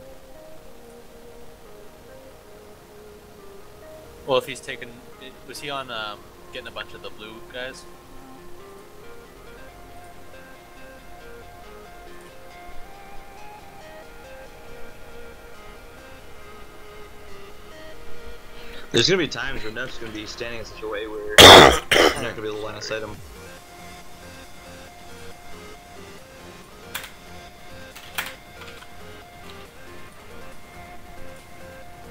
Well, if he's taken, was he on getting a bunch of the blue guys? There's gonna be times where Nef's gonna be standing in such a way where you're not gonna be able to line of sight him.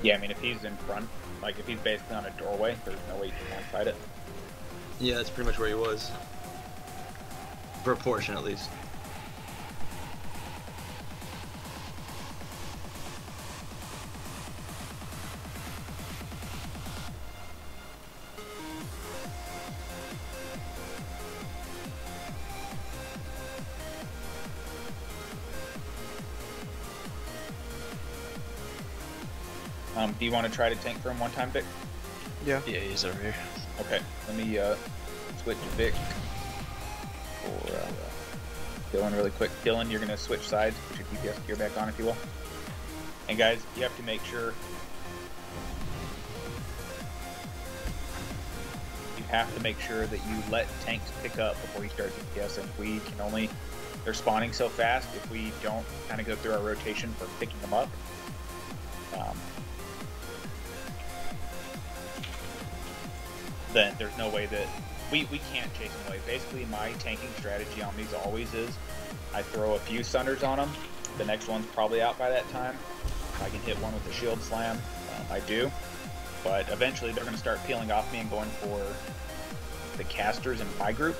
Yeah, I mean, if he's in front, like if he's basically on a doorway, there's no way you can one-side it. Yeah, that's pretty much where he was. For a portion, at least. Do you want to try to tank for him one time, Vic? Yeah. Yeah, he's over here. Okay, let me switch Vic for Dylan really quick. Dylan, you're going to switch sides, put your DPS gear back on if you will. And guys, you have to make sure that you let tanks pick up before you start DPSing. We can only, they're spawning so fast, if we don't kind of go through our rotation for picking them up, then there's no way that we can't chase them away. Basically, my tanking strategy on these always is I throw a few Sunders on them. The next one's probably out by that time. If I can hit one with a shield slam, I do. But eventually they're going to start peeling off me and going for the casters in my group.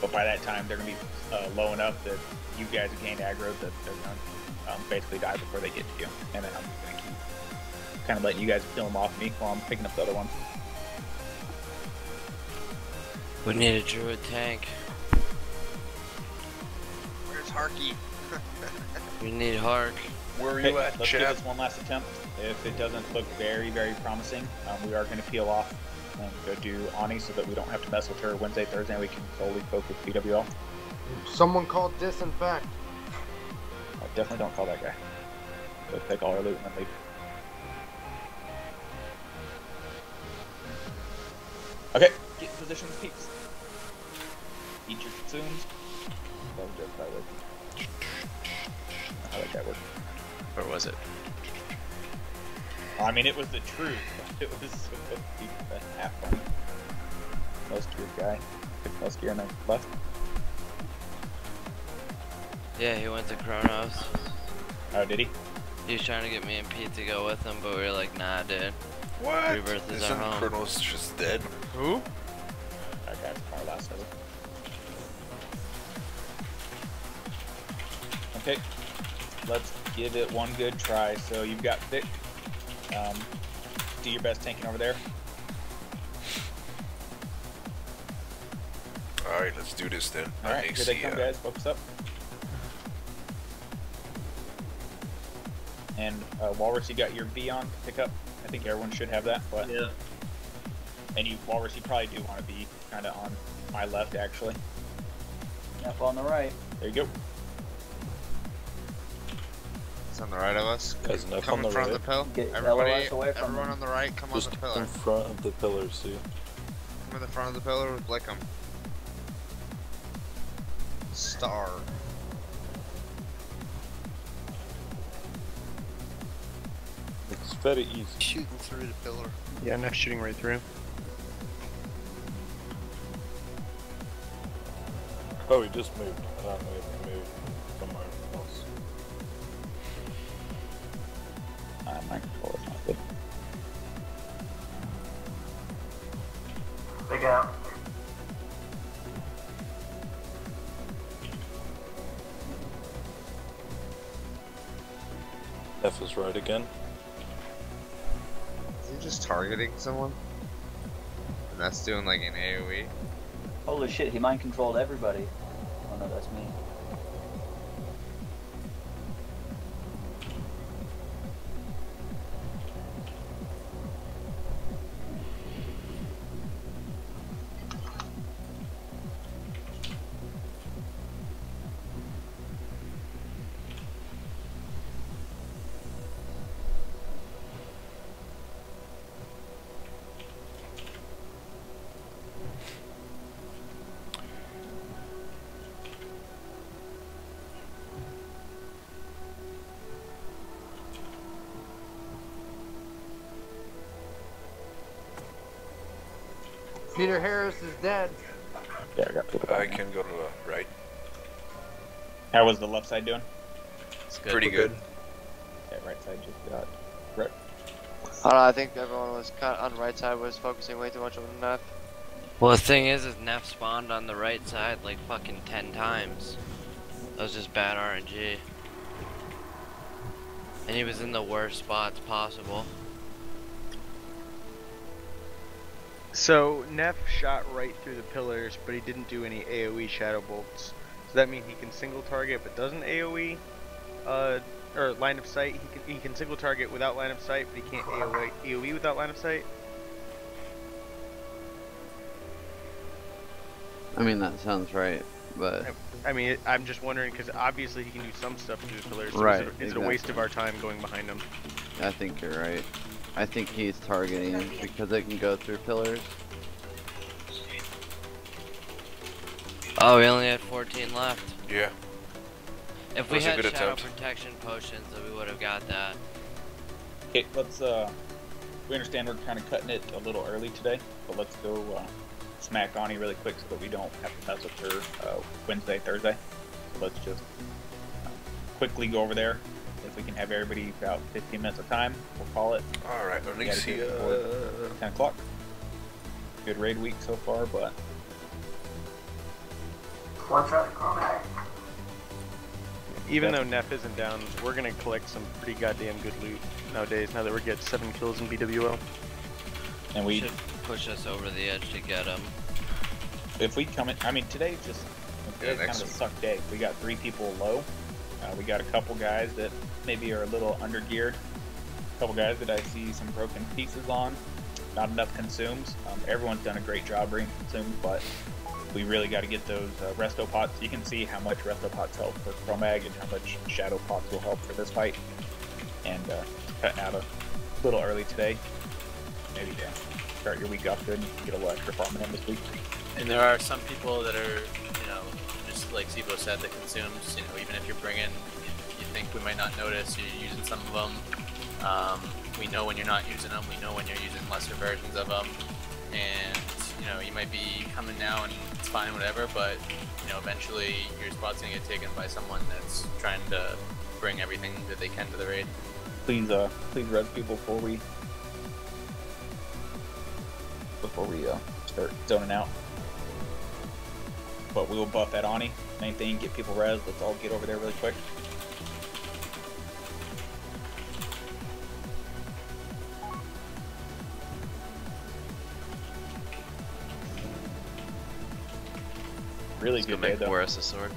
But by that time, they're going to be low enough that you guys have gained aggro that they're going to basically die before they get to you. And then I'm just going to keep kind of letting you guys peel them off me while I'm picking up the other ones. We need a druid tank. Where's Harky? We need Hark. Where are you at, Let's give this one last attempt. If it doesn't look very, very promising, we are going to peel off and go do Ani so that we don't have to mess with her Wednesday, Thursday, and we can solely focus PWL. Someone called disinfect. definitely don't call that guy. Go take all our loot and then leave. Okay, get in position, peeps. Eat your consumes. That was just probably how that guy worked. Or was it? I mean, it was the truth. It was supposed to be half funny. Most gear guy. Most gear on the left. Yeah, he went to Kronos. Oh, did he? He was trying to get me and Pete to go with him, but we were like, nah, dude. What? Rebirth is Isn't our home. Chronos just dead? Who? That guy's our last server. Okay, let's give it one good try. So you've got Vic. Do your best tanking over there. Alright, let's do this then. Alright, here they come, guys. Focus up. And Walrus, you got your V on pick up. I think everyone should have that. But yeah. And you, Walrus, you probably do want to be kind of on my left, actually. Up on the right. There you go. It's on the right of us. Guys, enough Come on in the front right. of the pill. Get Everybody, LOS away from everyone them. on the right, come Just on the pillar. in front of the pillar, see? Come in the front of the pillar with Blickum. Star. It's very easy. Shooting through the pillar. Yeah, I'm not shooting right through. Oh, he just moved. I don't know if he moved somewhere else. My controller's not good. Big out. F is right again. Is he just targeting someone? And that's doing like an AoE? Holy shit, he mind controlled everybody. Oh no, that's me. Peter Harris is dead. Yeah, I got people. I can go to the right. How was the left side doing? It's good. Pretty good. Yeah, right side just got right. I don't know, I think everyone was kind of on the right side was focusing way too much on the Nef. Well, the thing is Neff spawned on the right side like fucking 10 times. That was just bad RNG. And he was in the worst spots possible. So, Neff shot right through the pillars, but he didn't do any AoE shadow bolts. Does that mean he can single target but doesn't AoE? Or line of sight? He can single target without line of sight, but he can't AoE without line of sight? I mean, that sounds right, but... I mean, I'm just wondering, because obviously he can do some stuff through the pillars, so Right, is it a waste of our time going behind him? I think you're right. I think he's targeting because they can go through pillars. Oh, we only had 14 left. Yeah. If we had shadow protection potions, then we would have got that. Okay, let's we understand we're kind of cutting it a little early today, but let's go smack Ani really quick so that we don't have to mess with her Wednesday, Thursday. So let's just quickly go over there. If we can have everybody about 15 minutes of time, we'll call it. Alright, Elysium. 10 o'clock. Good raid week so far, but... One shot at Chromaggus. Even though Neff isn't down, we're gonna collect some pretty goddamn good loot nowadays, now that we're getting 7 kills in BWL. And we should push us over the edge to get them. If we come in, I mean, today's just today's kind of a suck day. We got 3 people low. We got a couple guys that maybe are a little under geared. A couple guys that I see some broken pieces on. Not enough consumes. Everyone's done a great job bringing consumes, but we really got to get those resto pots. You can see how much resto pots help for Chromag and how much shadow pots will help for this fight. And cutting out a little early today. Maybe start your week off good and you can get a little extra farming in this week. And there are some people that are, you know, just like Zibo said, that consumes, you know, even if you're bringing, you think we might not notice, you're using some of them. We know when you're not using them, we know when you're using lesser versions of them. And, you know, you might be coming now and it's fine, whatever, but, you know, eventually your spot's gonna get taken by someone that's trying to bring everything that they can to the raid. Please res people before we start zoning out. But we will buff that Ani. Main thing, get people res. Let's all get over there really quick. Really good day, though. Boris a sword.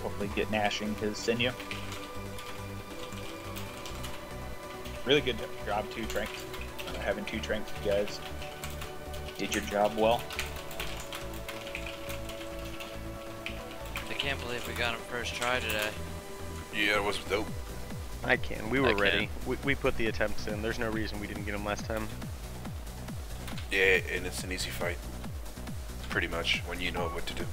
Hopefully get gnashing his sinew. Really good job, 2 Trank. Having 2 Trank, you guys did your job well. I can't believe we got him first try today. Yeah, it was dope. I can. We were ready. We put the attempts in. There's no reason we didn't get him last time. Yeah, and it's an easy fight. Pretty much, when you know what to do.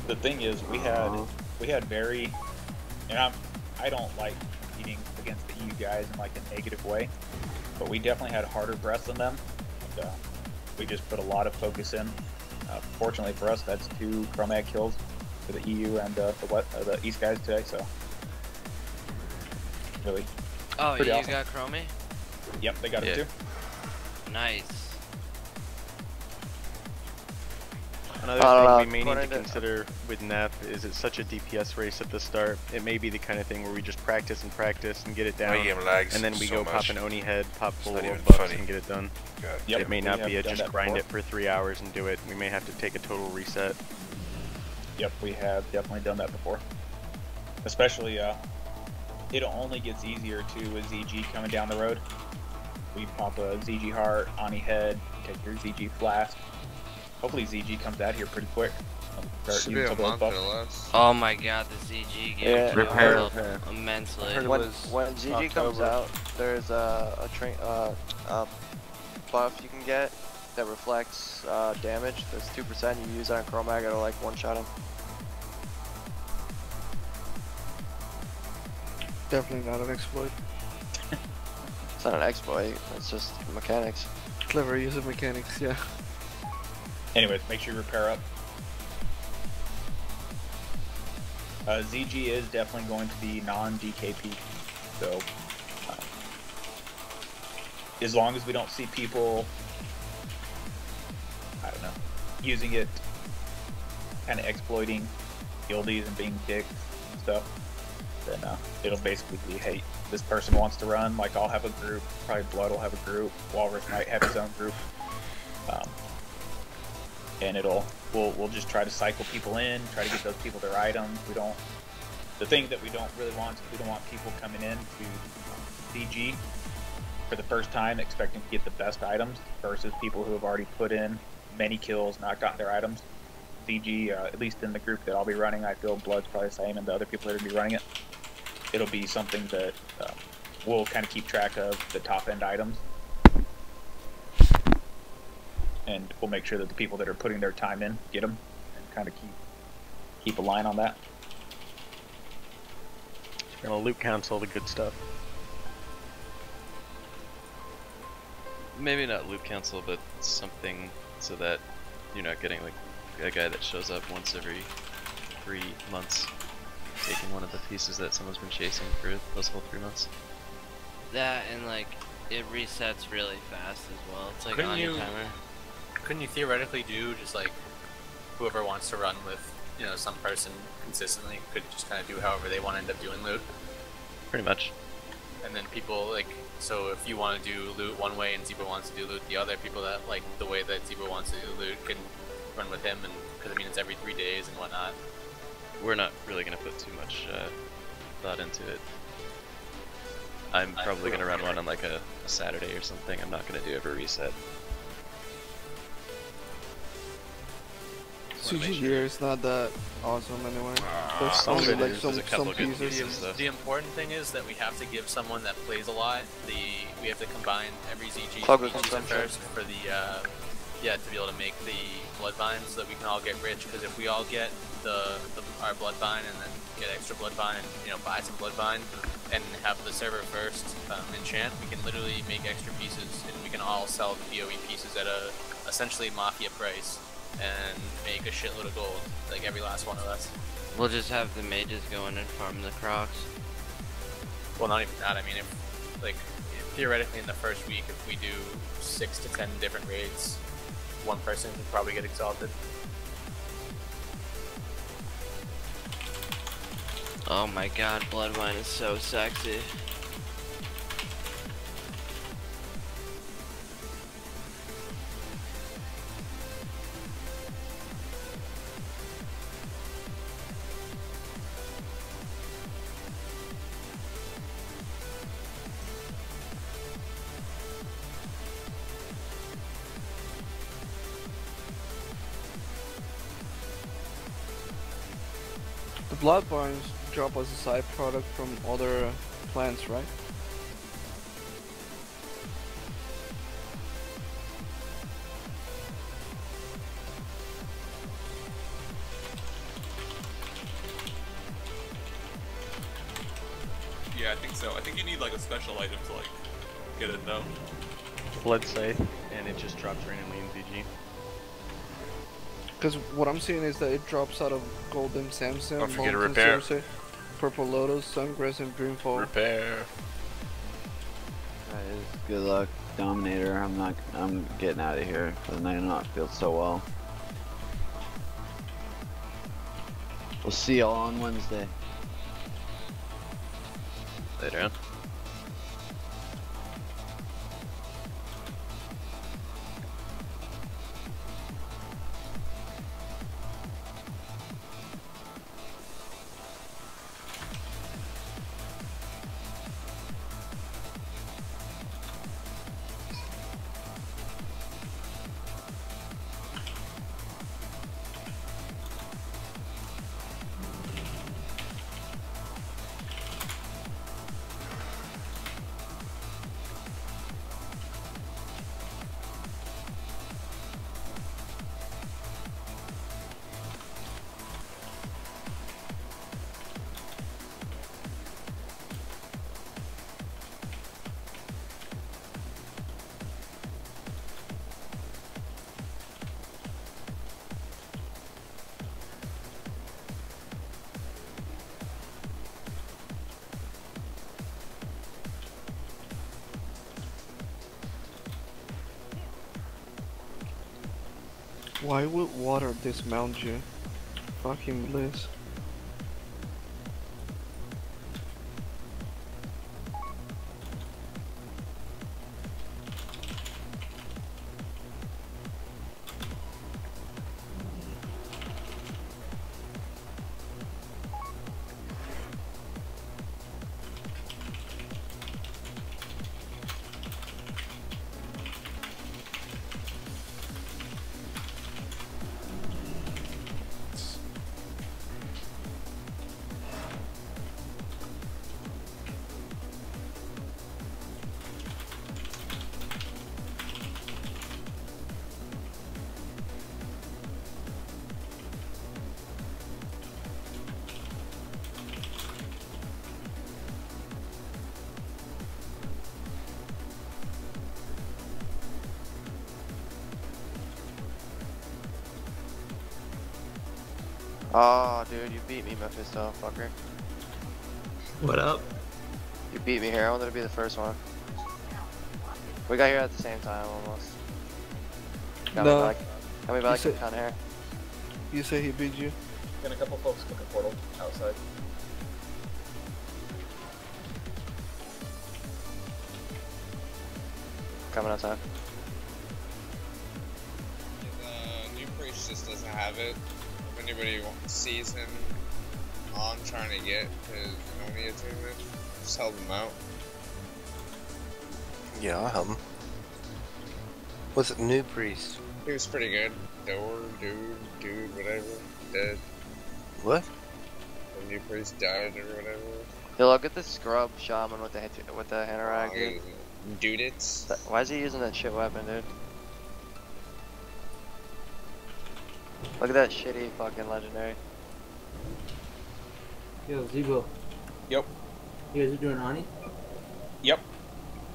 The thing is, we had very, and I don't like competing against the EU guys in like a negative way, but we definitely had harder breaths than them. And, we just put a lot of focus in. Fortunately for us, that's 2 Chromag kills for the EU and the East guys today. So really. Oh, you awesome. got Chromie? Yep, they got it too. Nice. Another thing we may need to consider with Nef is it's such a DPS race at the start. It may be the kind of thing where we just practice and get it down, and then we go pop an Oni head, pop full of buffs and get it done. Yep, it may not be a just grind it for 3 hours and do it. We may have to take a total reset. Yep, we have definitely done that before. Especially, it only gets easier too with ZG coming down the road. We pop a ZG Heart, Ani Head, take your ZG Flask. Hopefully ZG comes out here pretty quick. Should be a month or less. Oh my god, the ZG game repair immensely. When ZG comes out, there's a buff you can get that reflects damage. There's 2% you use on Chromag to like one-shot him. Definitely not an exploit. It's not an exploit, it's just mechanics. Clever use of mechanics, yeah. Anyways, make sure you repair up. ZG is definitely going to be non-DKP, so as long as we don't see people, I don't know, using it, kind of exploiting guildies and being dicks and stuff, then it'll basically be, hey, this person wants to run, like I'll have a group, probably Blood will have a group, Walrus might have his own group. And we'll just try to cycle people in, try to get those people their items. The thing that we don't really want is we don't want people coming in to DG for the first time expecting to get the best items versus people who have already put in many kills, not gotten their items. DG, at least in the group that I'll be running, I feel Blood's probably the same, and the other people that are going to be running it. It'll be something that we'll kind of keep track of the top end items. And we'll make sure that the people that are putting their time in get them, and kind of keep a line on that. We're gonna loot council the good stuff. Maybe not loot council, but something so that you're not getting like a guy that shows up once every 3 months, taking one of the pieces that someone's been chasing for those whole 3 months. That and like it resets really fast as well. It's like Couldn't on your you- timer. Couldn't you theoretically do just like whoever wants to run with, you know, some person consistently could just kind of do however they want to end up doing loot? Pretty much. And then people like, so if you want to do loot one way and Zebra wants to do loot the other, people that like the way that Zebra wants to do loot can run with him, and because I mean it's every 3 days and whatnot. We're not really gonna put too much thought into it. I'm probably gonna run one on like a Saturday or something. I'm not gonna do every reset. just want to make CG sure. gear is not that awesome anyway. There's some only of it like is. some There's a couple good pieces. pieces, though. The important thing is that we have to give someone that plays a lot we have to combine every ZG Plug with species consumption. first for the to be able to make the bloodvine so that we can all get rich. Because if we all get our bloodvine and then get extra bloodvine and buy some bloodvine and have the server first enchant, we can literally make extra pieces and we can all sell the PoE pieces at a essentially mafia price and make a shitload of gold, like every last one of us. We'll just have the mages go in and farm the crocs. Well, not even that. I mean, if theoretically in the first week, if we do 6 to 10 different raids, one person could probably get exalted. Oh my god, bloodwine is so sexy. The bloodvines drop as a side product from other plants, right? Yeah, I think so. I think you need like a special item to like get it though. Blood Scythe, and it just drops randomly in ZG. Because what I'm seeing is that it drops out of Golden Samson, Don't forget to Molten repair. Cersei, Purple Lotus, Sungrass, and Dreamfall. Repair. Guys, good luck, Dominator. I'm getting out of here for the night. I not feel so well. We'll see y'all on Wednesday. Later on. Why would water dismount you? Fucking bliss. Oh, dude, you beat me, Mephisto, fucker. What up? You beat me here. I wanted to be the first one. We got here at the same time, almost. Got me back. Got me back in kind of here. You say he beat you? And a couple folks took a portal outside. Coming outside. The new priest just doesn't have it. If anybody sees him on trying to get his Oni attunement, just help him out. Yeah, I'll help him. What's it, new priest? He was pretty good. Dude, whatever. Dead. What? The new priest died or whatever. Yo, look at the scrub shaman with the Hanorag, dude. Dude, it's. Why is he using that shit weapon, dude? Look at that shitty fucking legendary. Yo, Zebo. Yep. You guys are doing Ani? Yep.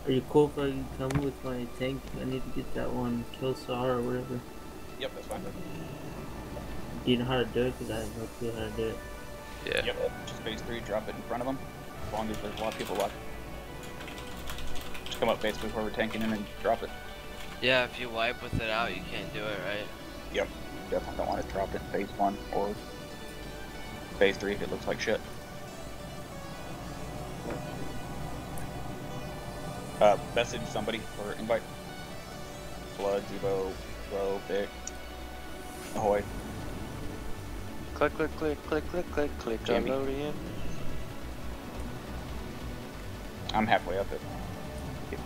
Are you cool if I come with my tank? I need to get that one kill Sahara or whatever. Yep, that's fine. Do you know how to do it? Because I have no clue how to do it. Yeah. Yep. Just phase 3, drop it in front of them. As long as there's a lot of people left. Just come up basically where we're tanking in and drop it. Yeah, if you wipe with it out, you can't do it, right? Yep. Definitely don't want to drop it in phase 1 or phase 3 if it looks like shit. Message somebody for invite. Flood, Zebo, Ro, Vic, Ahoy. Click. Jamie. Downloading. I'm halfway up it. Yeah.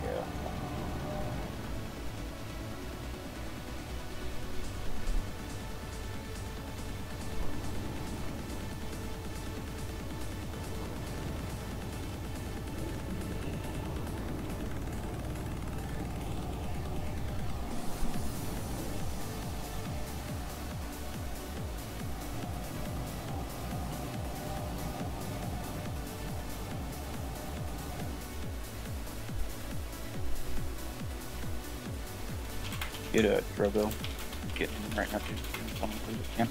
Get a Drogo. Get him right now, dude. Someone please can.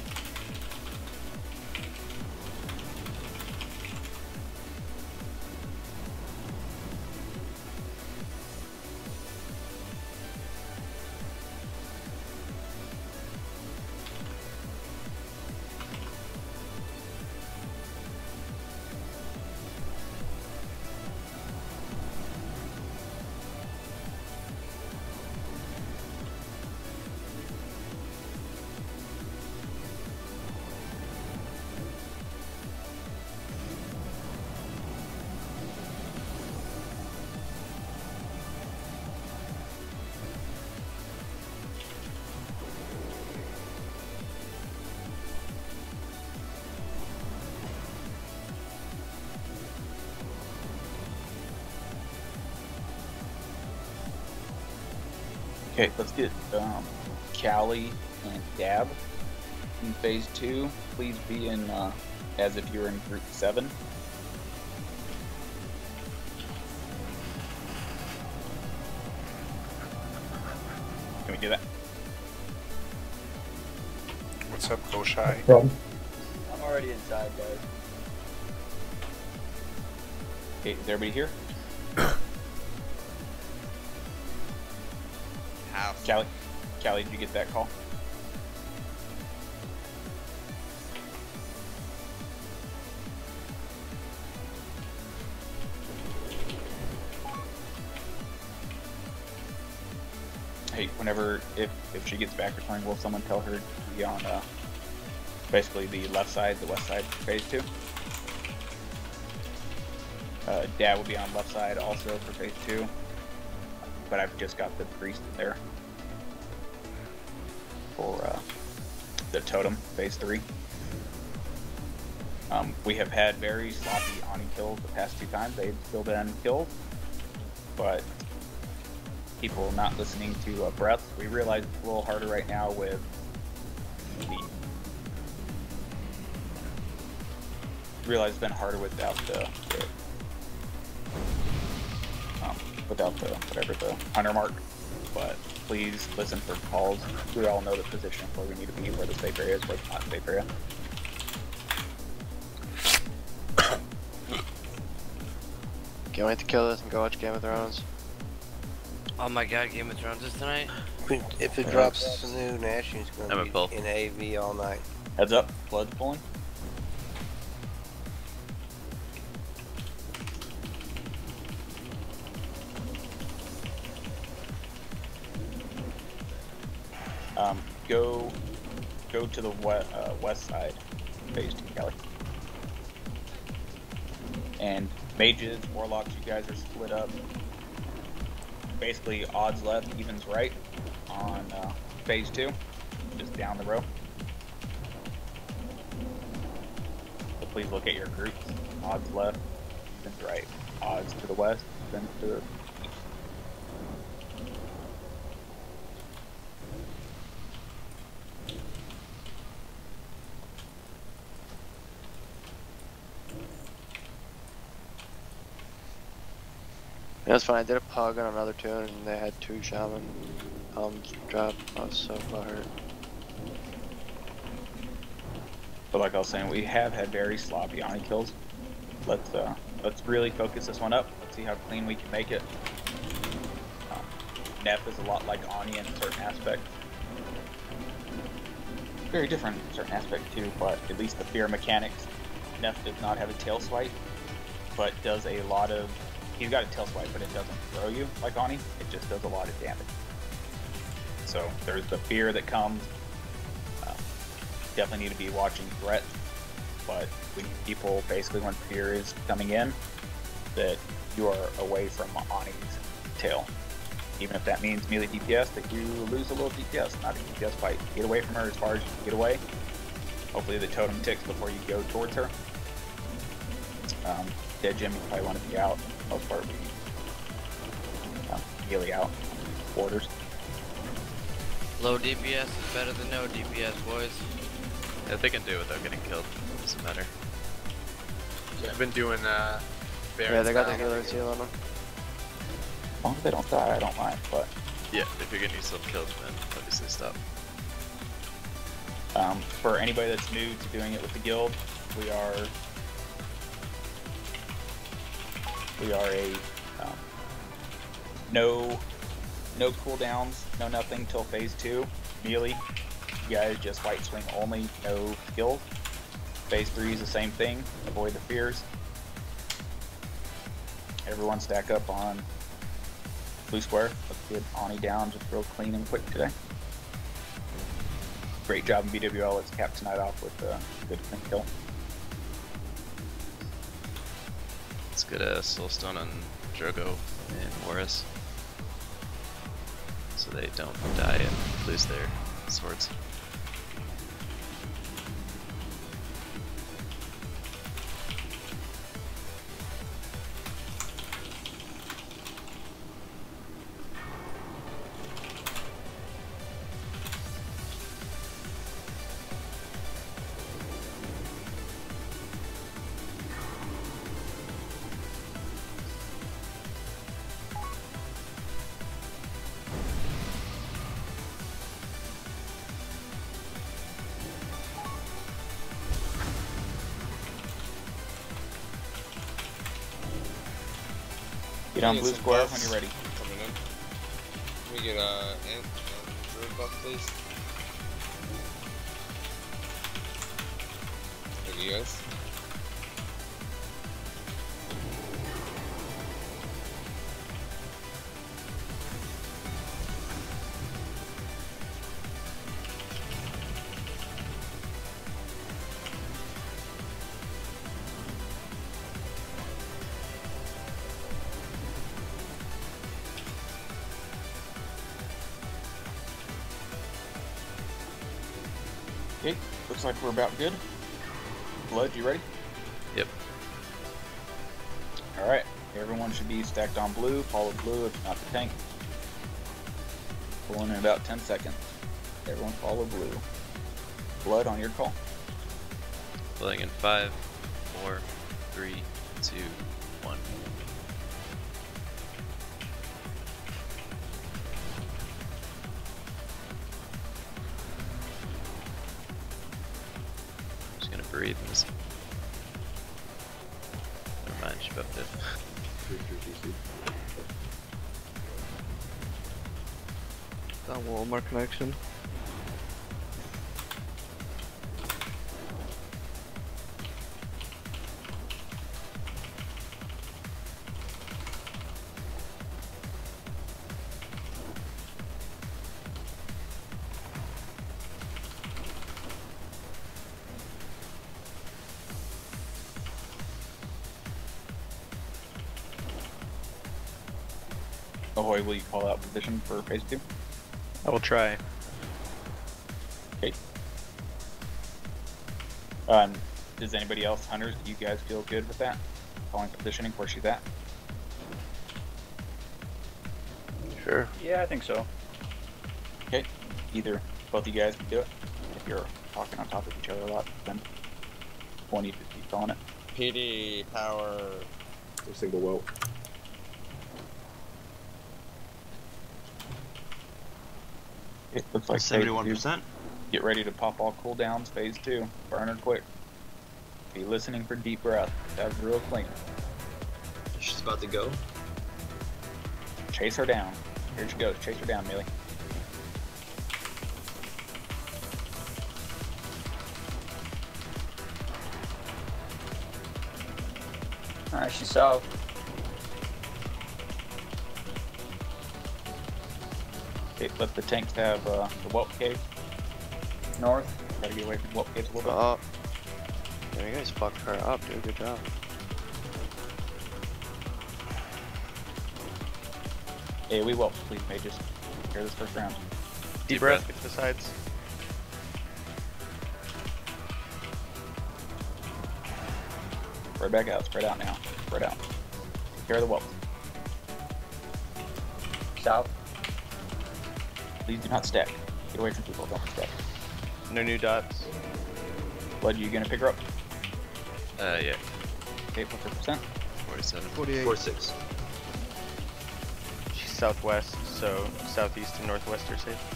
Okay, let's get Callie and Dab in phase 2. Please be in as if you're in group 7. Can we do that? What's up, Go Shy? I'm already inside, guys. Okay, is everybody here? Callie, did you get that call? Hey, whenever, if she gets back or something, will someone tell her to be on, basically the left side, the west side, phase 2? Dad will be on left side also for phase 2. But I've just got the priest there for the totem phase 3. We have had very sloppy Ani kills the past 2 times. They've still been killed, but people not listening to breaths. We realize it's a little harder right now with realize it's been harder without the whatever the hunter mark, but please listen for calls. We all know the position where we need to be, where the safe area is, where it's not safe area. Can't wait to kill this and go watch Game of Thrones. Oh my god, Game of Thrones is tonight? If it drops some new Nashing, it's going to be in AV all night. Heads up, Flood's pulling. Go to the west side, phase 2, Kelly. And mages, warlocks, you guys are split up. Basically, odds left, evens right on phase 2, just down the row. So please look at your groups. Odds left, then right. Odds to the west, then to the east. Yeah, it's fine. I did a pug on another tune and they had 2 shaman drop. I was so hurt. But like I was saying, we have had very sloppy Ani kills. Let's really focus this one up. Let's see how clean we can make it. Nef is a lot like Ani in a certain aspect. Very different in a certain aspect too, but at least the fear mechanics. Nef does not have a tail swipe, but does a lot of... He's got a tail swipe, but it doesn't throw you like Ani. It just does a lot of damage. So there's the fear that comes. Definitely need to be watching threat, but we need people basically when fear is coming in that you are away from Ani's tail. Even if that means melee DPS, that you lose a little DPS, not a DPS fight. Get away from her as far as you can get away. Hopefully the totem ticks before you go towards her. Dead Jim, you probably want to be out. For the most part, melee out. Quarters. Low DPS is better than no DPS, boys. Yeah, if they can do it without getting killed, it doesn't matter. Yeah, I've been doing yeah, they got the healer's heal on them. As long as they don't die, I don't mind, but... Yeah, if you're getting yourself killed, then obviously stop. For anybody that's new to doing it with the guild, we are a no cooldowns, no nothing till phase 2. Melee, you guys just white swing only, no skills. Phase 3 is the same thing. Avoid the fears. Everyone stack up on blue square. Let's get Ani down just real clean and quick today. Great job in BWL. Let's cap tonight off with a good clean kill. Let's get a Soulstone on Drogo and Horus, so they don't die and lose their swords. Get on blue square when you're ready. Coming in. Can we get Ant and Druid buff, please? Thank you guys. Okay, looks like we're about good. Blood, you ready? Yep. Alright, everyone should be stacked on blue. Follow blue if you're not the tank. Pulling in about 10 seconds. Everyone follow blue. Blood on your call. Pulling in 5, 4, 3, 2, 1. Just gonna breathe in this. Never mind, she buffed it. Got Walmart connection. Ahoy, will you call out position for phase 2? I will try. Okay. Does anybody else, hunters, do you guys feel good with that? Calling positioning where she's at? Sure. Yeah, I think so. Okay. Either both of you guys can do it. If you're talking on top of each other a lot, then one of you could keep calling it. PD power. A single whelp. It looks like 71%. Get ready to pop all cooldowns. Phase 2. Burn her quick. Be listening for deep breath. That's real clean. She's about to go. Chase her down. Here she goes. Chase her down, Millie. Alright, she's south. Okay, let the tanks have the whelp cave. North. Gotta get away from whelp caves a little bit. Oh. Yeah, you guys fucked her up, dude. Good job. Yeah, we whelp, please, mages. Here this first round. Deep breath, get to the sides. Spread back out, spread out now. Spread out. Take care of the whelp. South. Please do not stack. Get away from people, don't stack. No new dots. Blood, you gonna pick her up? Yeah. Okay, what's her percent? 47. 48. 46. She's southwest, so southeast and northwest are safe.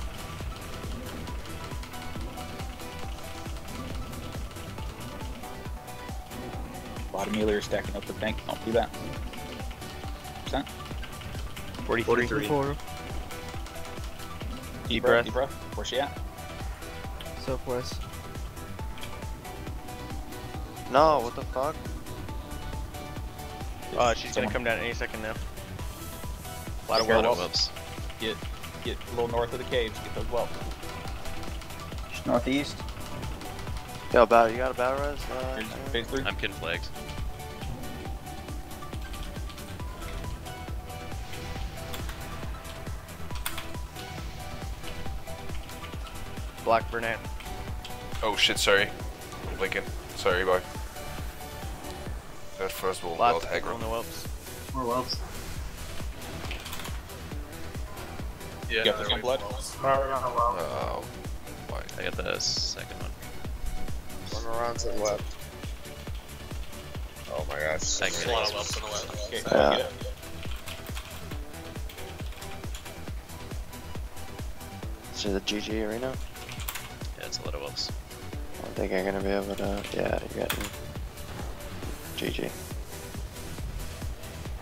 A lot of melee are stacking up the tank. Don't do that. Percent? 43. 44. Deep breath. Deep breath. Where's she at? Southwest. No, what the fuck? She's gonna come down any second now. A lot of whelps. Get a little north of the caves. Get those whelps. Just northeast. Yo, battle, you got a battle res? Phase 3. I'm getting flags. Black Vernak. Oh shit, sorry. I'm blinking. Sorry, boy. That first will Lots wild of people aggro. on the whelps. More whelps. Yeah, Yeah, got this one, blood? Oh, why? I got the second one. Run around to the left. Oh my gosh. There's a lot of whelps on the left. Okay, Yeah. get it. Is it the GG arena? Yeah, it's a lot of whelps. I don't think I'm gonna be able to. Yeah, you got me. GG.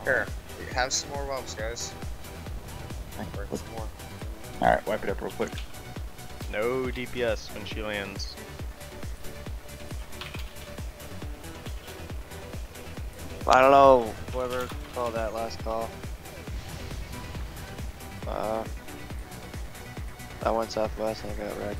Here, have some more whelps, guys. Some more. Alright, wipe it up real quick. No DPS when she lands. I don't know. Whoever called that last call. I went southwest and I got wrecked.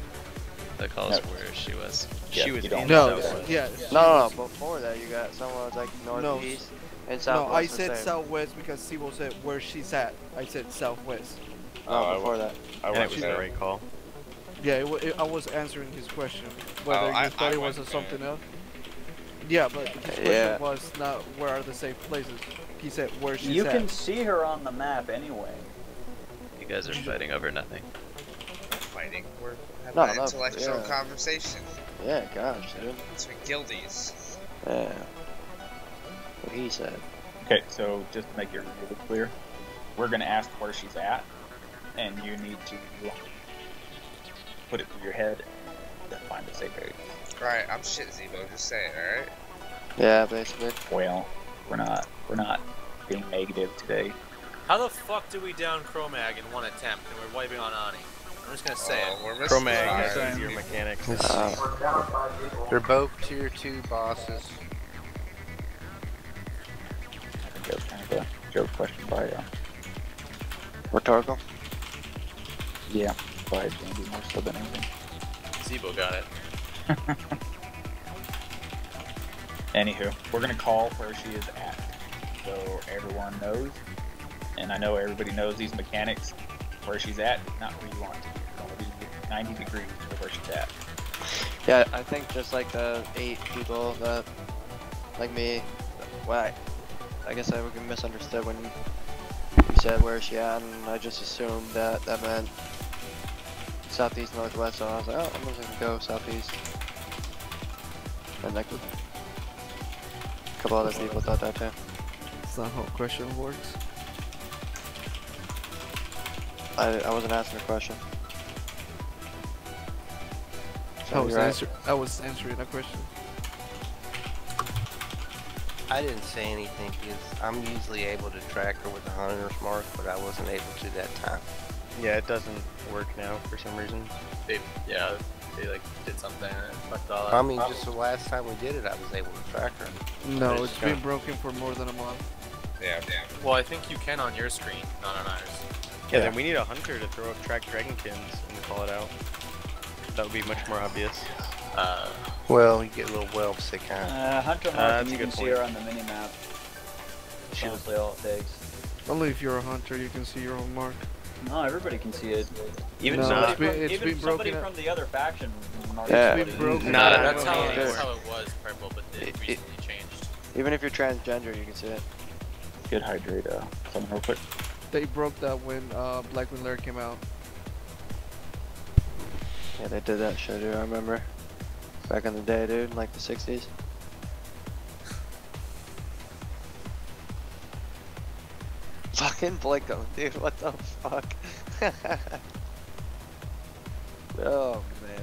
That calls where she was. She was in No, southwest. yeah. No, before that you got someone was like northeast and southwest. No, I the said same. southwest because Sibo said where she's at. I said southwest. Oh, before that. I went with the right call. Yeah, I was answering his question. Whether Oh, you thought it was something else. Yeah, but his question was not where are the safe places. He said where she's You at. can see her on the map anyway. You guys are fighting over nothing. Fighting. We're having No, an no, intellectual yeah. conversation Yeah, gosh, dude. between guildies. Yeah. What he said. Okay, so just to make it really clear, we're gonna ask where she's at, and you need to put it through your head to find the safe area. Right, I'm shit, Zebo. Just say it, alright? Yeah, basically. Well, we're not being negative today. How the fuck do we down Chromag in one attempt and we're wiping on Ani? I'm just gonna say it. We're missing Chromag five. has easier mechanics. They're both tier 2 bosses. I think that was kind of a joke question by Rhetorical? yeah, by Jamie more so than anything. Zebo got it. Anywho, we're gonna call where she is at, so everyone knows, and I know everybody knows these mechanics. Where she's at is not where you want to be. It's only 90 degrees. first attack. Yeah, I think just like the 8 people that, like me, well, I guess I misunderstood when you said where is she at, and I just assumed that that meant southeast, northwest, so I was like, oh, I'm just gonna go southeast. And like a couple other people thought that too. That's not how question works. I wasn't asking a question. I was answering a question. I didn't say anything because I'm usually able to track her with the hunter's mark, but I wasn't able to that time. Yeah, it doesn't work now for some reason. They like did something and it fucked all up. I mean, just the last time we did it, I was able to track her. No, it's been broken for more than a month. Yeah. Well, I think you can on your screen, not on ours. Yeah, then we need a hunter to throw up track dragonsons and call it out. That would be much more obvious. Well, you get a little whelp sick, huh? Hunter mark, you can see her on the mini-map. That's honestly all it takes. Only if you're a hunter you can see your own mark. No, everybody can see it. Even No, somebody, it's been somebody broken from the other faction. Yeah, it's been broken. That's how it was, Purple, but it recently changed. Even if you're transgender, you can see it. Get hydrate, something real quick. They broke that when Blackwing Lair came out. Yeah, they did that shit, dude, I remember. Back in the day, dude, in like the 60s. Fucking blink them, dude, what the fuck? Oh, man.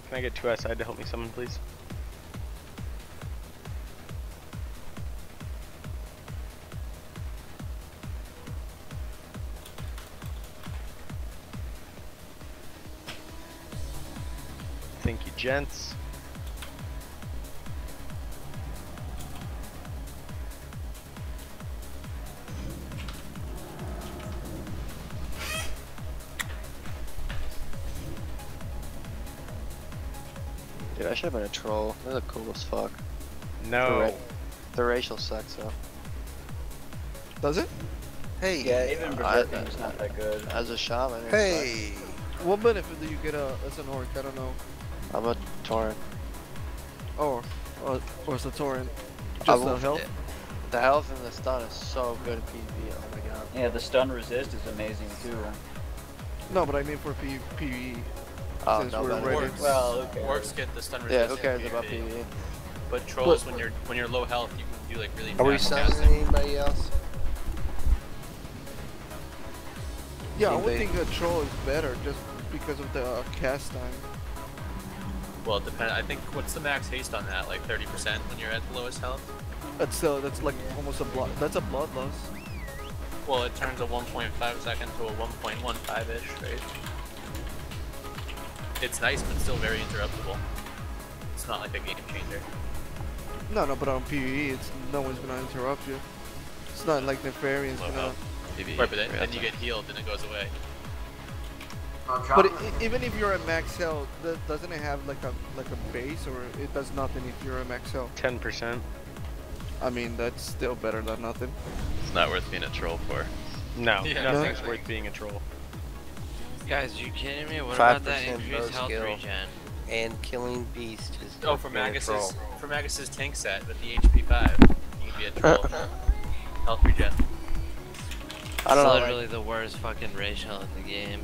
Can I get 2 outside to help me summon, please? Thank you, gents. Dude, I should have been a troll. They're the cool as fuck. No. The racial sucks, though. Does it? Hey, yeah, even Berserking's not that good. As a shaman, it Hey! What benefit do you get as an orc? I don't know. I'm a torrent. Or as a torrent? Just the health? The health and the stun is so good at PvP, oh my god. Yeah, the stun resist is amazing too. No, but I mean for PvE. Oh, Since no, we're but ready. Well, orcs get the stun resist. Yeah, who cares about PvE? But trolls, when you're low health, you can do like really Are we fast summoning casting. anybody else? Yeah, I would think a troll is better just because of the cast time. Well, it depends. I think what's the max haste on that? Like 30% when you're at the lowest health. That's like almost a blood. That's a blood loss. Well, it turns a 1.5 second to a 1.15-ish, right? It's nice, but still very interruptible. It's not like a game changer. No, but on PvE, no one's gonna interrupt you. It's not like Nefarian's gonna. Right, but then you get healed and it goes away. But even if you're at max health, doesn't it have like a base, or it does nothing if you're at max health? 10%. I mean, that's still better than nothing. It's not worth being a troll for. No, Yeah. nothing's worth being a troll. Guys, you kidding me? What about that 5% increased bow health skill. regen? And killing beast is Oh, for being a troll. Magus's tank set with the HP 5, you can be a troll. Health regen. I don't know. It's literally the worst fucking racial in the game.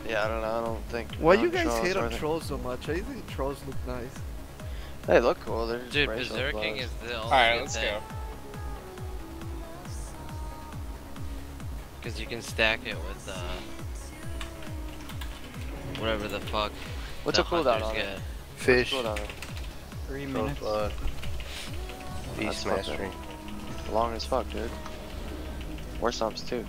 Yeah, I don't know. I don't think. Why you guys trolls hate are on the- trolls so much? I think trolls look nice. They look cool. They're just Dude, racial Berserking clothes. is the only Alright, good let's thing. go. Because you can stack it with whatever the fuck. What's the a cooldown hunters on it? get. Fish. What's a cooldown on it? 3 Cold minutes. blood. That's Beast mastery. Long as fuck, dude. War stomps too.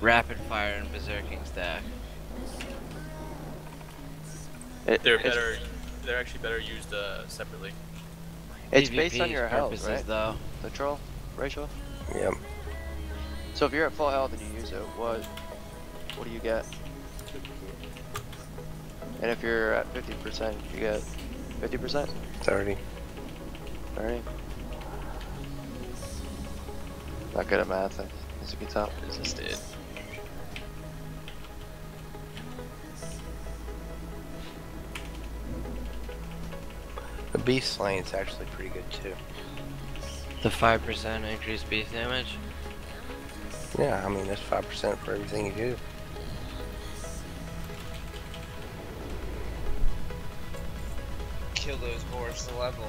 Rapid fire and berserking stack. They're better. They're actually better used separately. It's PvP based on your health, purposes, right? though. The troll ratio. Yep. So if you're at full health and you use it, what do you get? And if you're at 50%, you get 50%. 30. 30. Not good at math, as you can tell. Resisted. The beast slaying is actually pretty good too. The 5% increased beast damage? Yeah, I mean that's 5% for everything you do. Kill those boars to level.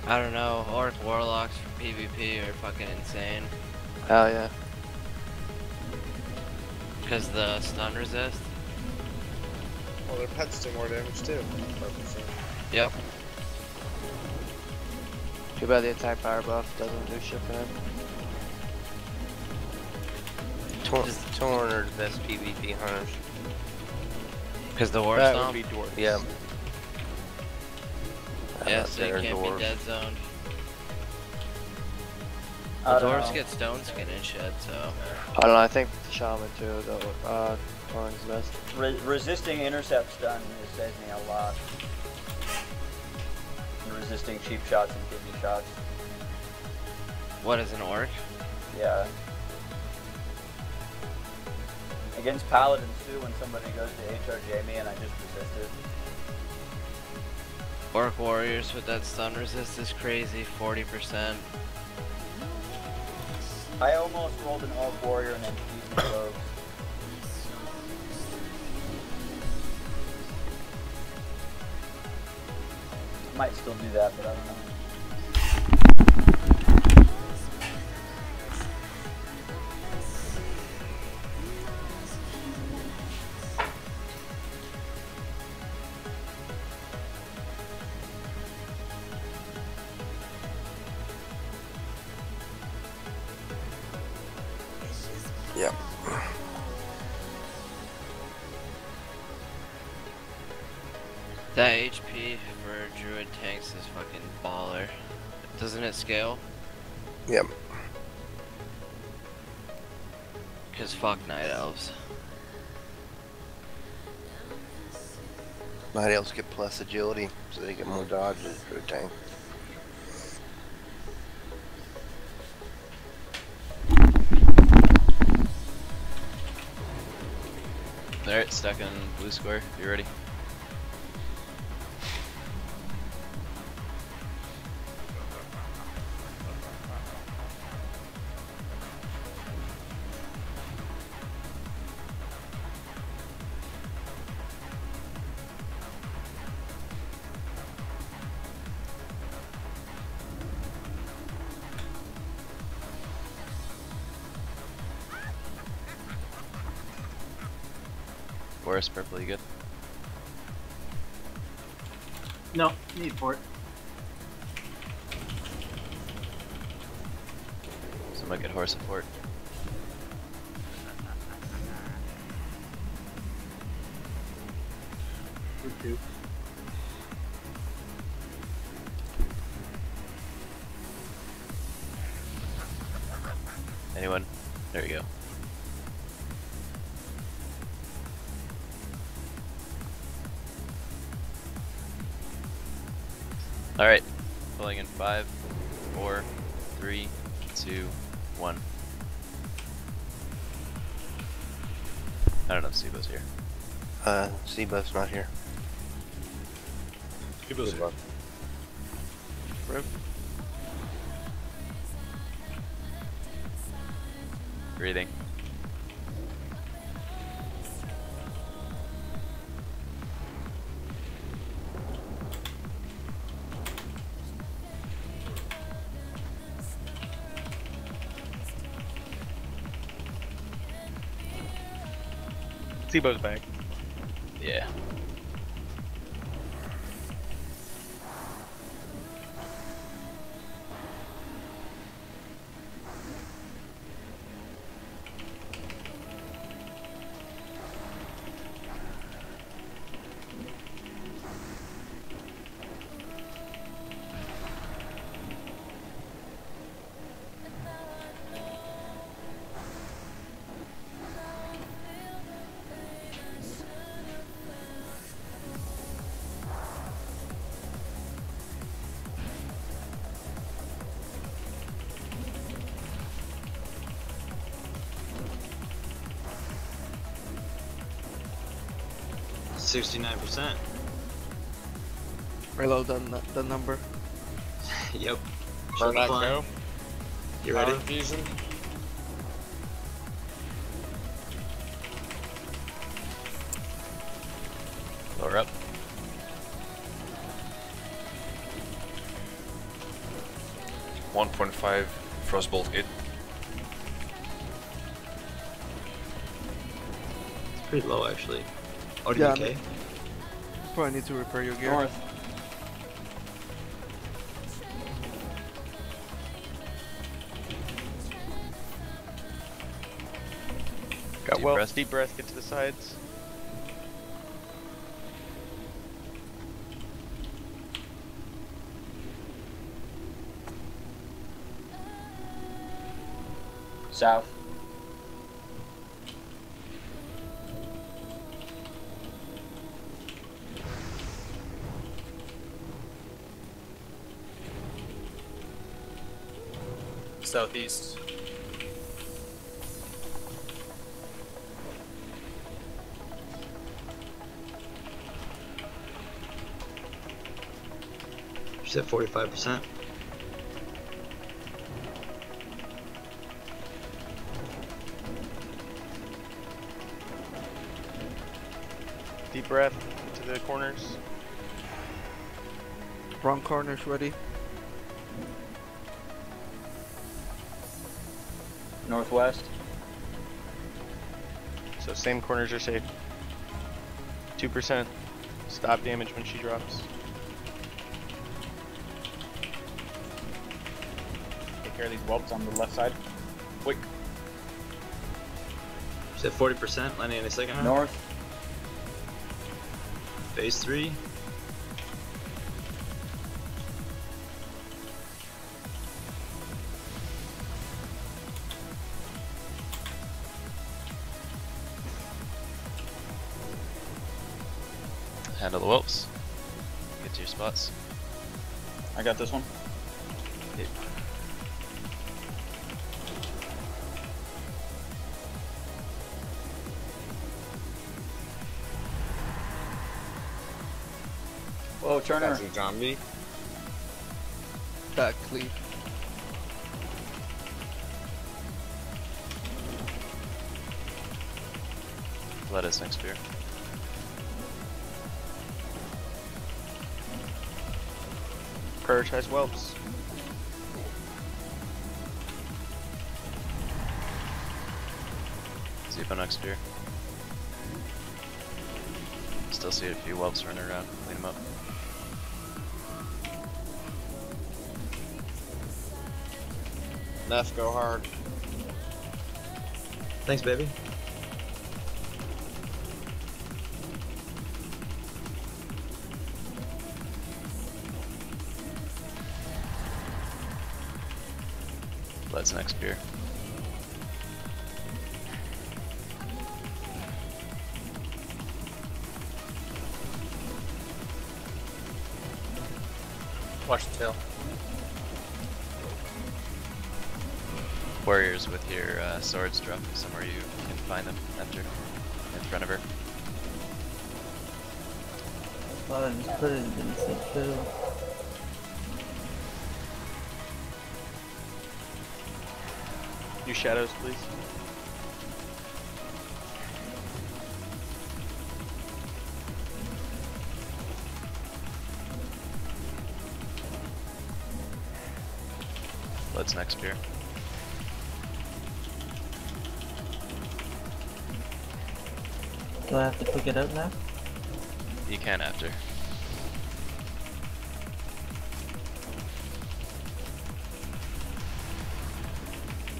I don't know, Orc Warlocks for PvP are fucking insane. Hell yeah. Because the stun resist? Well, their pets do more damage too. 5%. Yep. Too bad the attack power buff doesn't do shit for him. Torn are the best PvP hunters. Because the war That stomp? would be dwarf. Yeah. Yeah, so you can't be dead zoned. The I don't dwarves know. get stone skin and shit, so. I don't know, I think the shaman too, though. Torn's the best. Resisting intercept stun has saved me a lot. And resisting cheap shots and kidney shots. What is an orc? Yeah. Against paladins too, when somebody goes to HRJ me and I just resisted. Orc warriors with that stun resist is crazy, 40%. I almost rolled an orc warrior and then used the rogues. Might still do that, but I don't know. Yep. That HP for druid tanks is fucking baller. Doesn't it scale? Yep. Cause fuck night elves. Night elves get plus agility, so they get more dodge for a tank. Alright, stuck in blue square. You ready? Forest purple, you good? No, need for it. Somebody get horse support. Anyone? There you go. Alright, pulling in 5, 4, 3, 2, 1. I don't know if Sibo's here. Sibo's not here. Sibo's here. Rip. Breathing. Sibo's back. Yeah. 69%. Reload the number. Yep. Vernak, go. You ready? Power infusion. Lower up. .5 frostbolt hit. It's pretty low actually. Oh, Yeah, okay. Probably need to repair your gear. North. Got well. Deep breath. Get to the sides. South. Southeast. You said 45%. Deep breath into the corners. Wrong corners ready. Northwest. So same corners are safe. 2%. Stop damage when she drops. Take care of these whelps on the left side. Quick. You said 40%, landing in a second half. North. Phase 3. Handle the whelps. Get to your spots. I got this one. Okay. Whoa, Turner. That's a zombie. Back cleave. Let us next spear. Prioritize whelps. Zebo next spear. Still see a few whelps running around. Clean them up. Nef, go hard. Thanks, baby. Let's next spear. Watch the tail. Warriors with your swords, drop them somewhere you can find them after, in front of her. Well, I just put it in the fiddle. Use shadows, please. Let's next spear. Do I have to pick it up now? You can after.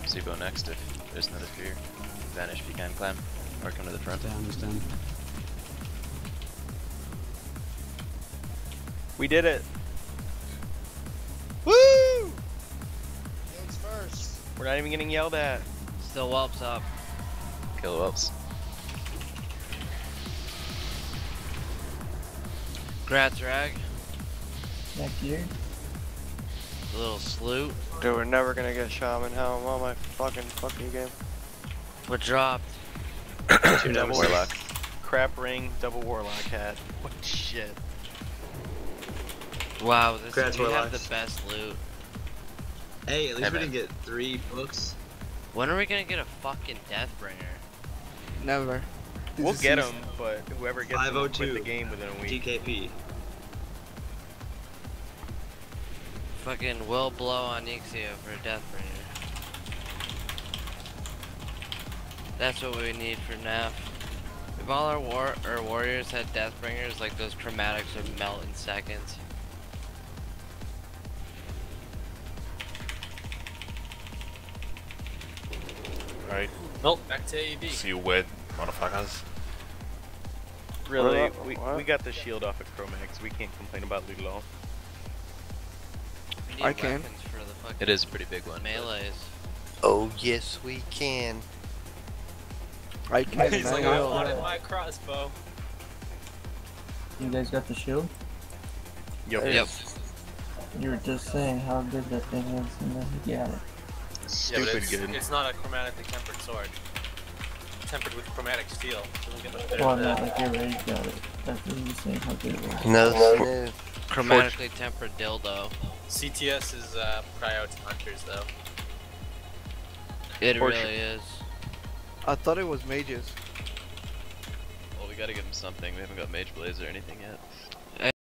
Zebo next if there's another fear. Vanish if you can climb. Or come to the front. Down. We did it! Woo! It's first. We're not even getting yelled at. Still whelps up. Kill the whelps. Grats rag. Back here. A little sloot. Dude, we're never gonna get Shaman Helm on my fucking game. What dropped? 2 Double numbers. Warlock. crap ring, double warlock hat. What shit? Wow, this Congrats, we have Warlocks. the best loot. Hey, at least we didn't get 3 books. When are we gonna get a fucking Deathbringer? Never. We'll get them, but whoever gets them will quit 502 the game within a week. TKP. Fucking will blow on Ixia for a Deathbringer. That's what we need for Nef. If all our warriors had Deathbringers, like those chromatics would melt in seconds. Right. Nope, back to AEB. See you wet, motherfuckers. Really, we got the shield off at Chromaggus. We can't complain about loot at all. We need I can. weapons for the fucking It is a pretty big one. melees. Oh yes, we can. I can. He's like, I wanted my crossbow. You guys got the shield? Yep. You were just saying how good that thing is, and then you got it. Stupid it's, good. It's not a chromatically tempered sword. Tempered with chromatic steel. So we'll get a bit Well, of not that. like your rage got it. That's what you were saying how good it was. No. Chromatically tempered dildo. CTS is cryo to hunters though. It really is. I thought it was mages. Well, we gotta give him something. We haven't got Mage Blaze or anything yet.